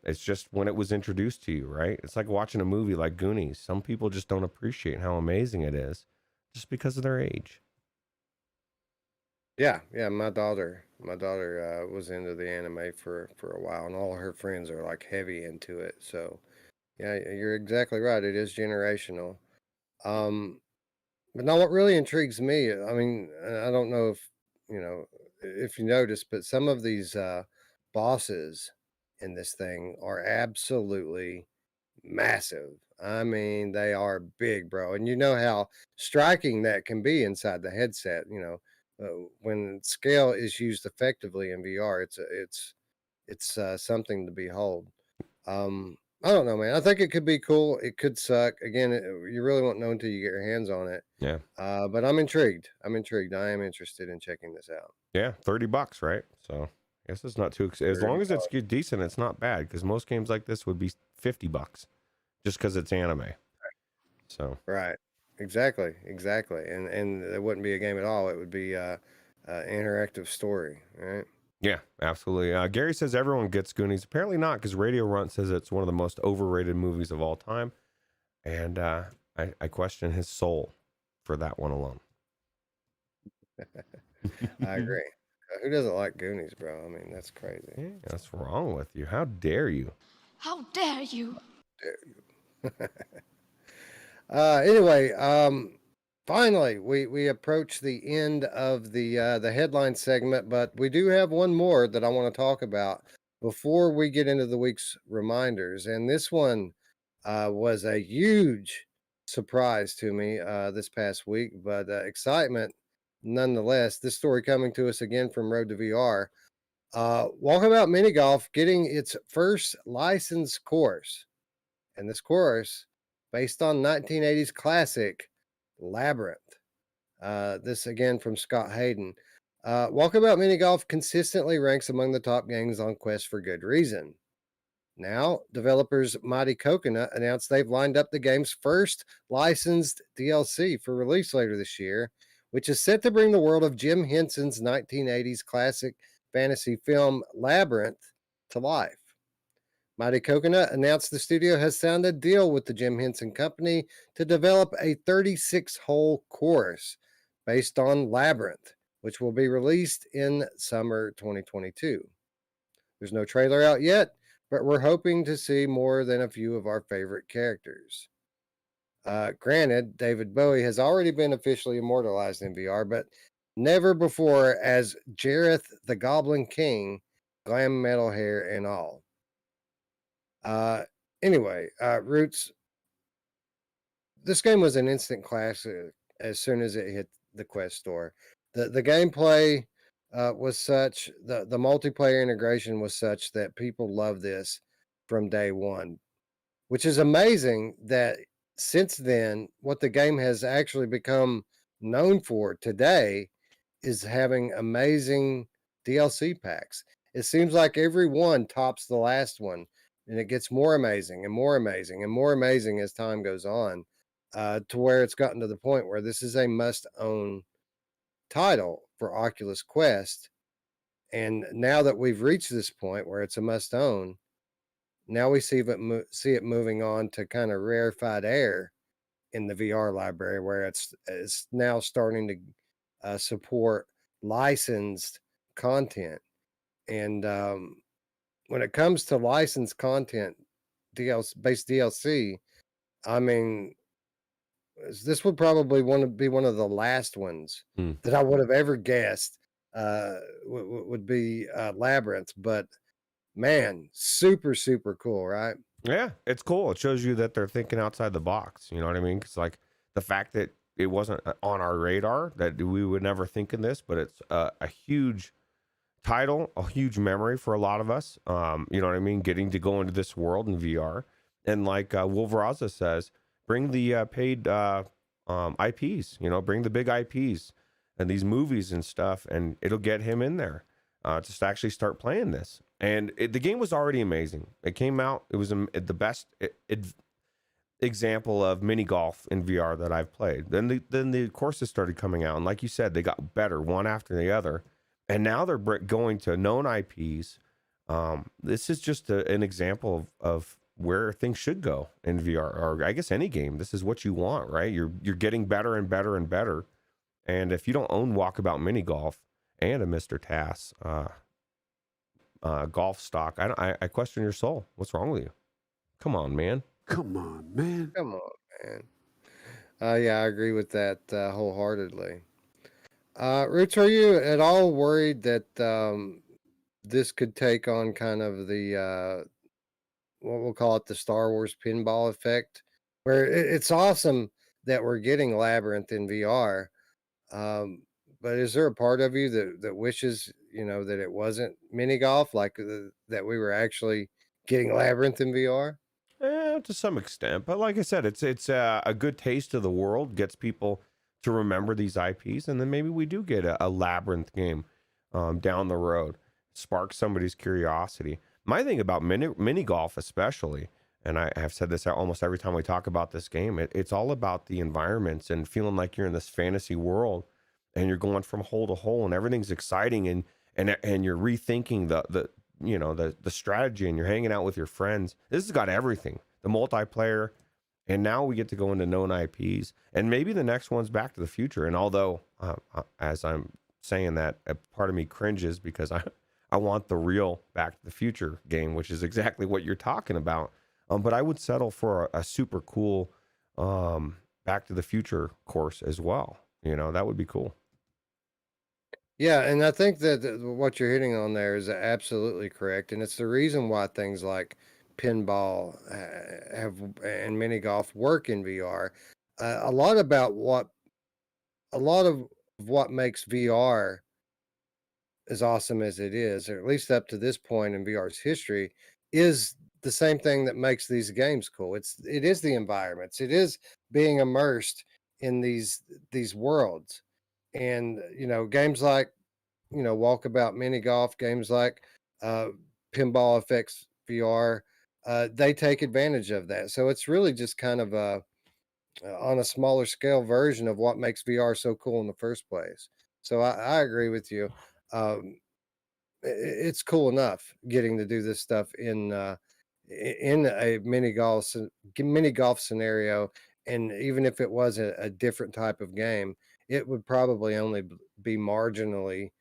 It's just when it was introduced to you, right? It's like watching a movie like Goonies. Some people just don't appreciate how amazing it is just because of their age. Yeah, my daughter was into the anime for a while, and all her friends are like heavy into it. So yeah, you're exactly right. It is generational. But now what really intrigues me, I mean, I don't know if you noticed, but some of these bosses in this thing are absolutely massive. I mean, they are big, bro. And you know how striking that can be inside the headset. When scale is used effectively in VR, it's something to behold. I don't know, man. I think it could be cool. It could suck. Again, you really won't know until you get your hands on it. Yeah. But I'm intrigued. I am interested in checking this out. Yeah, $30, right? So I guess it's not too as long as it's decent, it's not bad, because most games like this would be $50 just because it's anime. So right, exactly, and it wouldn't be a game at all. It would be an interactive story, right? yeah, absolutely. Gary says everyone gets Goonies. Apparently not, because Radio Runt says it's one of the most overrated movies of all time, and I question his soul for that one alone. I agree. Who doesn't like Goonies, bro? I mean, that's crazy. Yeah, what's wrong with you? How dare you? How dare you? Anyway, finally, we approach the end of the headline segment, but we do have one more that I want to talk about before we get into the week's reminders. And this one was a huge surprise to me this past week, but excitement nonetheless. This story coming to us again from Road to VR. Walkabout Mini Golf getting its first licensed course. And this course, based on 1980s classic Labyrinth. This again from Scott Hayden. Walkabout Mini Golf consistently ranks among the top games on Quest for good reason. Now, developers Mighty Coconut announced they've lined up the game's first licensed DLC for release later this year, which is set to bring the world of Jim Henson's 1980s classic fantasy film Labyrinth to life. Mighty Coconut announced the studio has signed a deal with the Jim Henson Company to develop a 36-hole course based on Labyrinth, which will be released in summer 2022. There's no trailer out yet, but we're hoping to see more than a few of our favorite characters. Granted, David Bowie has already been officially immortalized in VR, but never before as Jareth the Goblin King, glam metal hair and all. Anyway, Roots, this game was an instant classic as soon as it hit the Quest store. The gameplay was such, the multiplayer integration was such that people love this from day one, which is amazing that since then, what the game has actually become known for today is having amazing DLC packs. It seems like every one tops the last one, and it gets more amazing and more amazing and more amazing as time goes on, to where it's gotten to the point where this is a must-own title for Oculus Quest. And now that we've reached this point where it's a must-own, now we see it moving on to kind of rarefied air in the VR library, where it's now starting to support licensed content. And when it comes to licensed content, based DLC, I mean, this would probably be one of the last ones that I would have ever guessed would be Labyrinth. But man, super, super cool, right? Yeah, it's cool. It shows you that they're thinking outside the box. You know what I mean? It's like the fact that it wasn't on our radar, that we would never think of this, but it's a huge title, a huge memory for a lot of us. You know what I mean? Getting to go into this world in VR. And like Wolferaza says, bring the paid IPs, you know, bring the big IPs and these movies and stuff, and it'll get him in there just to actually start playing this. And the game was already amazing. It came out, it was the best example of mini golf in VR that I've played. Then the courses started coming out, and like you said, they got better one after the other. And now they're going to known IPs. This is just an example of where things should go in VR, or I guess any game. This is what you want, right? You're getting better and better and better. And if you don't own Walkabout Mini Golf and a Mr. Tass golf stock, I question your soul. What's wrong with you? Come on, man. Come on, man. Come on, man. Yeah, I agree with that wholeheartedly. Roots, are you at all worried that this could take on kind of the what we'll call it, the Star Wars pinball effect, where it's awesome that we're getting Labyrinth in VR, but is there a part of you that wishes, you know, that it wasn't mini golf, like that we were actually getting Labyrinth in VR? To some extent, but like I said, it's a good taste of the world, gets people to remember these IPs, and then maybe we do get a Labyrinth game down the road, spark somebody's curiosity. My thing about mini golf especially, and I have said this almost every time we talk about this game, it's all about the environments and feeling like you're in this fantasy world, and you're going from hole to hole, and everything's exciting, and you're rethinking the strategy, and you're hanging out with your friends. This has got everything, the multiplayer, and now we get to go into known IPs, and maybe the next one's Back to the Future. And although, as I'm saying that, a part of me cringes because I want the real Back to the Future game, which is exactly what you're talking about. But I would settle for a super cool Back to the Future course as well. That would be cool. Yeah, and I think that what you're hitting on there is absolutely correct, and it's the reason why things like pinball have and mini golf work in VR. A lot about a lot of what makes VR as awesome as it is, or at least up to this point in VR's history, is the same thing that makes these games cool. It is the environments. It is being immersed in these worlds. And games like Walkabout Mini Golf, games like uh, Pinball Effects VR, they take advantage of that. So it's really just kind of on a smaller scale version of what makes VR so cool in the first place. So I agree with you. Um, it's cool enough getting to do this stuff in a mini golf scenario, and even if it was a different type of game, it would probably only be marginally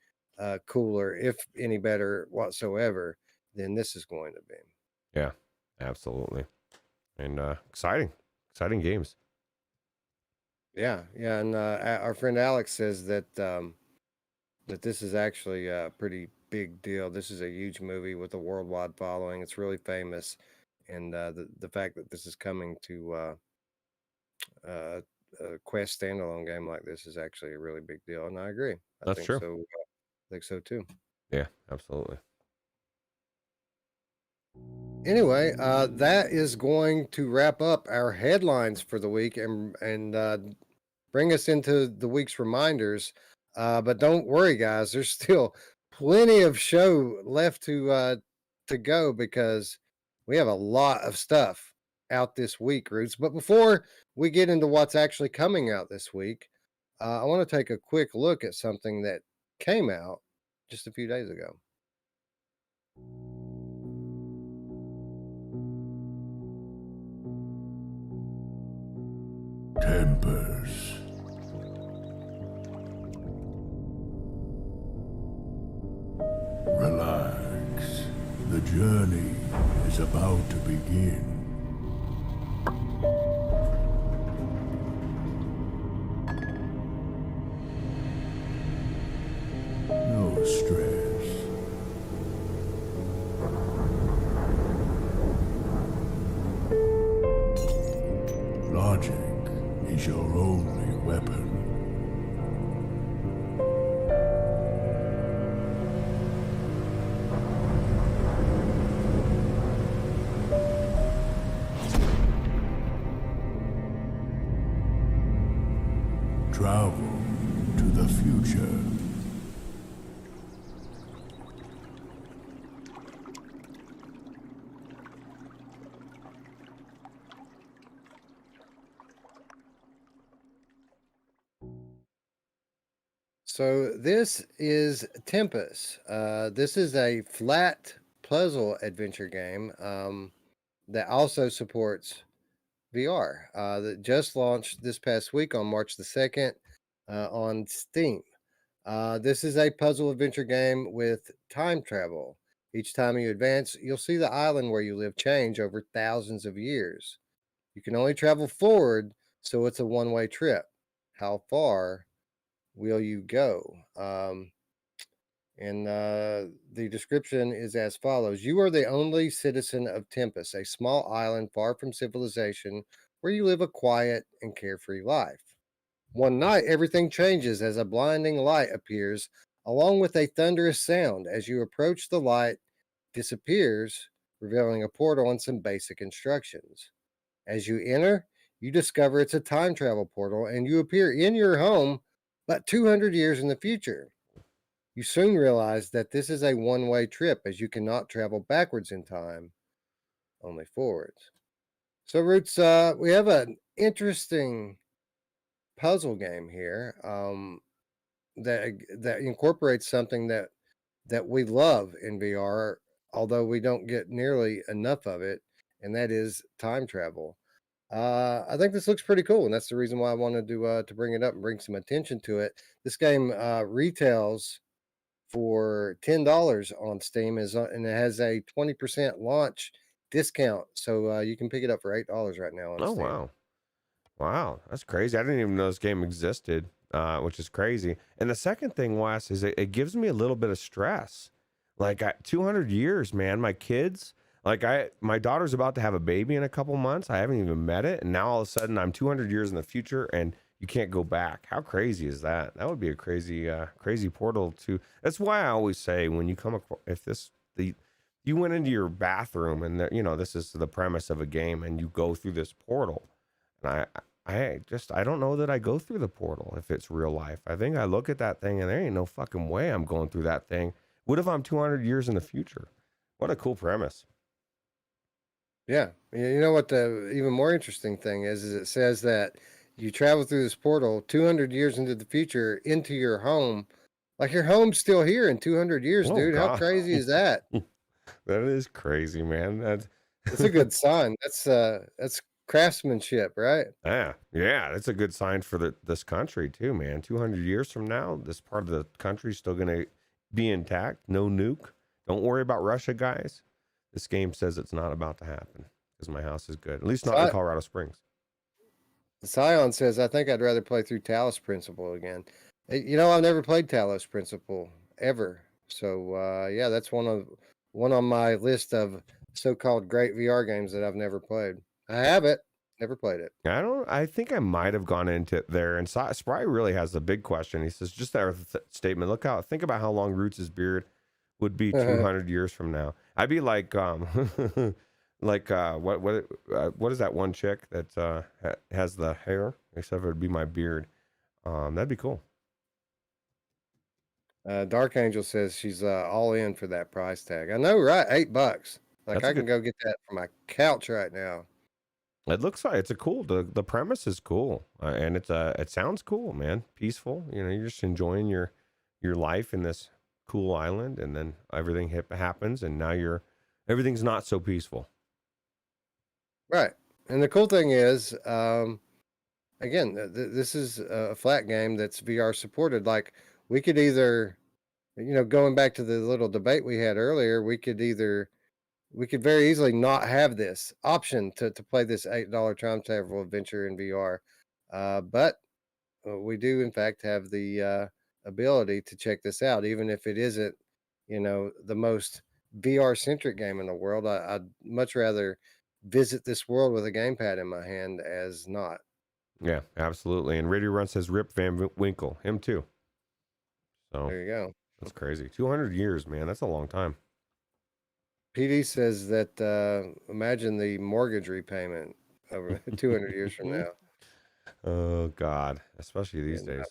cooler, if any better whatsoever, than this is going to be. Yeah, absolutely. And exciting games. Yeah, yeah, and our friend Alex says that that this is actually a pretty big deal. This is a huge movie with a worldwide following. It's really famous, and the fact that this is coming to a Quest standalone game like this is actually a really big deal, and I agree. I That's think true. so. I think so too. Yeah, absolutely. Anyway, that is going to wrap up our headlines for the week and bring us into the week's reminders. But don't worry, guys. There's still plenty of show left to go because we have a lot of stuff out this week, Roots. But before we get into what's actually coming out this week, I want to take a quick look at something that came out just a few days ago. Tempus. Relax. The journey is about to begin. No stress. Logic is your only weapon. Travel to the future. So this is Tempus. This is a flat puzzle adventure game that also supports VR. That just launched this past week on March the 2nd on Steam. This is a puzzle adventure game with time travel. Each time you advance, you'll see the island where you live change over thousands of years. You can only travel forward, so it's a one-way trip. How far will you go? And the description is as follows: You are the only citizen of Tempus, a small island far from civilization where you live a quiet and carefree life. One night, everything changes as a blinding light appears, along with a thunderous sound. As you approach, the light disappears, revealing a portal and some basic instructions. As you enter, you discover it's a time travel portal and you appear in your home, but 200 years in the future. You soon realize that this is a one-way trip as you cannot travel backwards in time, only forwards. So, Roots, we have an interesting puzzle game here that incorporates something that we love in VR, although we don't get nearly enough of it, and that is time travel. I think this looks pretty cool, and that's the reason why I wanted to bring it up and bring some attention to it. This game retails for $10 on Steam, and it has a 20% launch discount, so you can pick it up for $8 right now on Oh Steam. wow. Wow, that's crazy. I didn't even know this game existed, which is crazy. And the second thing, Wes, is it gives me a little bit of stress. Like 200 years, man. My kids, my daughter's about to have a baby in a couple months. I haven't even met it, and now all of a sudden I'm 200 years in the future, and you can't go back. How crazy is that? That would be a crazy, crazy portal to. That's why I always say when you come across, you went into your bathroom, and this is the premise of a game, and you go through this portal. And I don't know that I go through the portal if it's real life. I think I look at that thing and there ain't no fucking way I'm going through that thing. What if I'm 200 years in the future? What a cool premise. Yeah. You know what the even more interesting thing is it says that you travel through this portal 200 years into the future into your home. Like your home's still here in 200 years, Oh, dude. How God. crazy is that? That is crazy, man. That's a good sign. That's craftsmanship, right? Yeah, that's a good sign for this country too, man. 200 years from now, this part of the country is still going to be intact. No nuke. Don't worry about Russia, guys. This game says it's not about to happen because my house is good. At least not in Colorado Springs. Scion says, I think I'd rather play through Talos Principle again. I've never played Talos Principle ever. So, yeah, that's one on my list of so-called great VR games that I've never played. I have it, never played it. I think I might have gone into it there. And Spry really has the big question. He says, just that statement. Think about how long Ruuts' beard would be 200 years from now. I'd be like, what is that one chick that has the hair? Except it'd be my beard. That'd be cool. Dark Angel says she's all in for that price tag. I know, right? $8. Like I can go get that from my couch right now. It looks like it's a cool. The premise is cool, and it sounds cool, man. Peaceful. You're just enjoying your life in this cool island, and then everything happens, and now everything's not so peaceful. Right. And the cool thing is, again, this is a flat game that's VR supported. Like we could either, going back to the little debate we had earlier, we could very easily not have this option to play this $8 time travel adventure in VR. But we do, in fact, have the ability to check this out, even if it isn't, the most VR-centric game in the world. I'd much rather visit this world with a gamepad in my hand as not. Yeah, absolutely. And Radio Run says Rip Van Winkle. Him too. So there you go. That's crazy. 200 years, man. That's a long time. PD says that imagine the mortgage repayment over 200 years from now. Oh, God. Especially these days.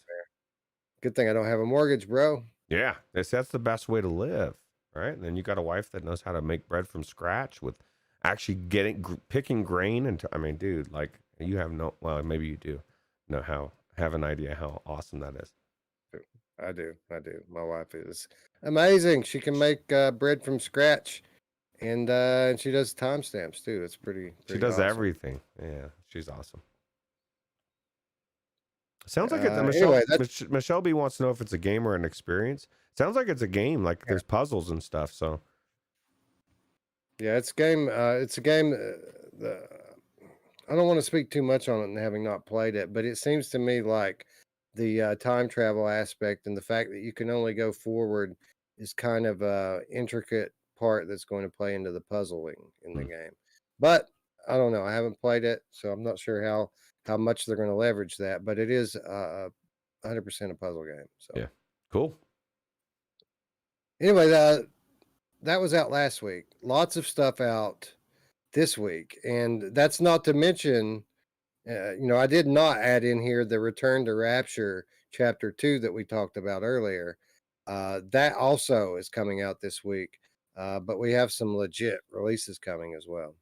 Good thing I don't have a mortgage, bro. Yeah. That's the best way to live, right? And then you got a wife that knows how to make bread from scratch with actually picking grain. And I mean, dude, like you have maybe you do have an idea how awesome that is. I do. My wife is amazing. She can make bread from scratch. And she does timestamps too. It's pretty she does awesome. Everything. Yeah, she's awesome. Sounds like Michelle B wants to know if it's a game or an experience. Sounds like it's a game. Like there's puzzles and stuff. So yeah, it's a game. It's a game. I don't want to speak too much on it, and having not played it, but it seems to me like the time travel aspect and the fact that you can only go forward is kind of a intricate part that's going to play into the puzzling in the game. But I don't know. I haven't played it, so I'm not sure how much they're going to leverage that. But it is 100% a puzzle game. So yeah, cool. Anyway, that was out last week. Lots of stuff out this week, and that's not to mention. I did not add in here the Return to Rapture Chapter 2 that we talked about earlier. That also is coming out this week. But we have some legit releases coming as well.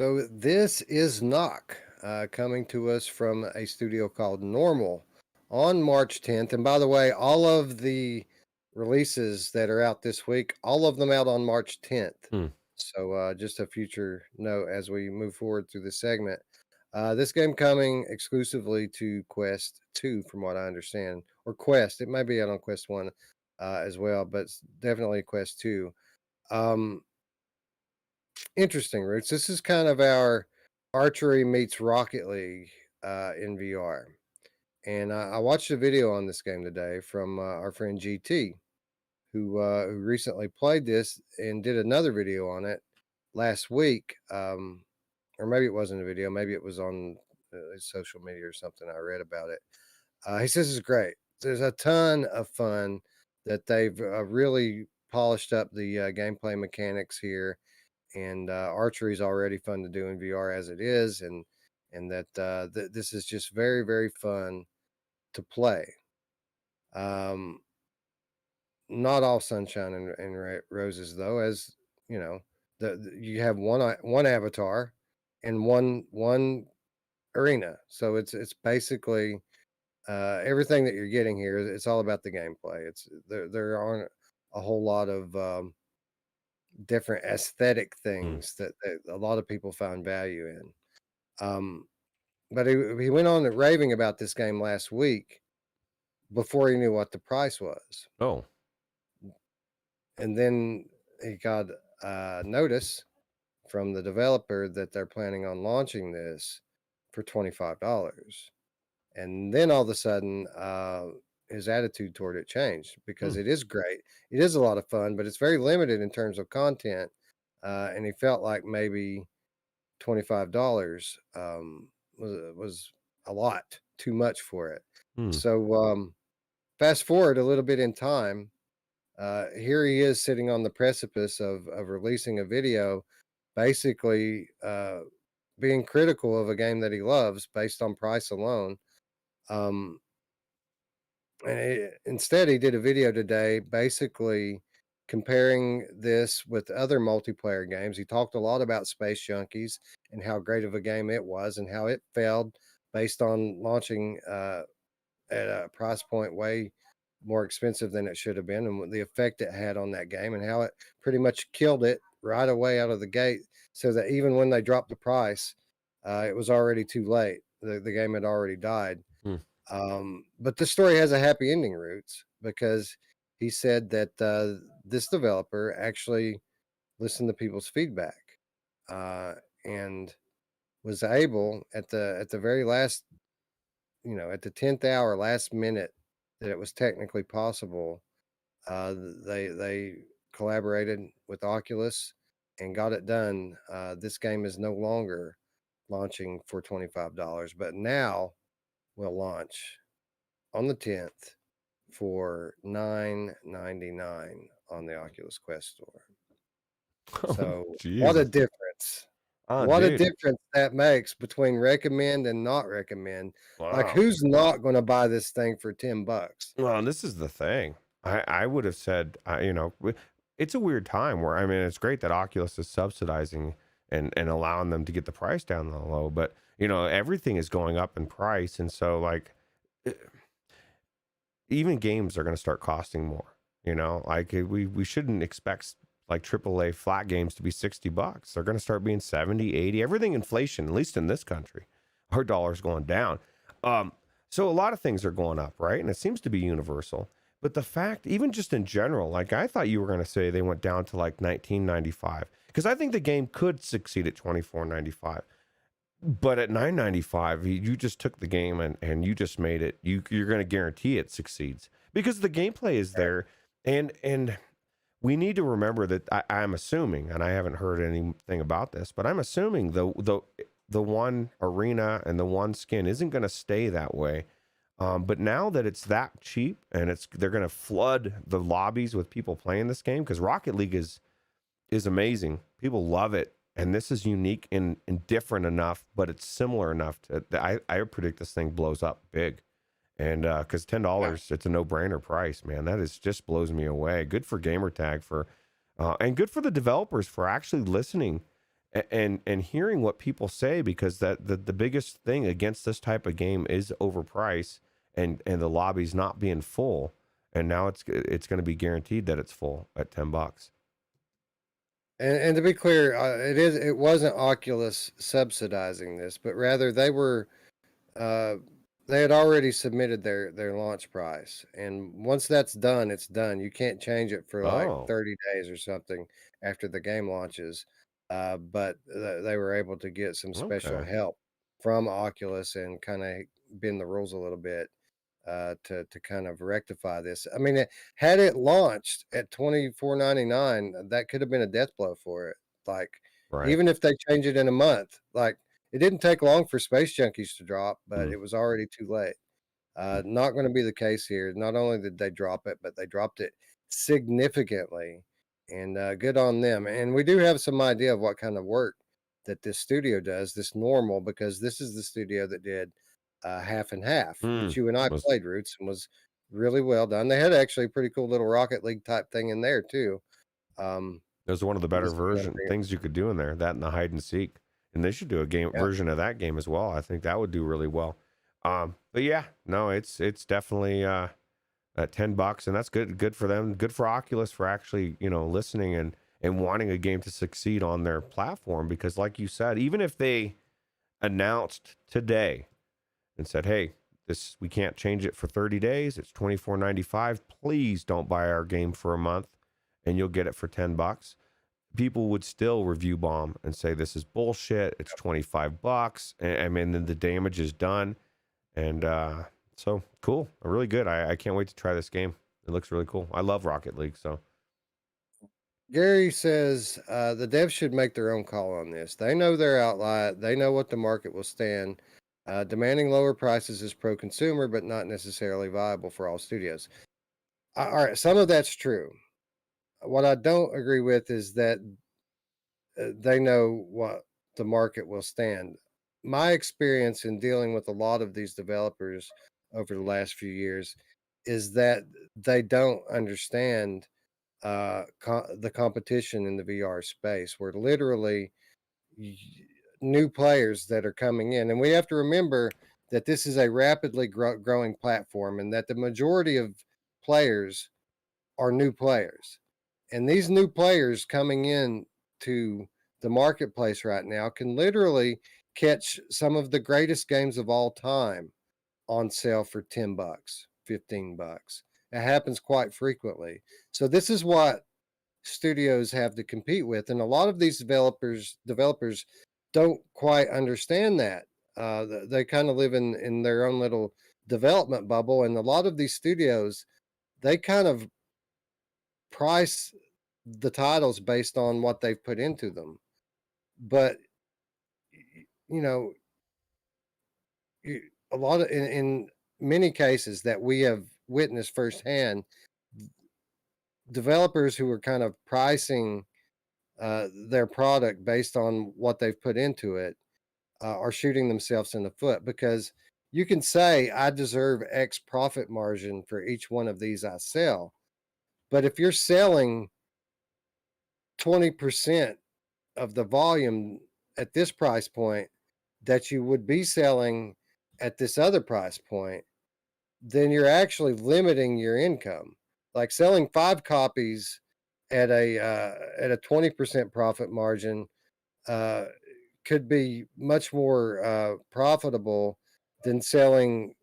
So this is Nock, coming to us from a studio called Normal on March 10th. And by the way, all of the releases that are out this week, all of them out on March 10th. Hmm. So just a future note as we move forward through the segment. This game coming exclusively to Quest 2, from what I understand, or Quest. It might be out on Quest 1 as well, but it's definitely Quest 2. Interesting, Roots. This is kind of our archery meets Rocket League in VR. And I watched a video on this game today from our friend GT, who recently played this and did another video on it last week. Or maybe it wasn't a video, maybe it was on his social media or something. I read about it. He says it's great. There's a ton of fun that they've really polished up the gameplay mechanics here, and archery is already fun to do in VR as it is, and that this is just very, very fun to play. Not all sunshine and roses, though, as you know. You have one avatar and one arena, so it's basically everything that you're getting here. It's all about the gameplay. There aren't a whole lot of different aesthetic things that a lot of people found value in. But he went on raving about this game last week before he knew what the price was. Oh, And then he got notice from the developer that they're planning on launching this for $25. And then all of a sudden, his attitude toward it changed, because it is great. It is a lot of fun, but it's very limited in terms of content. And he felt like maybe $25 was a lot too much for it. So fast forward a little bit in time. Here he is sitting on the precipice of releasing a video, basically being critical of a game that he loves based on price alone. Instead, he did a video today basically comparing this with other multiplayer games. He talked a lot about Space Junkies and how great of a game it was, and how it failed based on launching at a price point way more expensive than it should have been, and the effect it had on that game, and how it pretty much killed it right away out of the gate, so that even when they dropped the price, it was already too late. The game had already died. But this story has a happy ending, Roots, because he said that this developer actually listened to people's feedback and was able at the very last, at the 10th hour, last minute, that it was technically possible. They collaborated with Oculus and got it done. This game is no longer launching for $25, but now will launch on the 10th for $9.99 on the Oculus Quest store. So what a difference. What a difference that makes between recommend and not recommend. Like, who's not going to buy this thing for $10? Well, and this is the thing. I would have said, it's a weird time where, I mean, it's great that Oculus is subsidizing and allowing them to get the price down low, but everything is going up in price. And so, like, even games are going to start costing more, like we shouldn't expect like AAA flat games to be $60. They're going to start being 70, 80, everything inflation, at least in this country. Our dollar's going down. So a lot of things are going up, right? And it seems to be universal. But the fact, even just in general, like, I thought you were going to say they went down to like $19.95, because I think the game could succeed at $24.95. But at $9.95, you just took the game and you just made it. You're going to guarantee it succeeds, because the gameplay is there. And we need to remember that I'm assuming, and I haven't heard anything about this, but I'm assuming the one arena and the one skin isn't going to stay that way. But now that it's that cheap, and they're going to flood the lobbies with people playing this game, because Rocket League is amazing. People love it. And this is unique and different enough, but it's similar enough to, I predict this thing blows up big. And because $10, it's a no-brainer price, man. That just blows me away. Good for Gamertag and good for the developers for actually listening and hearing what people say, because that the biggest thing against this type of game is overprice and the lobbies not being full, and now it's going to be guaranteed that it's full at $10. And to be clear, it wasn't Oculus subsidizing this, but rather they were they had already submitted their launch price, and once that's done, it's done. You can't change it for like Oh, 30 days or something after the game launches. But they were able to get some special okay, help from Oculus and kind of bend the rules a little bit to kind of rectify this. I mean, had it launched at $24.99, that could have been a death blow for it. Like, right. even if they change it in a month, like it didn't take long for Space Junkies to drop, but Mm. it was already too late. Not going to be the case here. Not only did they drop it, but they dropped it significantly, and good on them. And we do have some idea of what kind of work that this studio does, this normal, because this is the studio that did Half and Half, which you and I Was played, Roots, and was really well done. They had actually a pretty cool little Rocket League type thing in there too. Those are one of the better This is what I'm version things you could do in there. That and the hide and seek, and they should do a game yeah. version of that game as well. I think that would do really well. But yeah, no, it's definitely at $10, and that's good for them. Good for Oculus for actually listening and wanting a game to succeed on their platform, because like you said, even if they announced today and said, hey, this we can't change it for 30 days, it's $24.95, please don't buy our game for a month and you'll get it for $10, people would still review bomb and say this is bullshit, it's $25, and I mean, then the damage is done. And so cool, really good. I can't wait to try this game. It looks really cool. I love Rocket League. So Gary says the devs should make their own call on this. They know their outlet. They know what the market will stand. Demanding lower prices is pro-consumer, but not necessarily viable for all studios. All right, some of that's true. What I don't agree with is that they know what the market will stand. My experience in dealing with a lot of these developers over the last few years is that they don't understand the competition in the VR space, where literally new players that are coming in, and we have to remember that this is a rapidly growing platform, and that the majority of players are new players, and these new players coming in to the marketplace right now can literally catch some of the greatest games of all time on sale for $10, $15. It happens quite frequently. So this is what studios have to compete with, and a lot of these developers don't quite understand that. They kind of live in their own little development bubble, and a lot of these studios, they kind of price the titles based on what they've put into them. But you know, a lot of in many cases that we have witnessed firsthand, developers who are kind of pricing their product based on what they've put into it are shooting themselves in the foot, because you can say I deserve X profit margin for each one of these I sell, but if you're selling 20% of the volume at this price point that you would be selling at this other price point, then you're actually limiting your income. Like selling 5 copies at a 20% profit margin uh, could be much more profitable than selling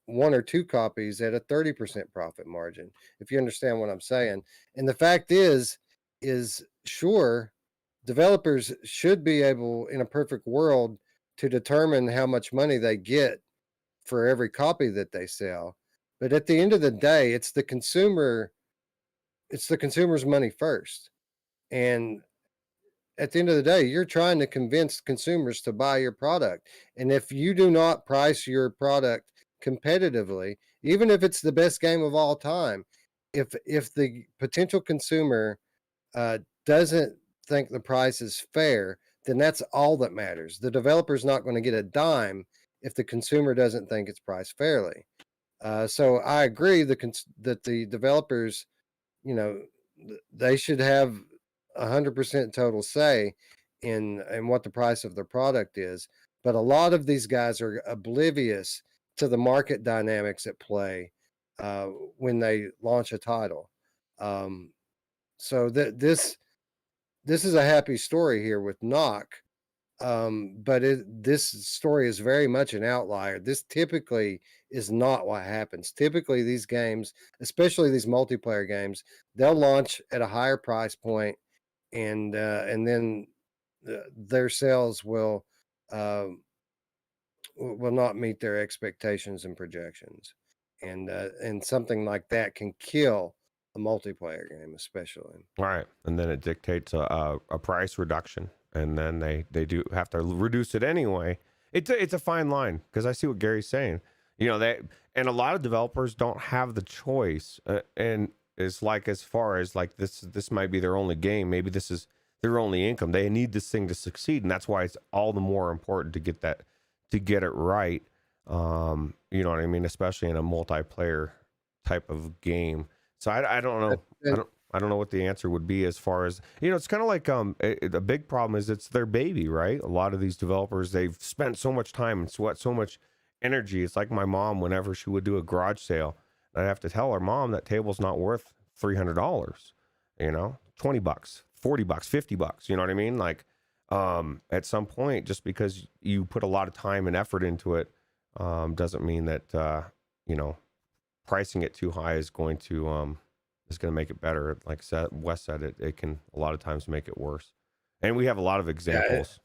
1 or 2 copies at a 30% profit margin, if you understand what I'm saying. And the fact is sure, developers should be able, in a perfect world, to determine how much money they get for every copy that they sell. But at the end of the day, it's the consumer's money first. And at the end of the day, you're trying to convince consumers to buy your product. And if you do not price your product competitively, even if it's the best game of all time, if the potential consumer doesn't think the price is fair, then that's all that matters. The developer's not going to get a dime if the consumer doesn't think it's priced fairly. So I agree that the developers, you know, they should have 100% total say in what the price of their product is. But a lot of these guys are oblivious to the market dynamics at play when they launch a title. So this is a happy story here with Nock, but this story is very much an outlier. This typically is not what happens. Typically, these games, especially these multiplayer games, they'll launch at a higher price point, and then their sales will not meet their expectations and projections, and something like that can kill a multiplayer game, especially. Right, and then it dictates a price reduction, and then they do have to reduce it anyway. It's a fine line, because I see what Gary's saying. You know, and a lot of developers don't have the choice, and it's like, as far as like this might be their only game, maybe this is their only income. They need this thing to succeed, and that's why it's all the more important to get it right. You know what I mean? Especially in a multiplayer type of game. So I don't know. I don't know what the answer would be, as far as, you know, it's kind of like a big problem is it's their baby, right? A lot of these developers, they've spent so much time and sweat, so much energy. It's like my mom, whenever she would do a garage sale, I'd have to tell her, Mom, that table's not worth $300, you know, $20, $40, $50, you know what I mean? Like, at some point, just because you put a lot of time and effort into it, doesn't mean that, you know, pricing it too high is going to make it better. Like Wes said, it can a lot of times make it worse. And we have a lot of examples.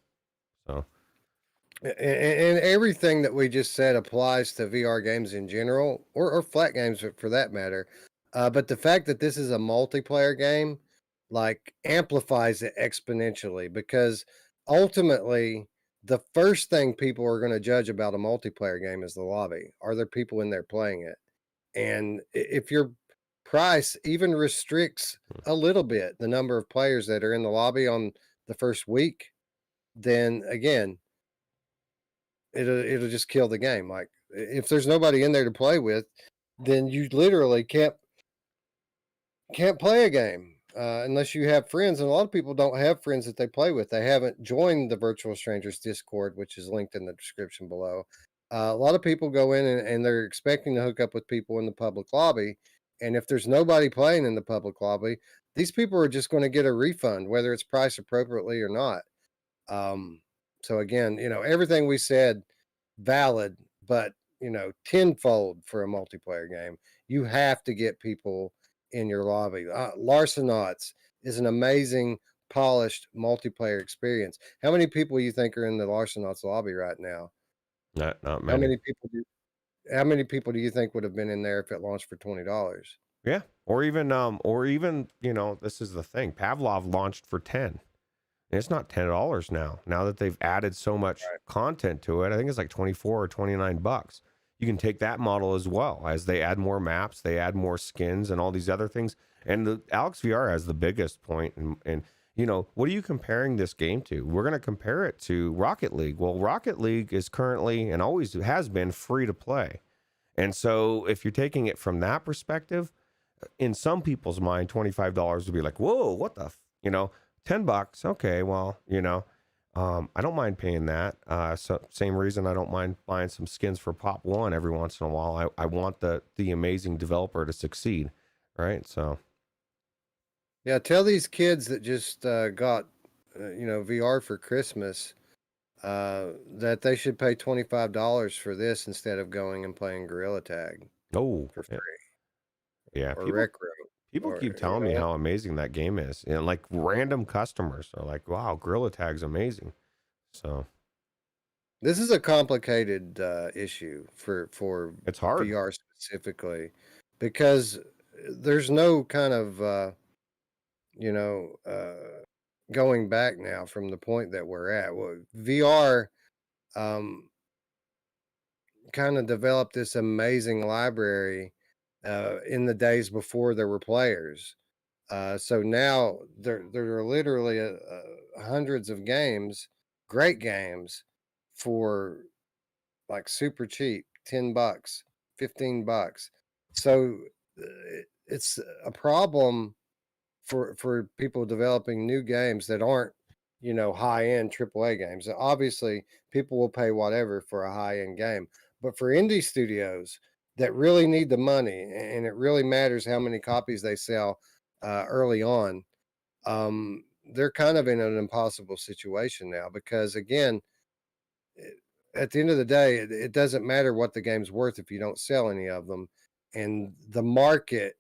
So, and everything that we just said applies to VR games in general, or flat games for that matter. But the fact that this is a multiplayer game, like, amplifies it exponentially, because ultimately the first thing people are going to judge about a multiplayer game is the lobby. Are there people in there playing it? And if your price even restricts a little bit the number of players that are in the lobby on the first week, then again, it'll just kill the game. Like, if there's nobody in there to play with, then you literally can't play a game unless you have friends. And a lot of people don't have friends that they play with. They haven't joined the Virtual Strangers Discord, which is linked in the description below. A lot of people go in and they're expecting to hook up with people in the public lobby. And if there's nobody playing in the public lobby, these people are just going to get a refund, whether it's priced appropriately or not. So again, you know, everything we said, valid, but, you know, tenfold for a multiplayer game. You have to get people in your lobby. Larcenauts is an amazing, polished multiplayer experience. How many people you think are in the Larcenauts lobby right now? not How many. many people do you think would have been in there if it launched for $20? Yeah, or even you know, this is the thing. Pavlov launched for 10. And it's not $10 now. Now that they've added so much content to it, I think it's like 24 or $29. You can take that model as well. As they add more maps, they add more skins and all these other things. And the Alyx VR has the biggest point. And you know, what are you comparing this game to? We're going to compare it to Rocket League. Well, Rocket League is currently, and always has been, free to play. And so if you're taking it from that perspective, in some people's mind, $25 would be like, whoa, what the, you know, $10. Okay, well, you know, I don't mind paying that. So same reason I don't mind buying some skins for Pop 1 every once in a while. I want the amazing developer to succeed, right? So, yeah, tell these kids that just got you know, VR for Christmas, that they should pay $25 for this instead of going and playing Gorilla Tag oh, for free, yeah, or people Rec Room. people Or, keep telling me know, how amazing that game is. You know, like random customers are like, wow, Gorilla Tag's amazing. So this is a complicated issue for it's hard. VR specifically, because there's no kind of you know, going back now from the point that we're at. Well, VR kind of developed this amazing library in the days before there were players. So now there are literally hundreds of games, great games, for like super cheap, $10, $15. So it's a problem for people developing new games that aren't high-end AAA games. Obviously, people will pay whatever for a high-end game, but for indie studios that really need the money, and it really matters how many copies they sell early on, they're kind of in an impossible situation now because, again, at the end of the day, it doesn't matter what the game's worth if you don't sell any of them, and the market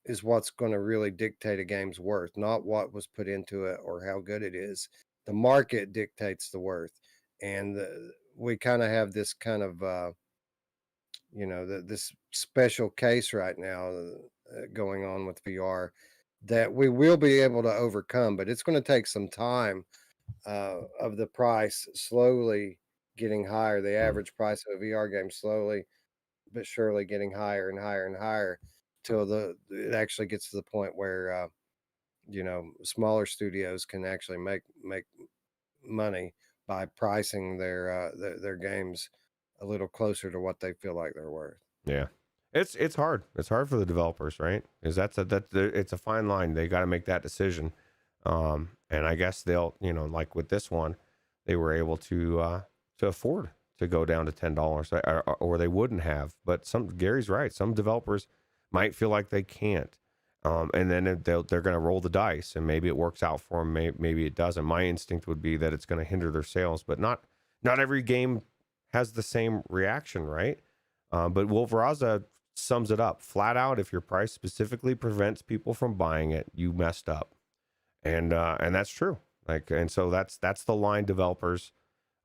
is what's going to really dictate a game's worth, not what was put into it or how good it is. The market dictates the worth, and we kind of have this kind of this special case right now going on with VR that we will be able to overcome, but it's going to take some time of the price slowly getting higher, the average price of a VR game slowly but surely getting higher and higher and higher till it actually gets to the point where smaller studios can actually make money by pricing their games a little closer to what they feel like they're worth. Yeah. It's hard. It's hard for the developers, right? Because it's a fine line. They got to make that decision. And I guess they'll, like with this one, they were able to afford to go down to $10, or they wouldn't have. But Gary's right. Some developers might feel like they can't. And then they're going to roll the dice, and maybe it works out for them. Maybe it doesn't. My instinct would be that it's going to hinder their sales, but not every game has the same reaction, right? But Wolferaza sums it up flat out. If your price specifically prevents people from buying it, you messed up, and that's true. And so that's the line developers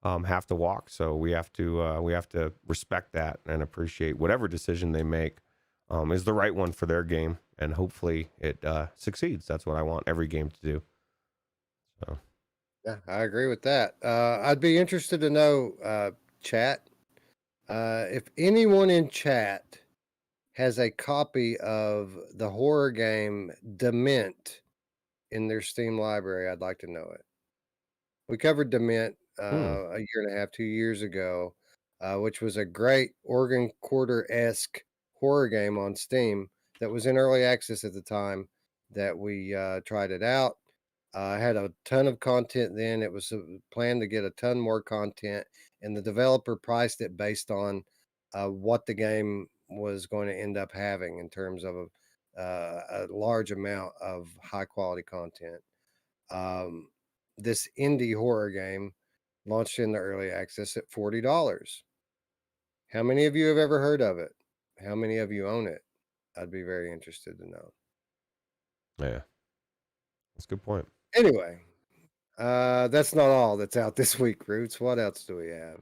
have to walk. So we have to respect that and appreciate whatever decision they make is the right one for their game, and hopefully it succeeds. That's what I want every game to do. So yeah, I agree with that. I'd be interested to know, chat, if anyone in chat has a copy of the horror game Dement in their Steam library. I'd like to know it. We covered Dement a year and a half, 2 years ago, which was a great Organ Quarter-esque horror game on Steam that was in early access at the time that we tried it out. Had a ton of content then. It was planned to get a ton more content, and the developer priced it based on what the game was going to end up having in terms of a large amount of high quality content. This indie horror game launched in the early access at $40. How many of you have ever heard of it? How many of you own it? I'd be very interested to know. yeah, that's a good point. Anyway, that's not all that's out this week, Roots. What else do we have?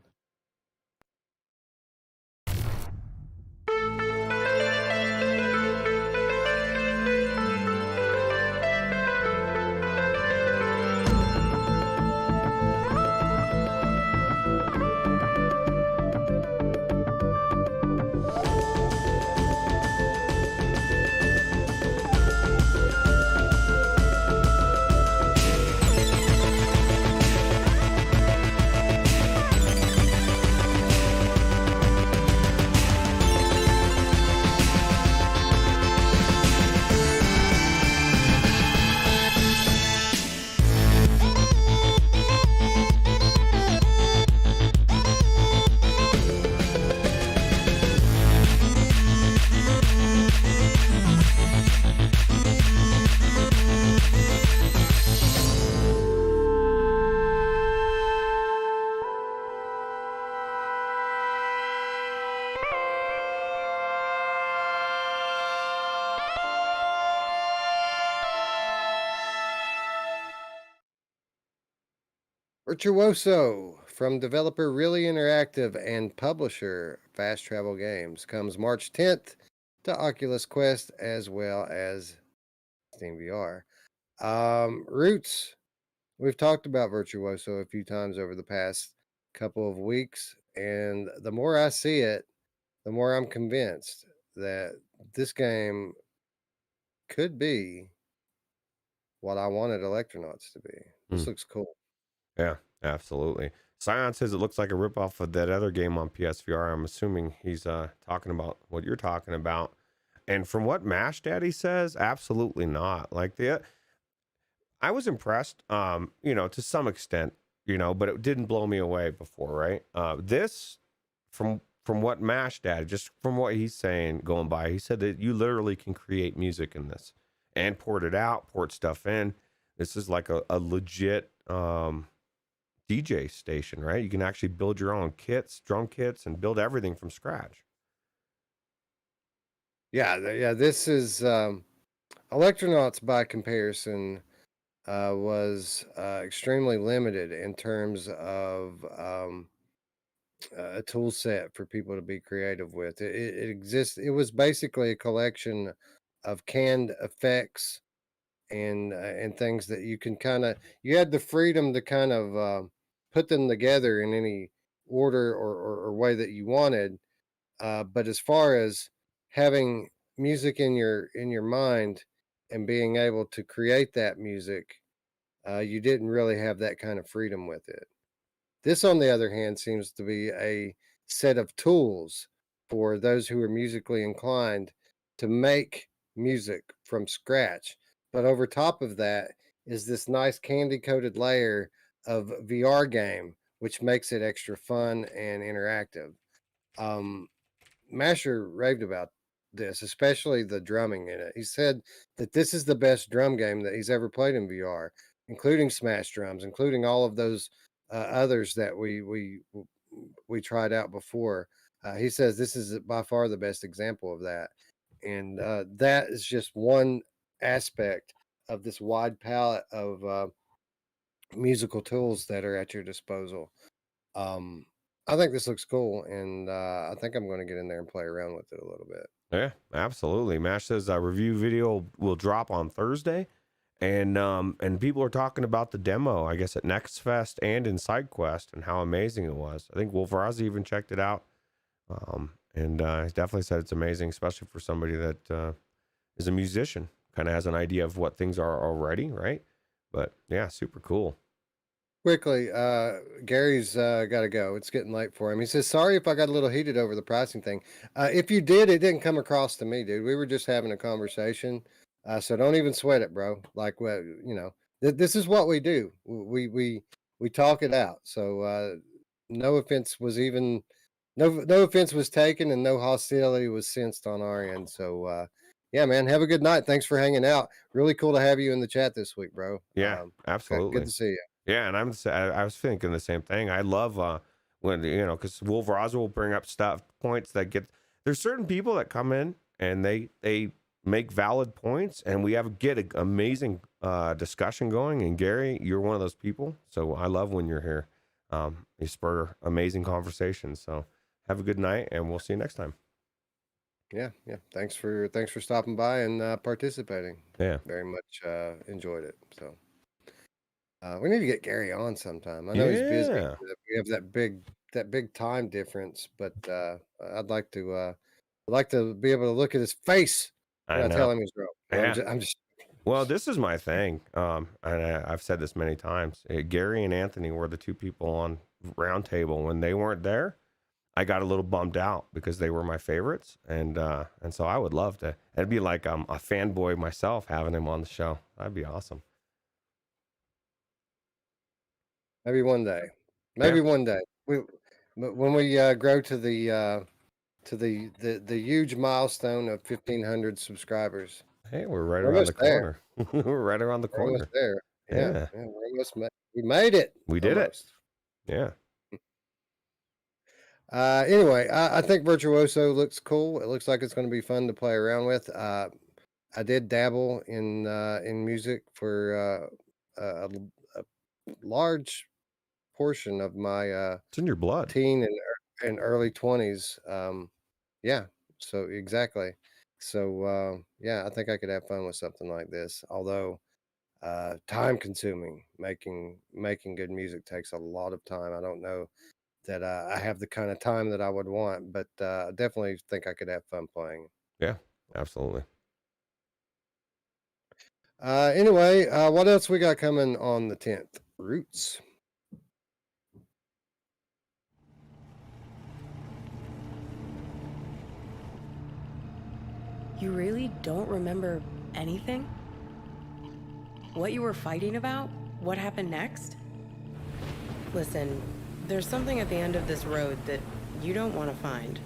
Virtuoso from developer Really Interactive and publisher Fast Travel Games comes March 10th to Oculus Quest as well as Steam VR. Roots, we've talked about Virtuoso a few times over the past couple of weeks, and the more I see it, the more I'm convinced that this game could be what I wanted Electronauts to be. This looks cool. Yeah, absolutely. Scion says it looks like a ripoff of that other game on PSVR. I'm assuming he's talking about what you're talking about. And from what Mash Daddy says, absolutely not. Like I was impressed, you know, to some extent, you know, but it didn't blow me away before, right? This, from what Mash Dad, just from what he's saying going by, he said that you literally can create music in this and port it out, port stuff in. This is like a legit DJ station, right? You can actually build your own kits, drum kits, and build everything from scratch. Yeah, yeah. This is Electronauts by comparison was extremely limited in terms of a tool set for people to be creative with. It exists. It was basically a collection of canned effects and things that you can kind of. You had the freedom to kind of put them together in any order or way that you wanted. But as far as having music in your mind and being able to create that music, you didn't really have that kind of freedom with it. This, on the other hand, seems to be a set of tools for those who are musically inclined to make music from scratch. But over top of that is this nice candy coated layer of VR game, which makes it extra fun and interactive. Um, Masher raved about this, especially the drumming in it. He said that this is the best drum game that he's ever played in VR, including Smash Drums, including all of those others that we tried out before. He says this is by far the best example of that, and that is just one aspect of this wide palette of musical tools that are at your disposal. Um, I think this looks cool, and I think I'm going to get in there and play around with it a little bit. Yeah, absolutely. Mash says a review video will drop on Thursday, and people are talking about the demo, I guess, at Next Fest and in SideQuest, and how amazing it was. I think Wolferazi even checked it out, and he definitely said it's amazing, especially for somebody that is a musician, kind of has an idea of what things are already, right? But yeah, super cool. Quickly, Gary's got to go. It's getting late for him. He says, "Sorry if I got a little heated over the pricing thing. If you did, it didn't come across to me, dude. We were just having a conversation. So don't even sweat it, bro. Like, well, you know, this is what we do. We talk it out. So no offense was even no offense was taken, and no hostility was sensed on our end. So yeah, man, have a good night. Thanks for hanging out. Really cool to have you in the chat this week, bro. Yeah, absolutely. Good to see you. Yeah, and I was thinking the same thing. I love when, you know, because Wolferazo will bring up stuff points that get. There's certain people that come in and they make valid points, and we get an amazing discussion going. And Gary, you're one of those people, so I love when you're here. You spur amazing conversations. So have a good night, and we'll see you next time. Yeah. Thanks for stopping by and participating. Yeah, very much enjoyed it. So we need to get Gary on sometime. I know he's busy. We have that big time difference, but I'd like to be able to look at his face when I tell him he's wrong. Yeah. I'm just. Well, this is my thing, and I've said this many times. Gary and Anthony were the two people on Roundtable. When they weren't there, I got a little bummed out because they were my favorites, and so I would love to. It'd be like I'm a fanboy myself having him on the show. That'd be awesome. Maybe one day. Maybe one day. When we grow to the huge milestone of 1,500 subscribers. Hey, we're right around the corner. We're right around the corner. Almost there. Yeah. We're almost we made it. We did it. Yeah. Anyway, I think Virtuoso looks cool. It looks like it's going to be fun to play around with. I did dabble in music for a large portion of my it's in your blood, teen and early 20s. Yeah, so exactly. So yeah, I think I could have fun with something like this. Although time consuming, making good music takes a lot of time. I don't know that I have the kind of time that I would want, but I definitely think I could have fun playing. Yeah, absolutely. Anyway, what else we got coming on the 10th? Roots. You really don't remember anything? What you were fighting about? What happened next? Listen, there's something at the end of this road that you don't want to find.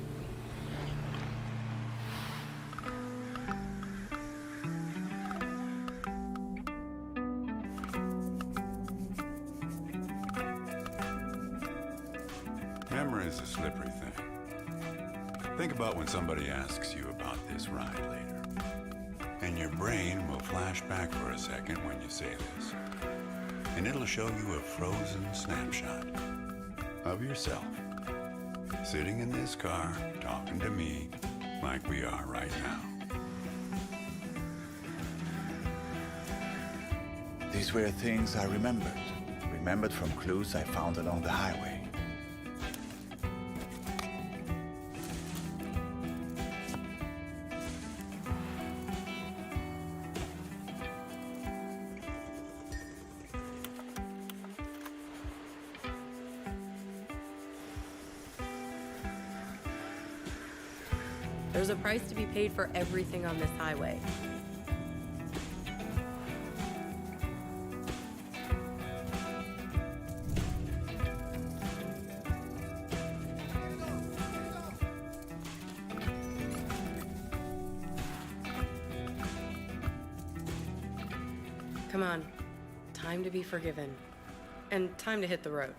Memory is a slippery thing. Think about when somebody asks you about this ride later. And your brain will flash back for a second when you say this. And it'll show you a frozen snapshot of yourself. Sitting in this car, talking to me like we are right now. These were things I remembered. Remembered from clues I found along the highway. There's a price to be paid for everything on this highway. Come on, time to be forgiven. And time to hit the road.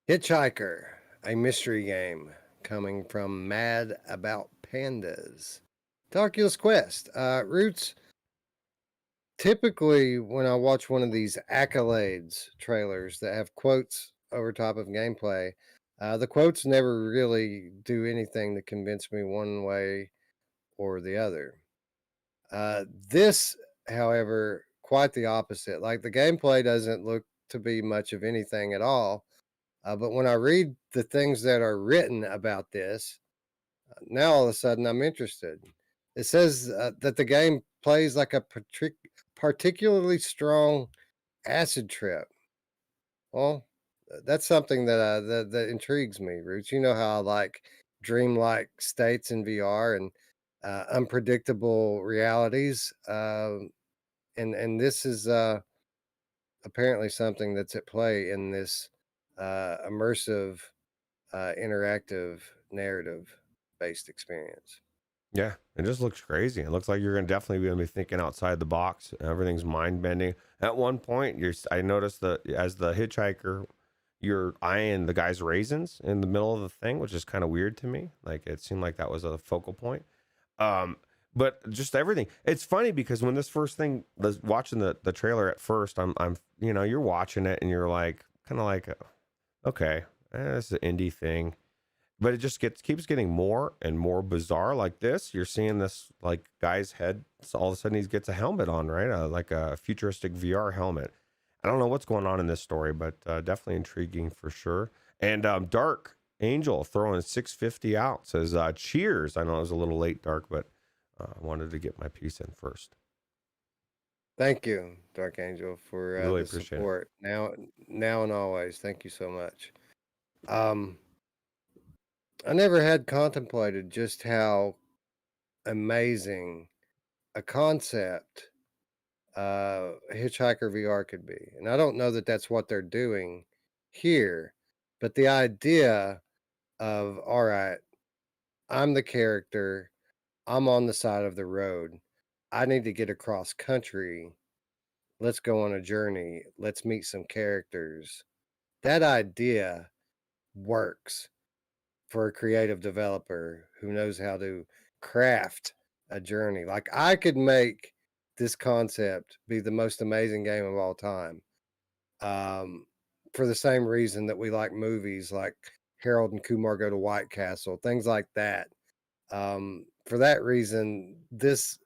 Hitchhiker, a mystery game coming from Mad About Pandas. To Oculus Quest. Roots, typically when I watch one of these accolades trailers that have quotes over top of gameplay, the quotes never really do anything to convince me one way or the other. This, however, quite the opposite. Like the gameplay doesn't look to be much of anything at all. But when I read the things that are written about this, now all of a sudden I'm interested. It says that the game plays like a particularly strong acid trip. Well, that's something that intrigues me, Roots. You know how I like dreamlike states in VR and unpredictable realities. And this is apparently something that's at play in this immersive, interactive, narrative-based experience. Yeah, it just looks crazy. It looks like you're gonna definitely be thinking outside the box. Everything's mind bending. At one point, I noticed that as the hitchhiker, you're eyeing the guy's raisins in the middle of the thing, which is kind of weird to me. Like it seemed like that was a focal point. But just everything. It's funny because when this first thing, watching the trailer at first, I'm you're watching it and you're like kind of like, okay, this is an indie thing. But it just keeps getting more and more bizarre. Like this, you're seeing this like guy's head. So all of a sudden, he gets a helmet on, right? Like a futuristic VR helmet. I don't know what's going on in this story, but definitely intriguing for sure. And Dark Angel throwing 650 out says, "Cheers." I know it was a little late, Dark, but I wanted to get my piece in first. Thank you, Dark Angel, for Really the appreciate support. Now and always. Thank you so much. I never had contemplated just how amazing a concept Hitchhiker VR could be. And I don't know that that's what they're doing here, but the idea of, all right, I'm the character, I'm on the side of the road, I need to get across country, let's go on a journey, let's meet some characters. That idea works for a creative developer who knows how to craft a journey. Like I could make this concept be the most amazing game of all time. For the same reason that we like movies like Harold and Kumar Go to White Castle, things like that. For that reason, this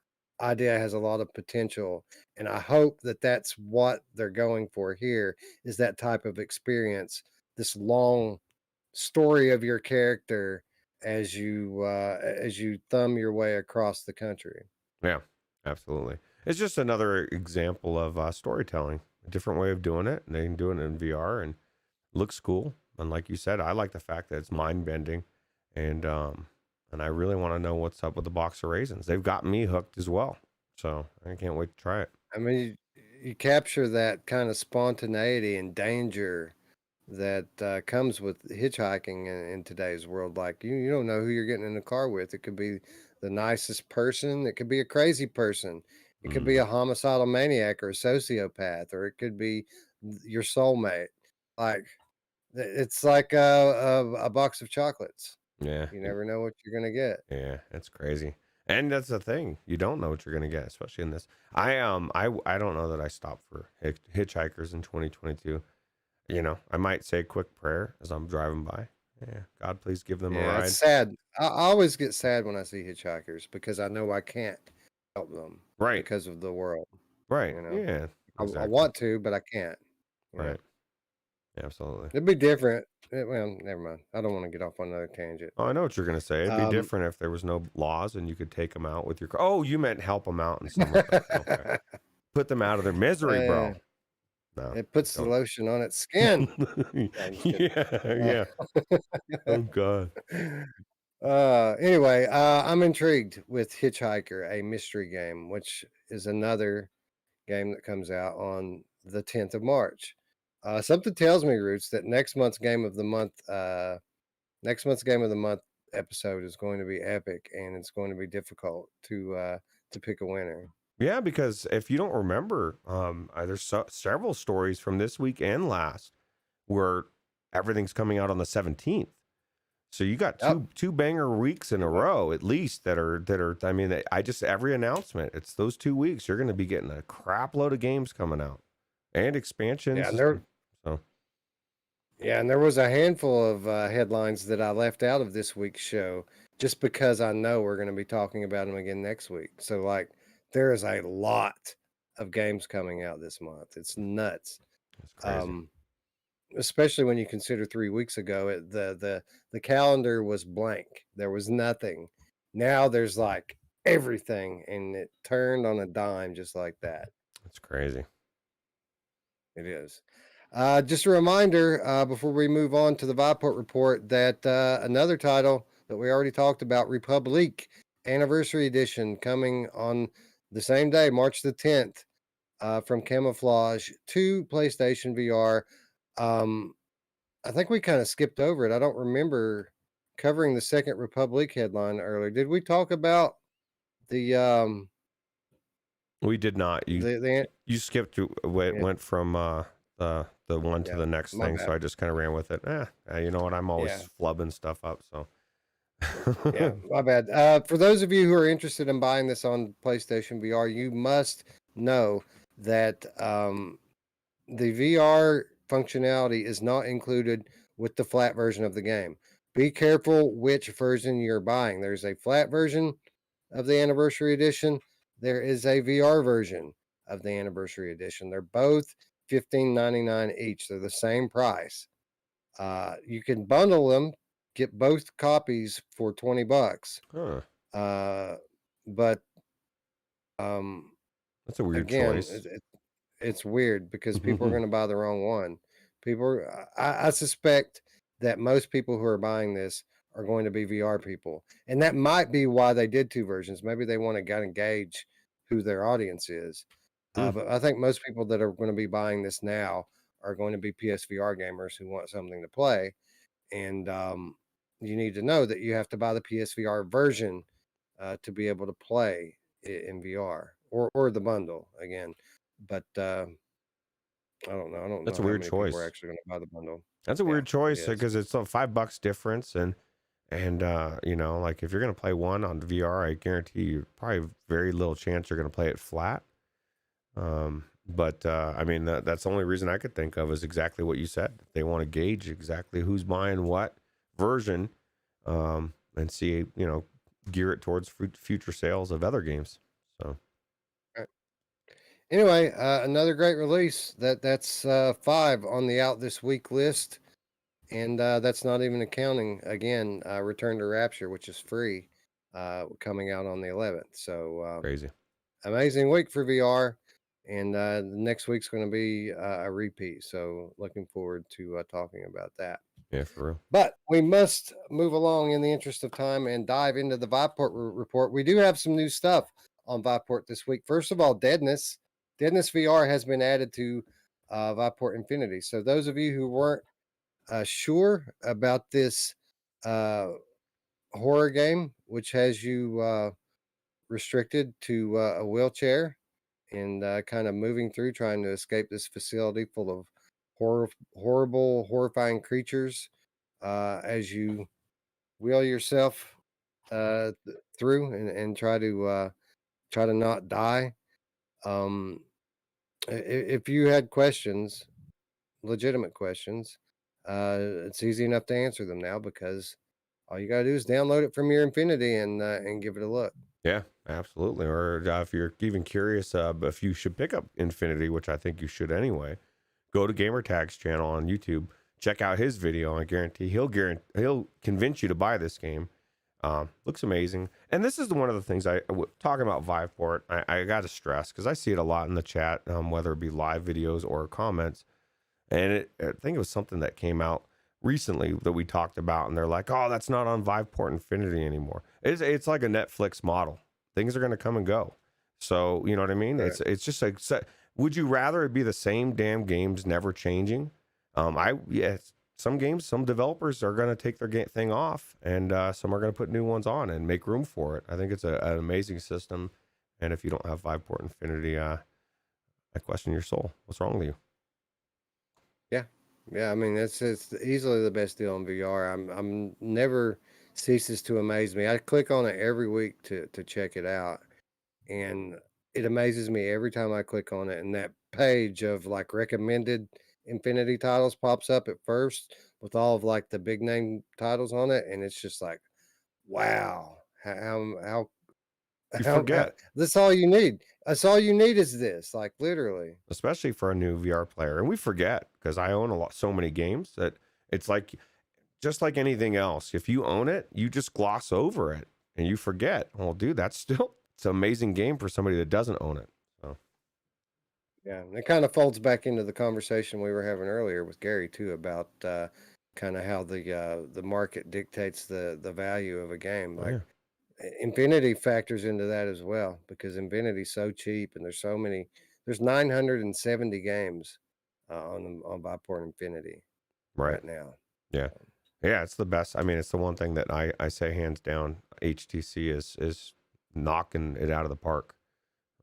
idea has a lot of potential, and I hope that that's what they're going for here, is that type of experience, this long story of your character as you thumb your way across the country. Yeah, absolutely. It's just another example of storytelling, a different way of doing it. And they can do it in VR and looks cool. And like you said, I like the fact that it's mind bending, and and I really want to know what's up with the box of raisins. They've got me hooked as well, so I can't wait to try it. I mean, you capture that kind of spontaneity and danger that comes with hitchhiking in today's world. Like you don't know who you're getting in the car with. It could be the nicest person. It could be a crazy person. It could be a homicidal maniac or a sociopath, or it could be your soulmate. Like it's like a box of chocolates. Yeah, You never know what you're gonna get. yeah, it's crazy. And that's the thing. You don't know what you're gonna get, especially in this. I don't know that I stopped for hitchhikers in 2022. You know, I might say a quick prayer as I'm driving by. Yeah, God, please give them a Yeah, ride. it's sad. I always get sad when I see hitchhikers because I know I can't help them Right. because of the world. Right. You know, Yeah. I Exactly. want to, but I can't. you know. Right. Absolutely. It'd be different. Well, never mind. I don't want to get off on another tangent. Oh, I know what you're gonna say. It'd be different if there was no laws and you could take them out with your car. Oh, you meant help them out and stuff like that. Okay. Put them out of their misery, bro. No, It puts the don't. lotion on its skin. No, I'm just kidding. Yeah. Oh God. Anyway, I'm intrigued with Hitchhiker, a mystery game, which is another game that comes out on the 10th of March. Something tells me, Roots, that next month's game of the month episode is going to be epic, and it's going to be difficult to pick a winner. Yeah, because if you don't remember, there's several stories from this week and last where everything's coming out on the 17th. So you got two banger weeks in a row at least that are. I mean, every announcement, it's those 2 weeks. You're going to be getting a crap load of games coming out and expansions. Yeah, and there was a handful of headlines that I left out of this week's show just because I know we're going to be talking about them again next week. So, like, there is a lot of games coming out this month. It's nuts. That's crazy. Especially when you consider 3 weeks ago, the calendar was blank. There was nothing. Now there's like everything, and it turned on a dime just like that. That's crazy. It is. Just a reminder before we move on to the Viveport Report that another title that we already talked about, Republique Anniversary Edition, coming on the same day, March the 10th, from Camouflage to PlayStation VR. I think we kind of skipped over it. I don't remember covering the second Republique headline earlier. Did we talk about the We did not. You skipped to went from the one to the next thing, so I just kind of ran with it. You know what? I'm always flubbing stuff up, so yeah, my bad. For those of you who are interested in buying this on PlayStation VR, you must know that the VR functionality is not included with the flat version of the game. Be careful which version you're buying. There's a flat version of the Anniversary Edition. There is a VR version of the Anniversary Edition. They're both $15.99 each. They're the same price. You can bundle them, get both copies for $20. But that's a weird choice. It's weird because people are going to buy the wrong one. I suspect that most people who are buying this are going to be VR people, and that might be why they did two versions. Maybe they want to gauge who their audience is. But I think most people that are going to be buying this now are going to be PSVR gamers who want something to play, and you need to know that you have to buy the PSVR version to be able to play in VR or the bundle again. But I don't know. That's a how weird many choice. people are actually going to buy the bundle. That's a weird choice because it's a $5 difference, and you know, like if you're gonna play one on VR, I guarantee you probably very little chance you're gonna play it flat. But I mean, that's the only reason I could think of is exactly what you said. They want to gauge exactly who's buying what version, and see, you know, gear it towards future sales of other games. So. Anyway, another great release. That's 5 on the out this week list, and that's not even accounting again Return to Rapture, which is free, coming out on the 11th. So crazy, amazing week for VR, and the next week's going to be a repeat. So looking forward to talking about that. Yeah, for real. But we must move along in the interest of time and dive into the Viveport report. We do have some new stuff on Viveport this week. First of all, Deadness VR has been added to Viveport Infinity. So those of you who weren't sure about this horror game, which has you restricted to a wheelchair and kind of moving through trying to escape this facility full of horrible, horrifying creatures as you wheel yourself through and try to not die. If you had questions, legitimate questions, it's easy enough to answer them now because all you gotta do is download it from your Infinity and give it a look. Yeah, absolutely. Or if you're even curious if you should pick up Infinity, which I think you should anyway, go to Gamertag's channel on YouTube. Check out his video. I guarantee he'll convince you to buy this game. Looks amazing. And this is one of the things talking about Viveport. I got to stress because I see it a lot in the chat, whether it be live videos or comments. And I think it was something that came out recently that we talked about, and they're like, "Oh, that's not on Viveport Infinity anymore." It's like a Netflix model. Things are going to come and go. So you know what I mean? Right. It's just like, would you rather it be the same damn games never changing? Some games, some developers are going to take their thing off, and some are going to put new ones on and make room for it. I think it's an amazing system. And if you don't have Viveport Infinity, I question your soul. What's wrong with you? Yeah, I mean it's easily the best deal in VR. I'm never ceases to amaze me. I click on it every week to check it out, and it amazes me every time I click on it. And that page of like recommended Infinity titles pops up at first with all of like the big name titles on it, and it's just like, wow, how you forget. That's all you need. That's all you need is this, like literally. Especially for a new VR player. And we forget because I own so many games that it's like, just like anything else, if you own it, you just gloss over it and you forget. Well, dude, it's an amazing game for somebody that doesn't own it. So. Yeah, it kind of folds back into the conversation we were having earlier with Gary too about kind of how the market dictates the value of a game. Like, yeah. Infinity factors into that as well because Infinity's so cheap and there's 970 games on Viveport Infinity right now. Yeah. Yeah, it's the best. I mean, it's the one thing that I say hands down HTC is knocking it out of the park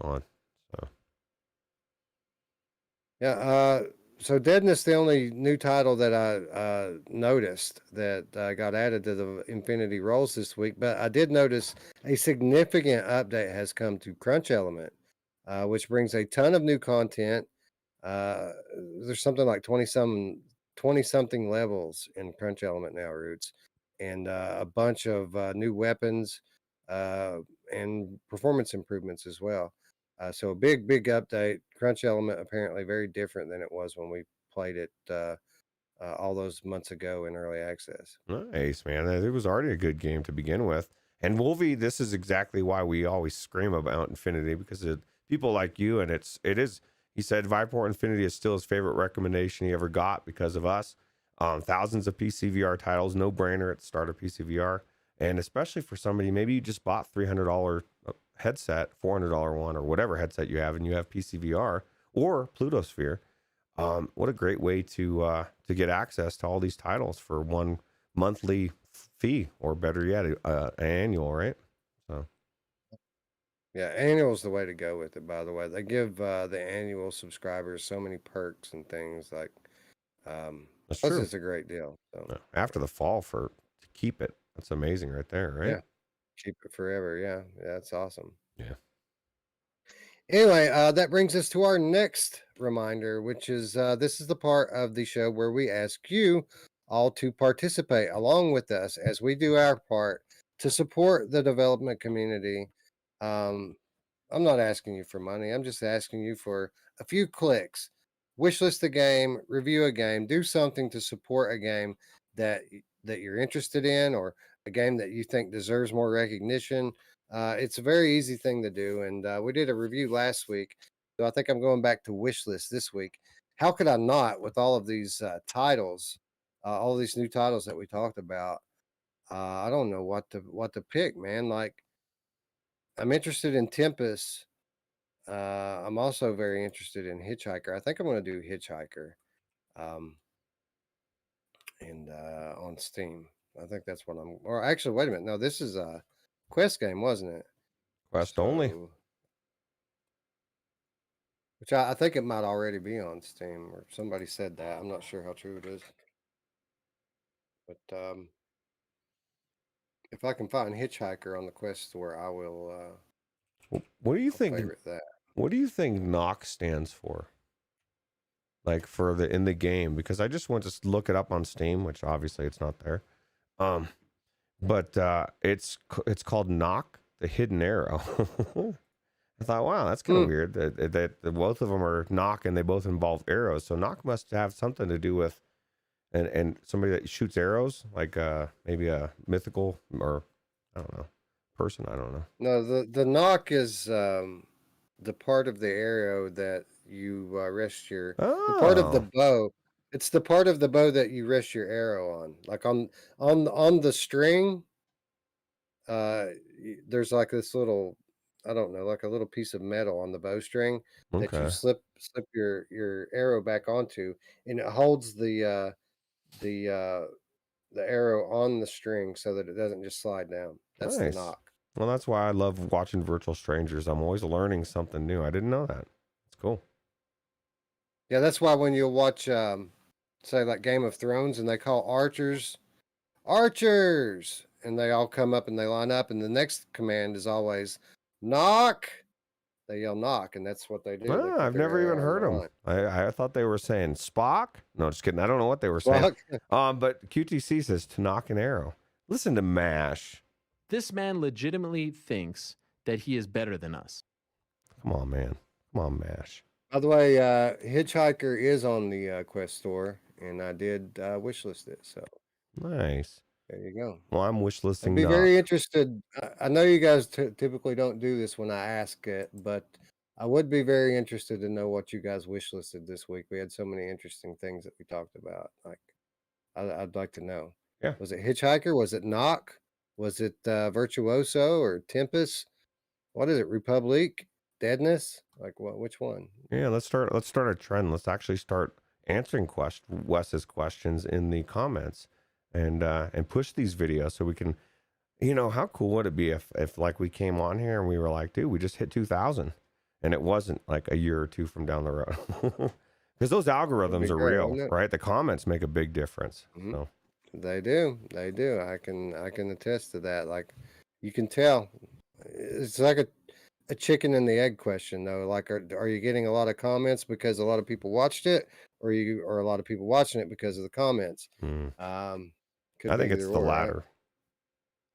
on. So. Yeah, so Deadness, the only new title that I noticed that got added to the Infinity rolls this week, but I did notice a significant update has come to Crunch Element, which brings a ton of new content. There's something like 20-something levels in Crunch Element now, Roots, and a bunch of new weapons and performance improvements as well. So a big update. Crunch Element apparently very different than it was when we played it all those months ago in early access. Nice, man. It was already a good game to begin with. And Wolvie, this is exactly why we always scream about Infinity, because people like you, and it is. He said Viveport Infinity is still his favorite recommendation he ever got because of us. Thousands of PC VR titles, no brainer at the start of PC VR, and especially for somebody maybe you just bought $300 headset, $400 one, or whatever headset you have, and you have PC VR or Pluto Sphere. What a great way to get access to all these titles for one monthly fee, or better yet, annual, right? So. Yeah, annual is the way to go with it. By the way, they give the annual subscribers so many perks and things like. That's plus true. it's a great deal. So. After the fall to keep it, that's amazing right there, right? Yeah, keep it forever. Yeah, that's awesome. Yeah. Anyway, that brings us to our next reminder, which is this is the part of the show where we ask you all to participate along with us as we do our part to support the development community. I'm not asking you for money. I'm just asking you for a few clicks. Wishlist a game, review a game, do something to support a game that you're interested in, or a game that you think deserves more recognition. It's a very easy thing to do, and we did a review last week, so I think I'm going back to Wishlist this week. How could I not, with all of these titles all these new titles that we talked about. I don't know what to pick, man. Like, I'm interested in Tempest. I'm also very interested in Hitchhiker. I think I'm going to do Hitchhiker, and on Steam. I think that's what I'm. Or actually, wait a minute. No, this is a Quest game, wasn't it? Quest only. Which I think it might already be on Steam, or somebody said that. I'm not sure how true it is. But if I can find Hitchhiker on the Quest store, I will. What do you think? Favorite that. What do you think Nock stands for? Like for the in the game, because I just went to look it up on Steam, which obviously it's not there. But it's called Nock, the hidden arrow. I thought, wow, that's kind of weird that both of them are Nock and they both involve arrows. So Nock must have something to do with and somebody that shoots arrows, like maybe a mythical or I don't know person. I don't know. No, the Nock is the part of the arrow that you rest your the part of the bow. It's the part of the bow that you rest your arrow on, like on the string. There's like this little, I don't know, like a little piece of metal on the bowstring that you slip your arrow back onto, and it holds the arrow on the string so that it doesn't just slide down. That's Nice. the Nock. Well, that's why I love watching Virtual Strangers. I'm always learning something new. I didn't know that. It's cool. Yeah, that's why when you watch, say, like Game of Thrones, and they call archers, and they all come up and they line up, and the next command is always knock. They yell knock, and that's what they do. Ah, I've never even heard them. I thought they were saying Spock. No, just kidding. I don't know what they were saying. But QTC says to knock an arrow. Listen to MASH. This man legitimately thinks that he is better than us. Come on, man. Come on, MASH. By the way, Hitchhiker is on the Quest store, and I did wishlist it. So nice. There you go. Well, I'm wishlisting. I'd be very interested. I know you guys typically don't do this when I ask it, but I would be very interested to know what you guys wishlisted this week. We had so many interesting things that we talked about. Like, I'd like to know. Yeah. Was it Hitchhiker? Was it Nock? Was it Virtuoso or Tempus? What is it? Republique? Deadness? Like what? Which one? Yeah, let's start a trend. Let's actually start answering Wes's questions in the comments, and push these videos so we can, how cool would it be if like we came on here and we were like, dude, we just hit 2,000, and it wasn't like a year or two from down the road, because those algorithms are real, right? The comments make a big difference. Mm-hmm. So they do. I can attest to that. Like, you can tell. It's like a chicken and the egg question, though. Like, are you getting a lot of comments because a lot of people watched it, or a lot of people watching it because of the comments? I think it's the latter, right?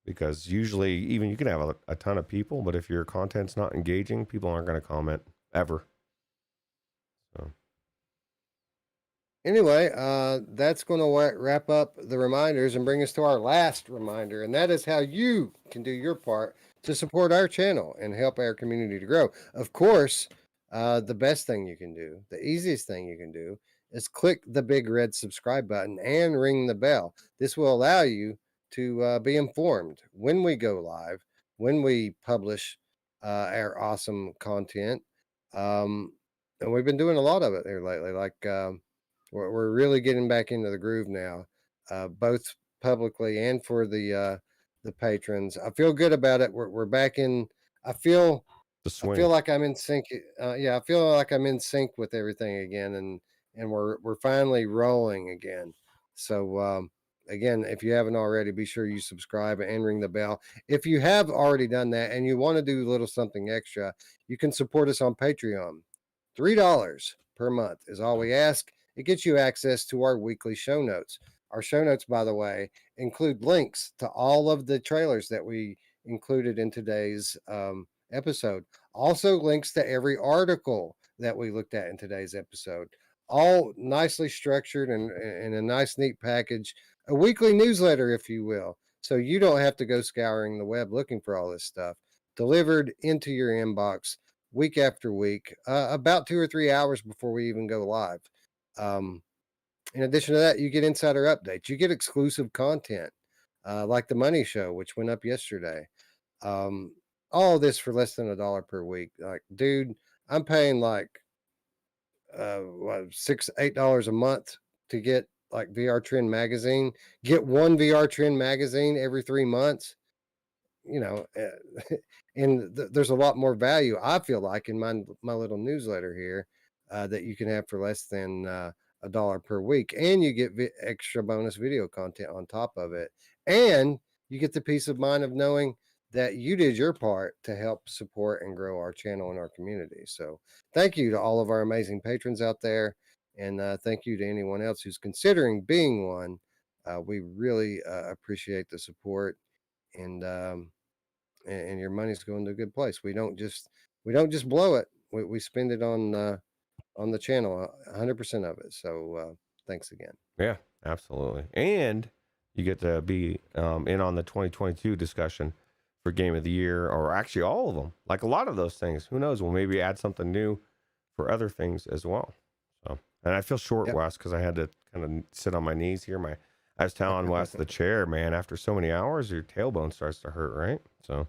Because usually, even you can have a ton of people, but if your content's not engaging, people aren't going to comment ever. So anyway, that's going to wrap up the reminders and bring us to our last reminder, and that is how you can do your part to support our channel and help our community to grow. Of course, the best thing you can do, the easiest thing you can do, is click the big red subscribe button and ring the bell. This will allow you to be informed when we go live, when we publish our awesome content. And we've been doing a lot of it there lately. Like, we're really getting back into the groove now, both publicly and for the patrons. I feel good about it. We're back in. I feel like I'm in sync. I feel like I'm in sync with everything again, and we're finally rolling again. So again, if you haven't already, be sure you subscribe and ring the bell. If you have already done that and you want to do a little something extra, you can support us on Patreon. $3 per month is all we ask. It gets you access to our weekly show notes. Our show notes, by the way, include links to all of the trailers that we included in today's episode. Also, links to every article that we looked at in today's episode. All nicely structured and in a nice, neat package. A weekly newsletter, if you will. So you don't have to go scouring the web looking for all this stuff. Delivered into your inbox week after week, about 2 or 3 hours before we even go live. In addition to that, you get insider updates. You get exclusive content, like the Money Show, which went up yesterday. All this for less than $1 per week. Like, dude, I'm paying like $6-8 a month to get like VR Trend magazine. Get one VR Trend magazine every 3 months. You know, and there's a lot more value, I feel like, in my little newsletter here that you can have for less than $1 per week, and you get extra bonus video content on top of it, and you get the peace of mind of knowing that you did your part to help support and grow our channel and our community. So thank you to all of our amazing patrons out there, and thank you to anyone else who's considering being one. We really appreciate the support, and your money's going to a good place. We don't just blow it. We spend it on the channel, 100% of it. So thanks again. Yeah, absolutely. And you get to be in on the 2022 discussion for Game of the Year, or actually all of them. Like a lot of those things. Who knows? We'll maybe add something new for other things as well. So, and I feel short, Wes, because I had to kind of sit on my knees here. I was telling Wes the chair, man, after so many hours, your tailbone starts to hurt, right? So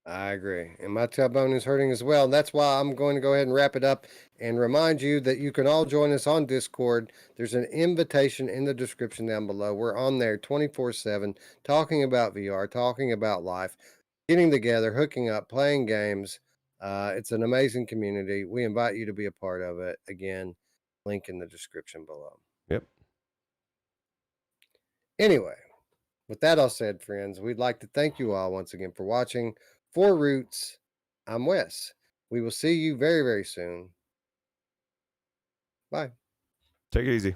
I agree. And my tailbone is hurting as well. That's why I'm going to go ahead and wrap it up and remind you that you can all join us on Discord. There's an invitation in the description down below. We're on there 24/7, talking about VR, talking about life, getting together, hooking up, playing games. It's an amazing community. We invite you to be a part of it. Again, link in the description below. Yep. Anyway, with that all said, friends, we'd like to thank you all once again for watching. For Roots, I'm Wes. We will see you very, very soon. Bye. Take it easy.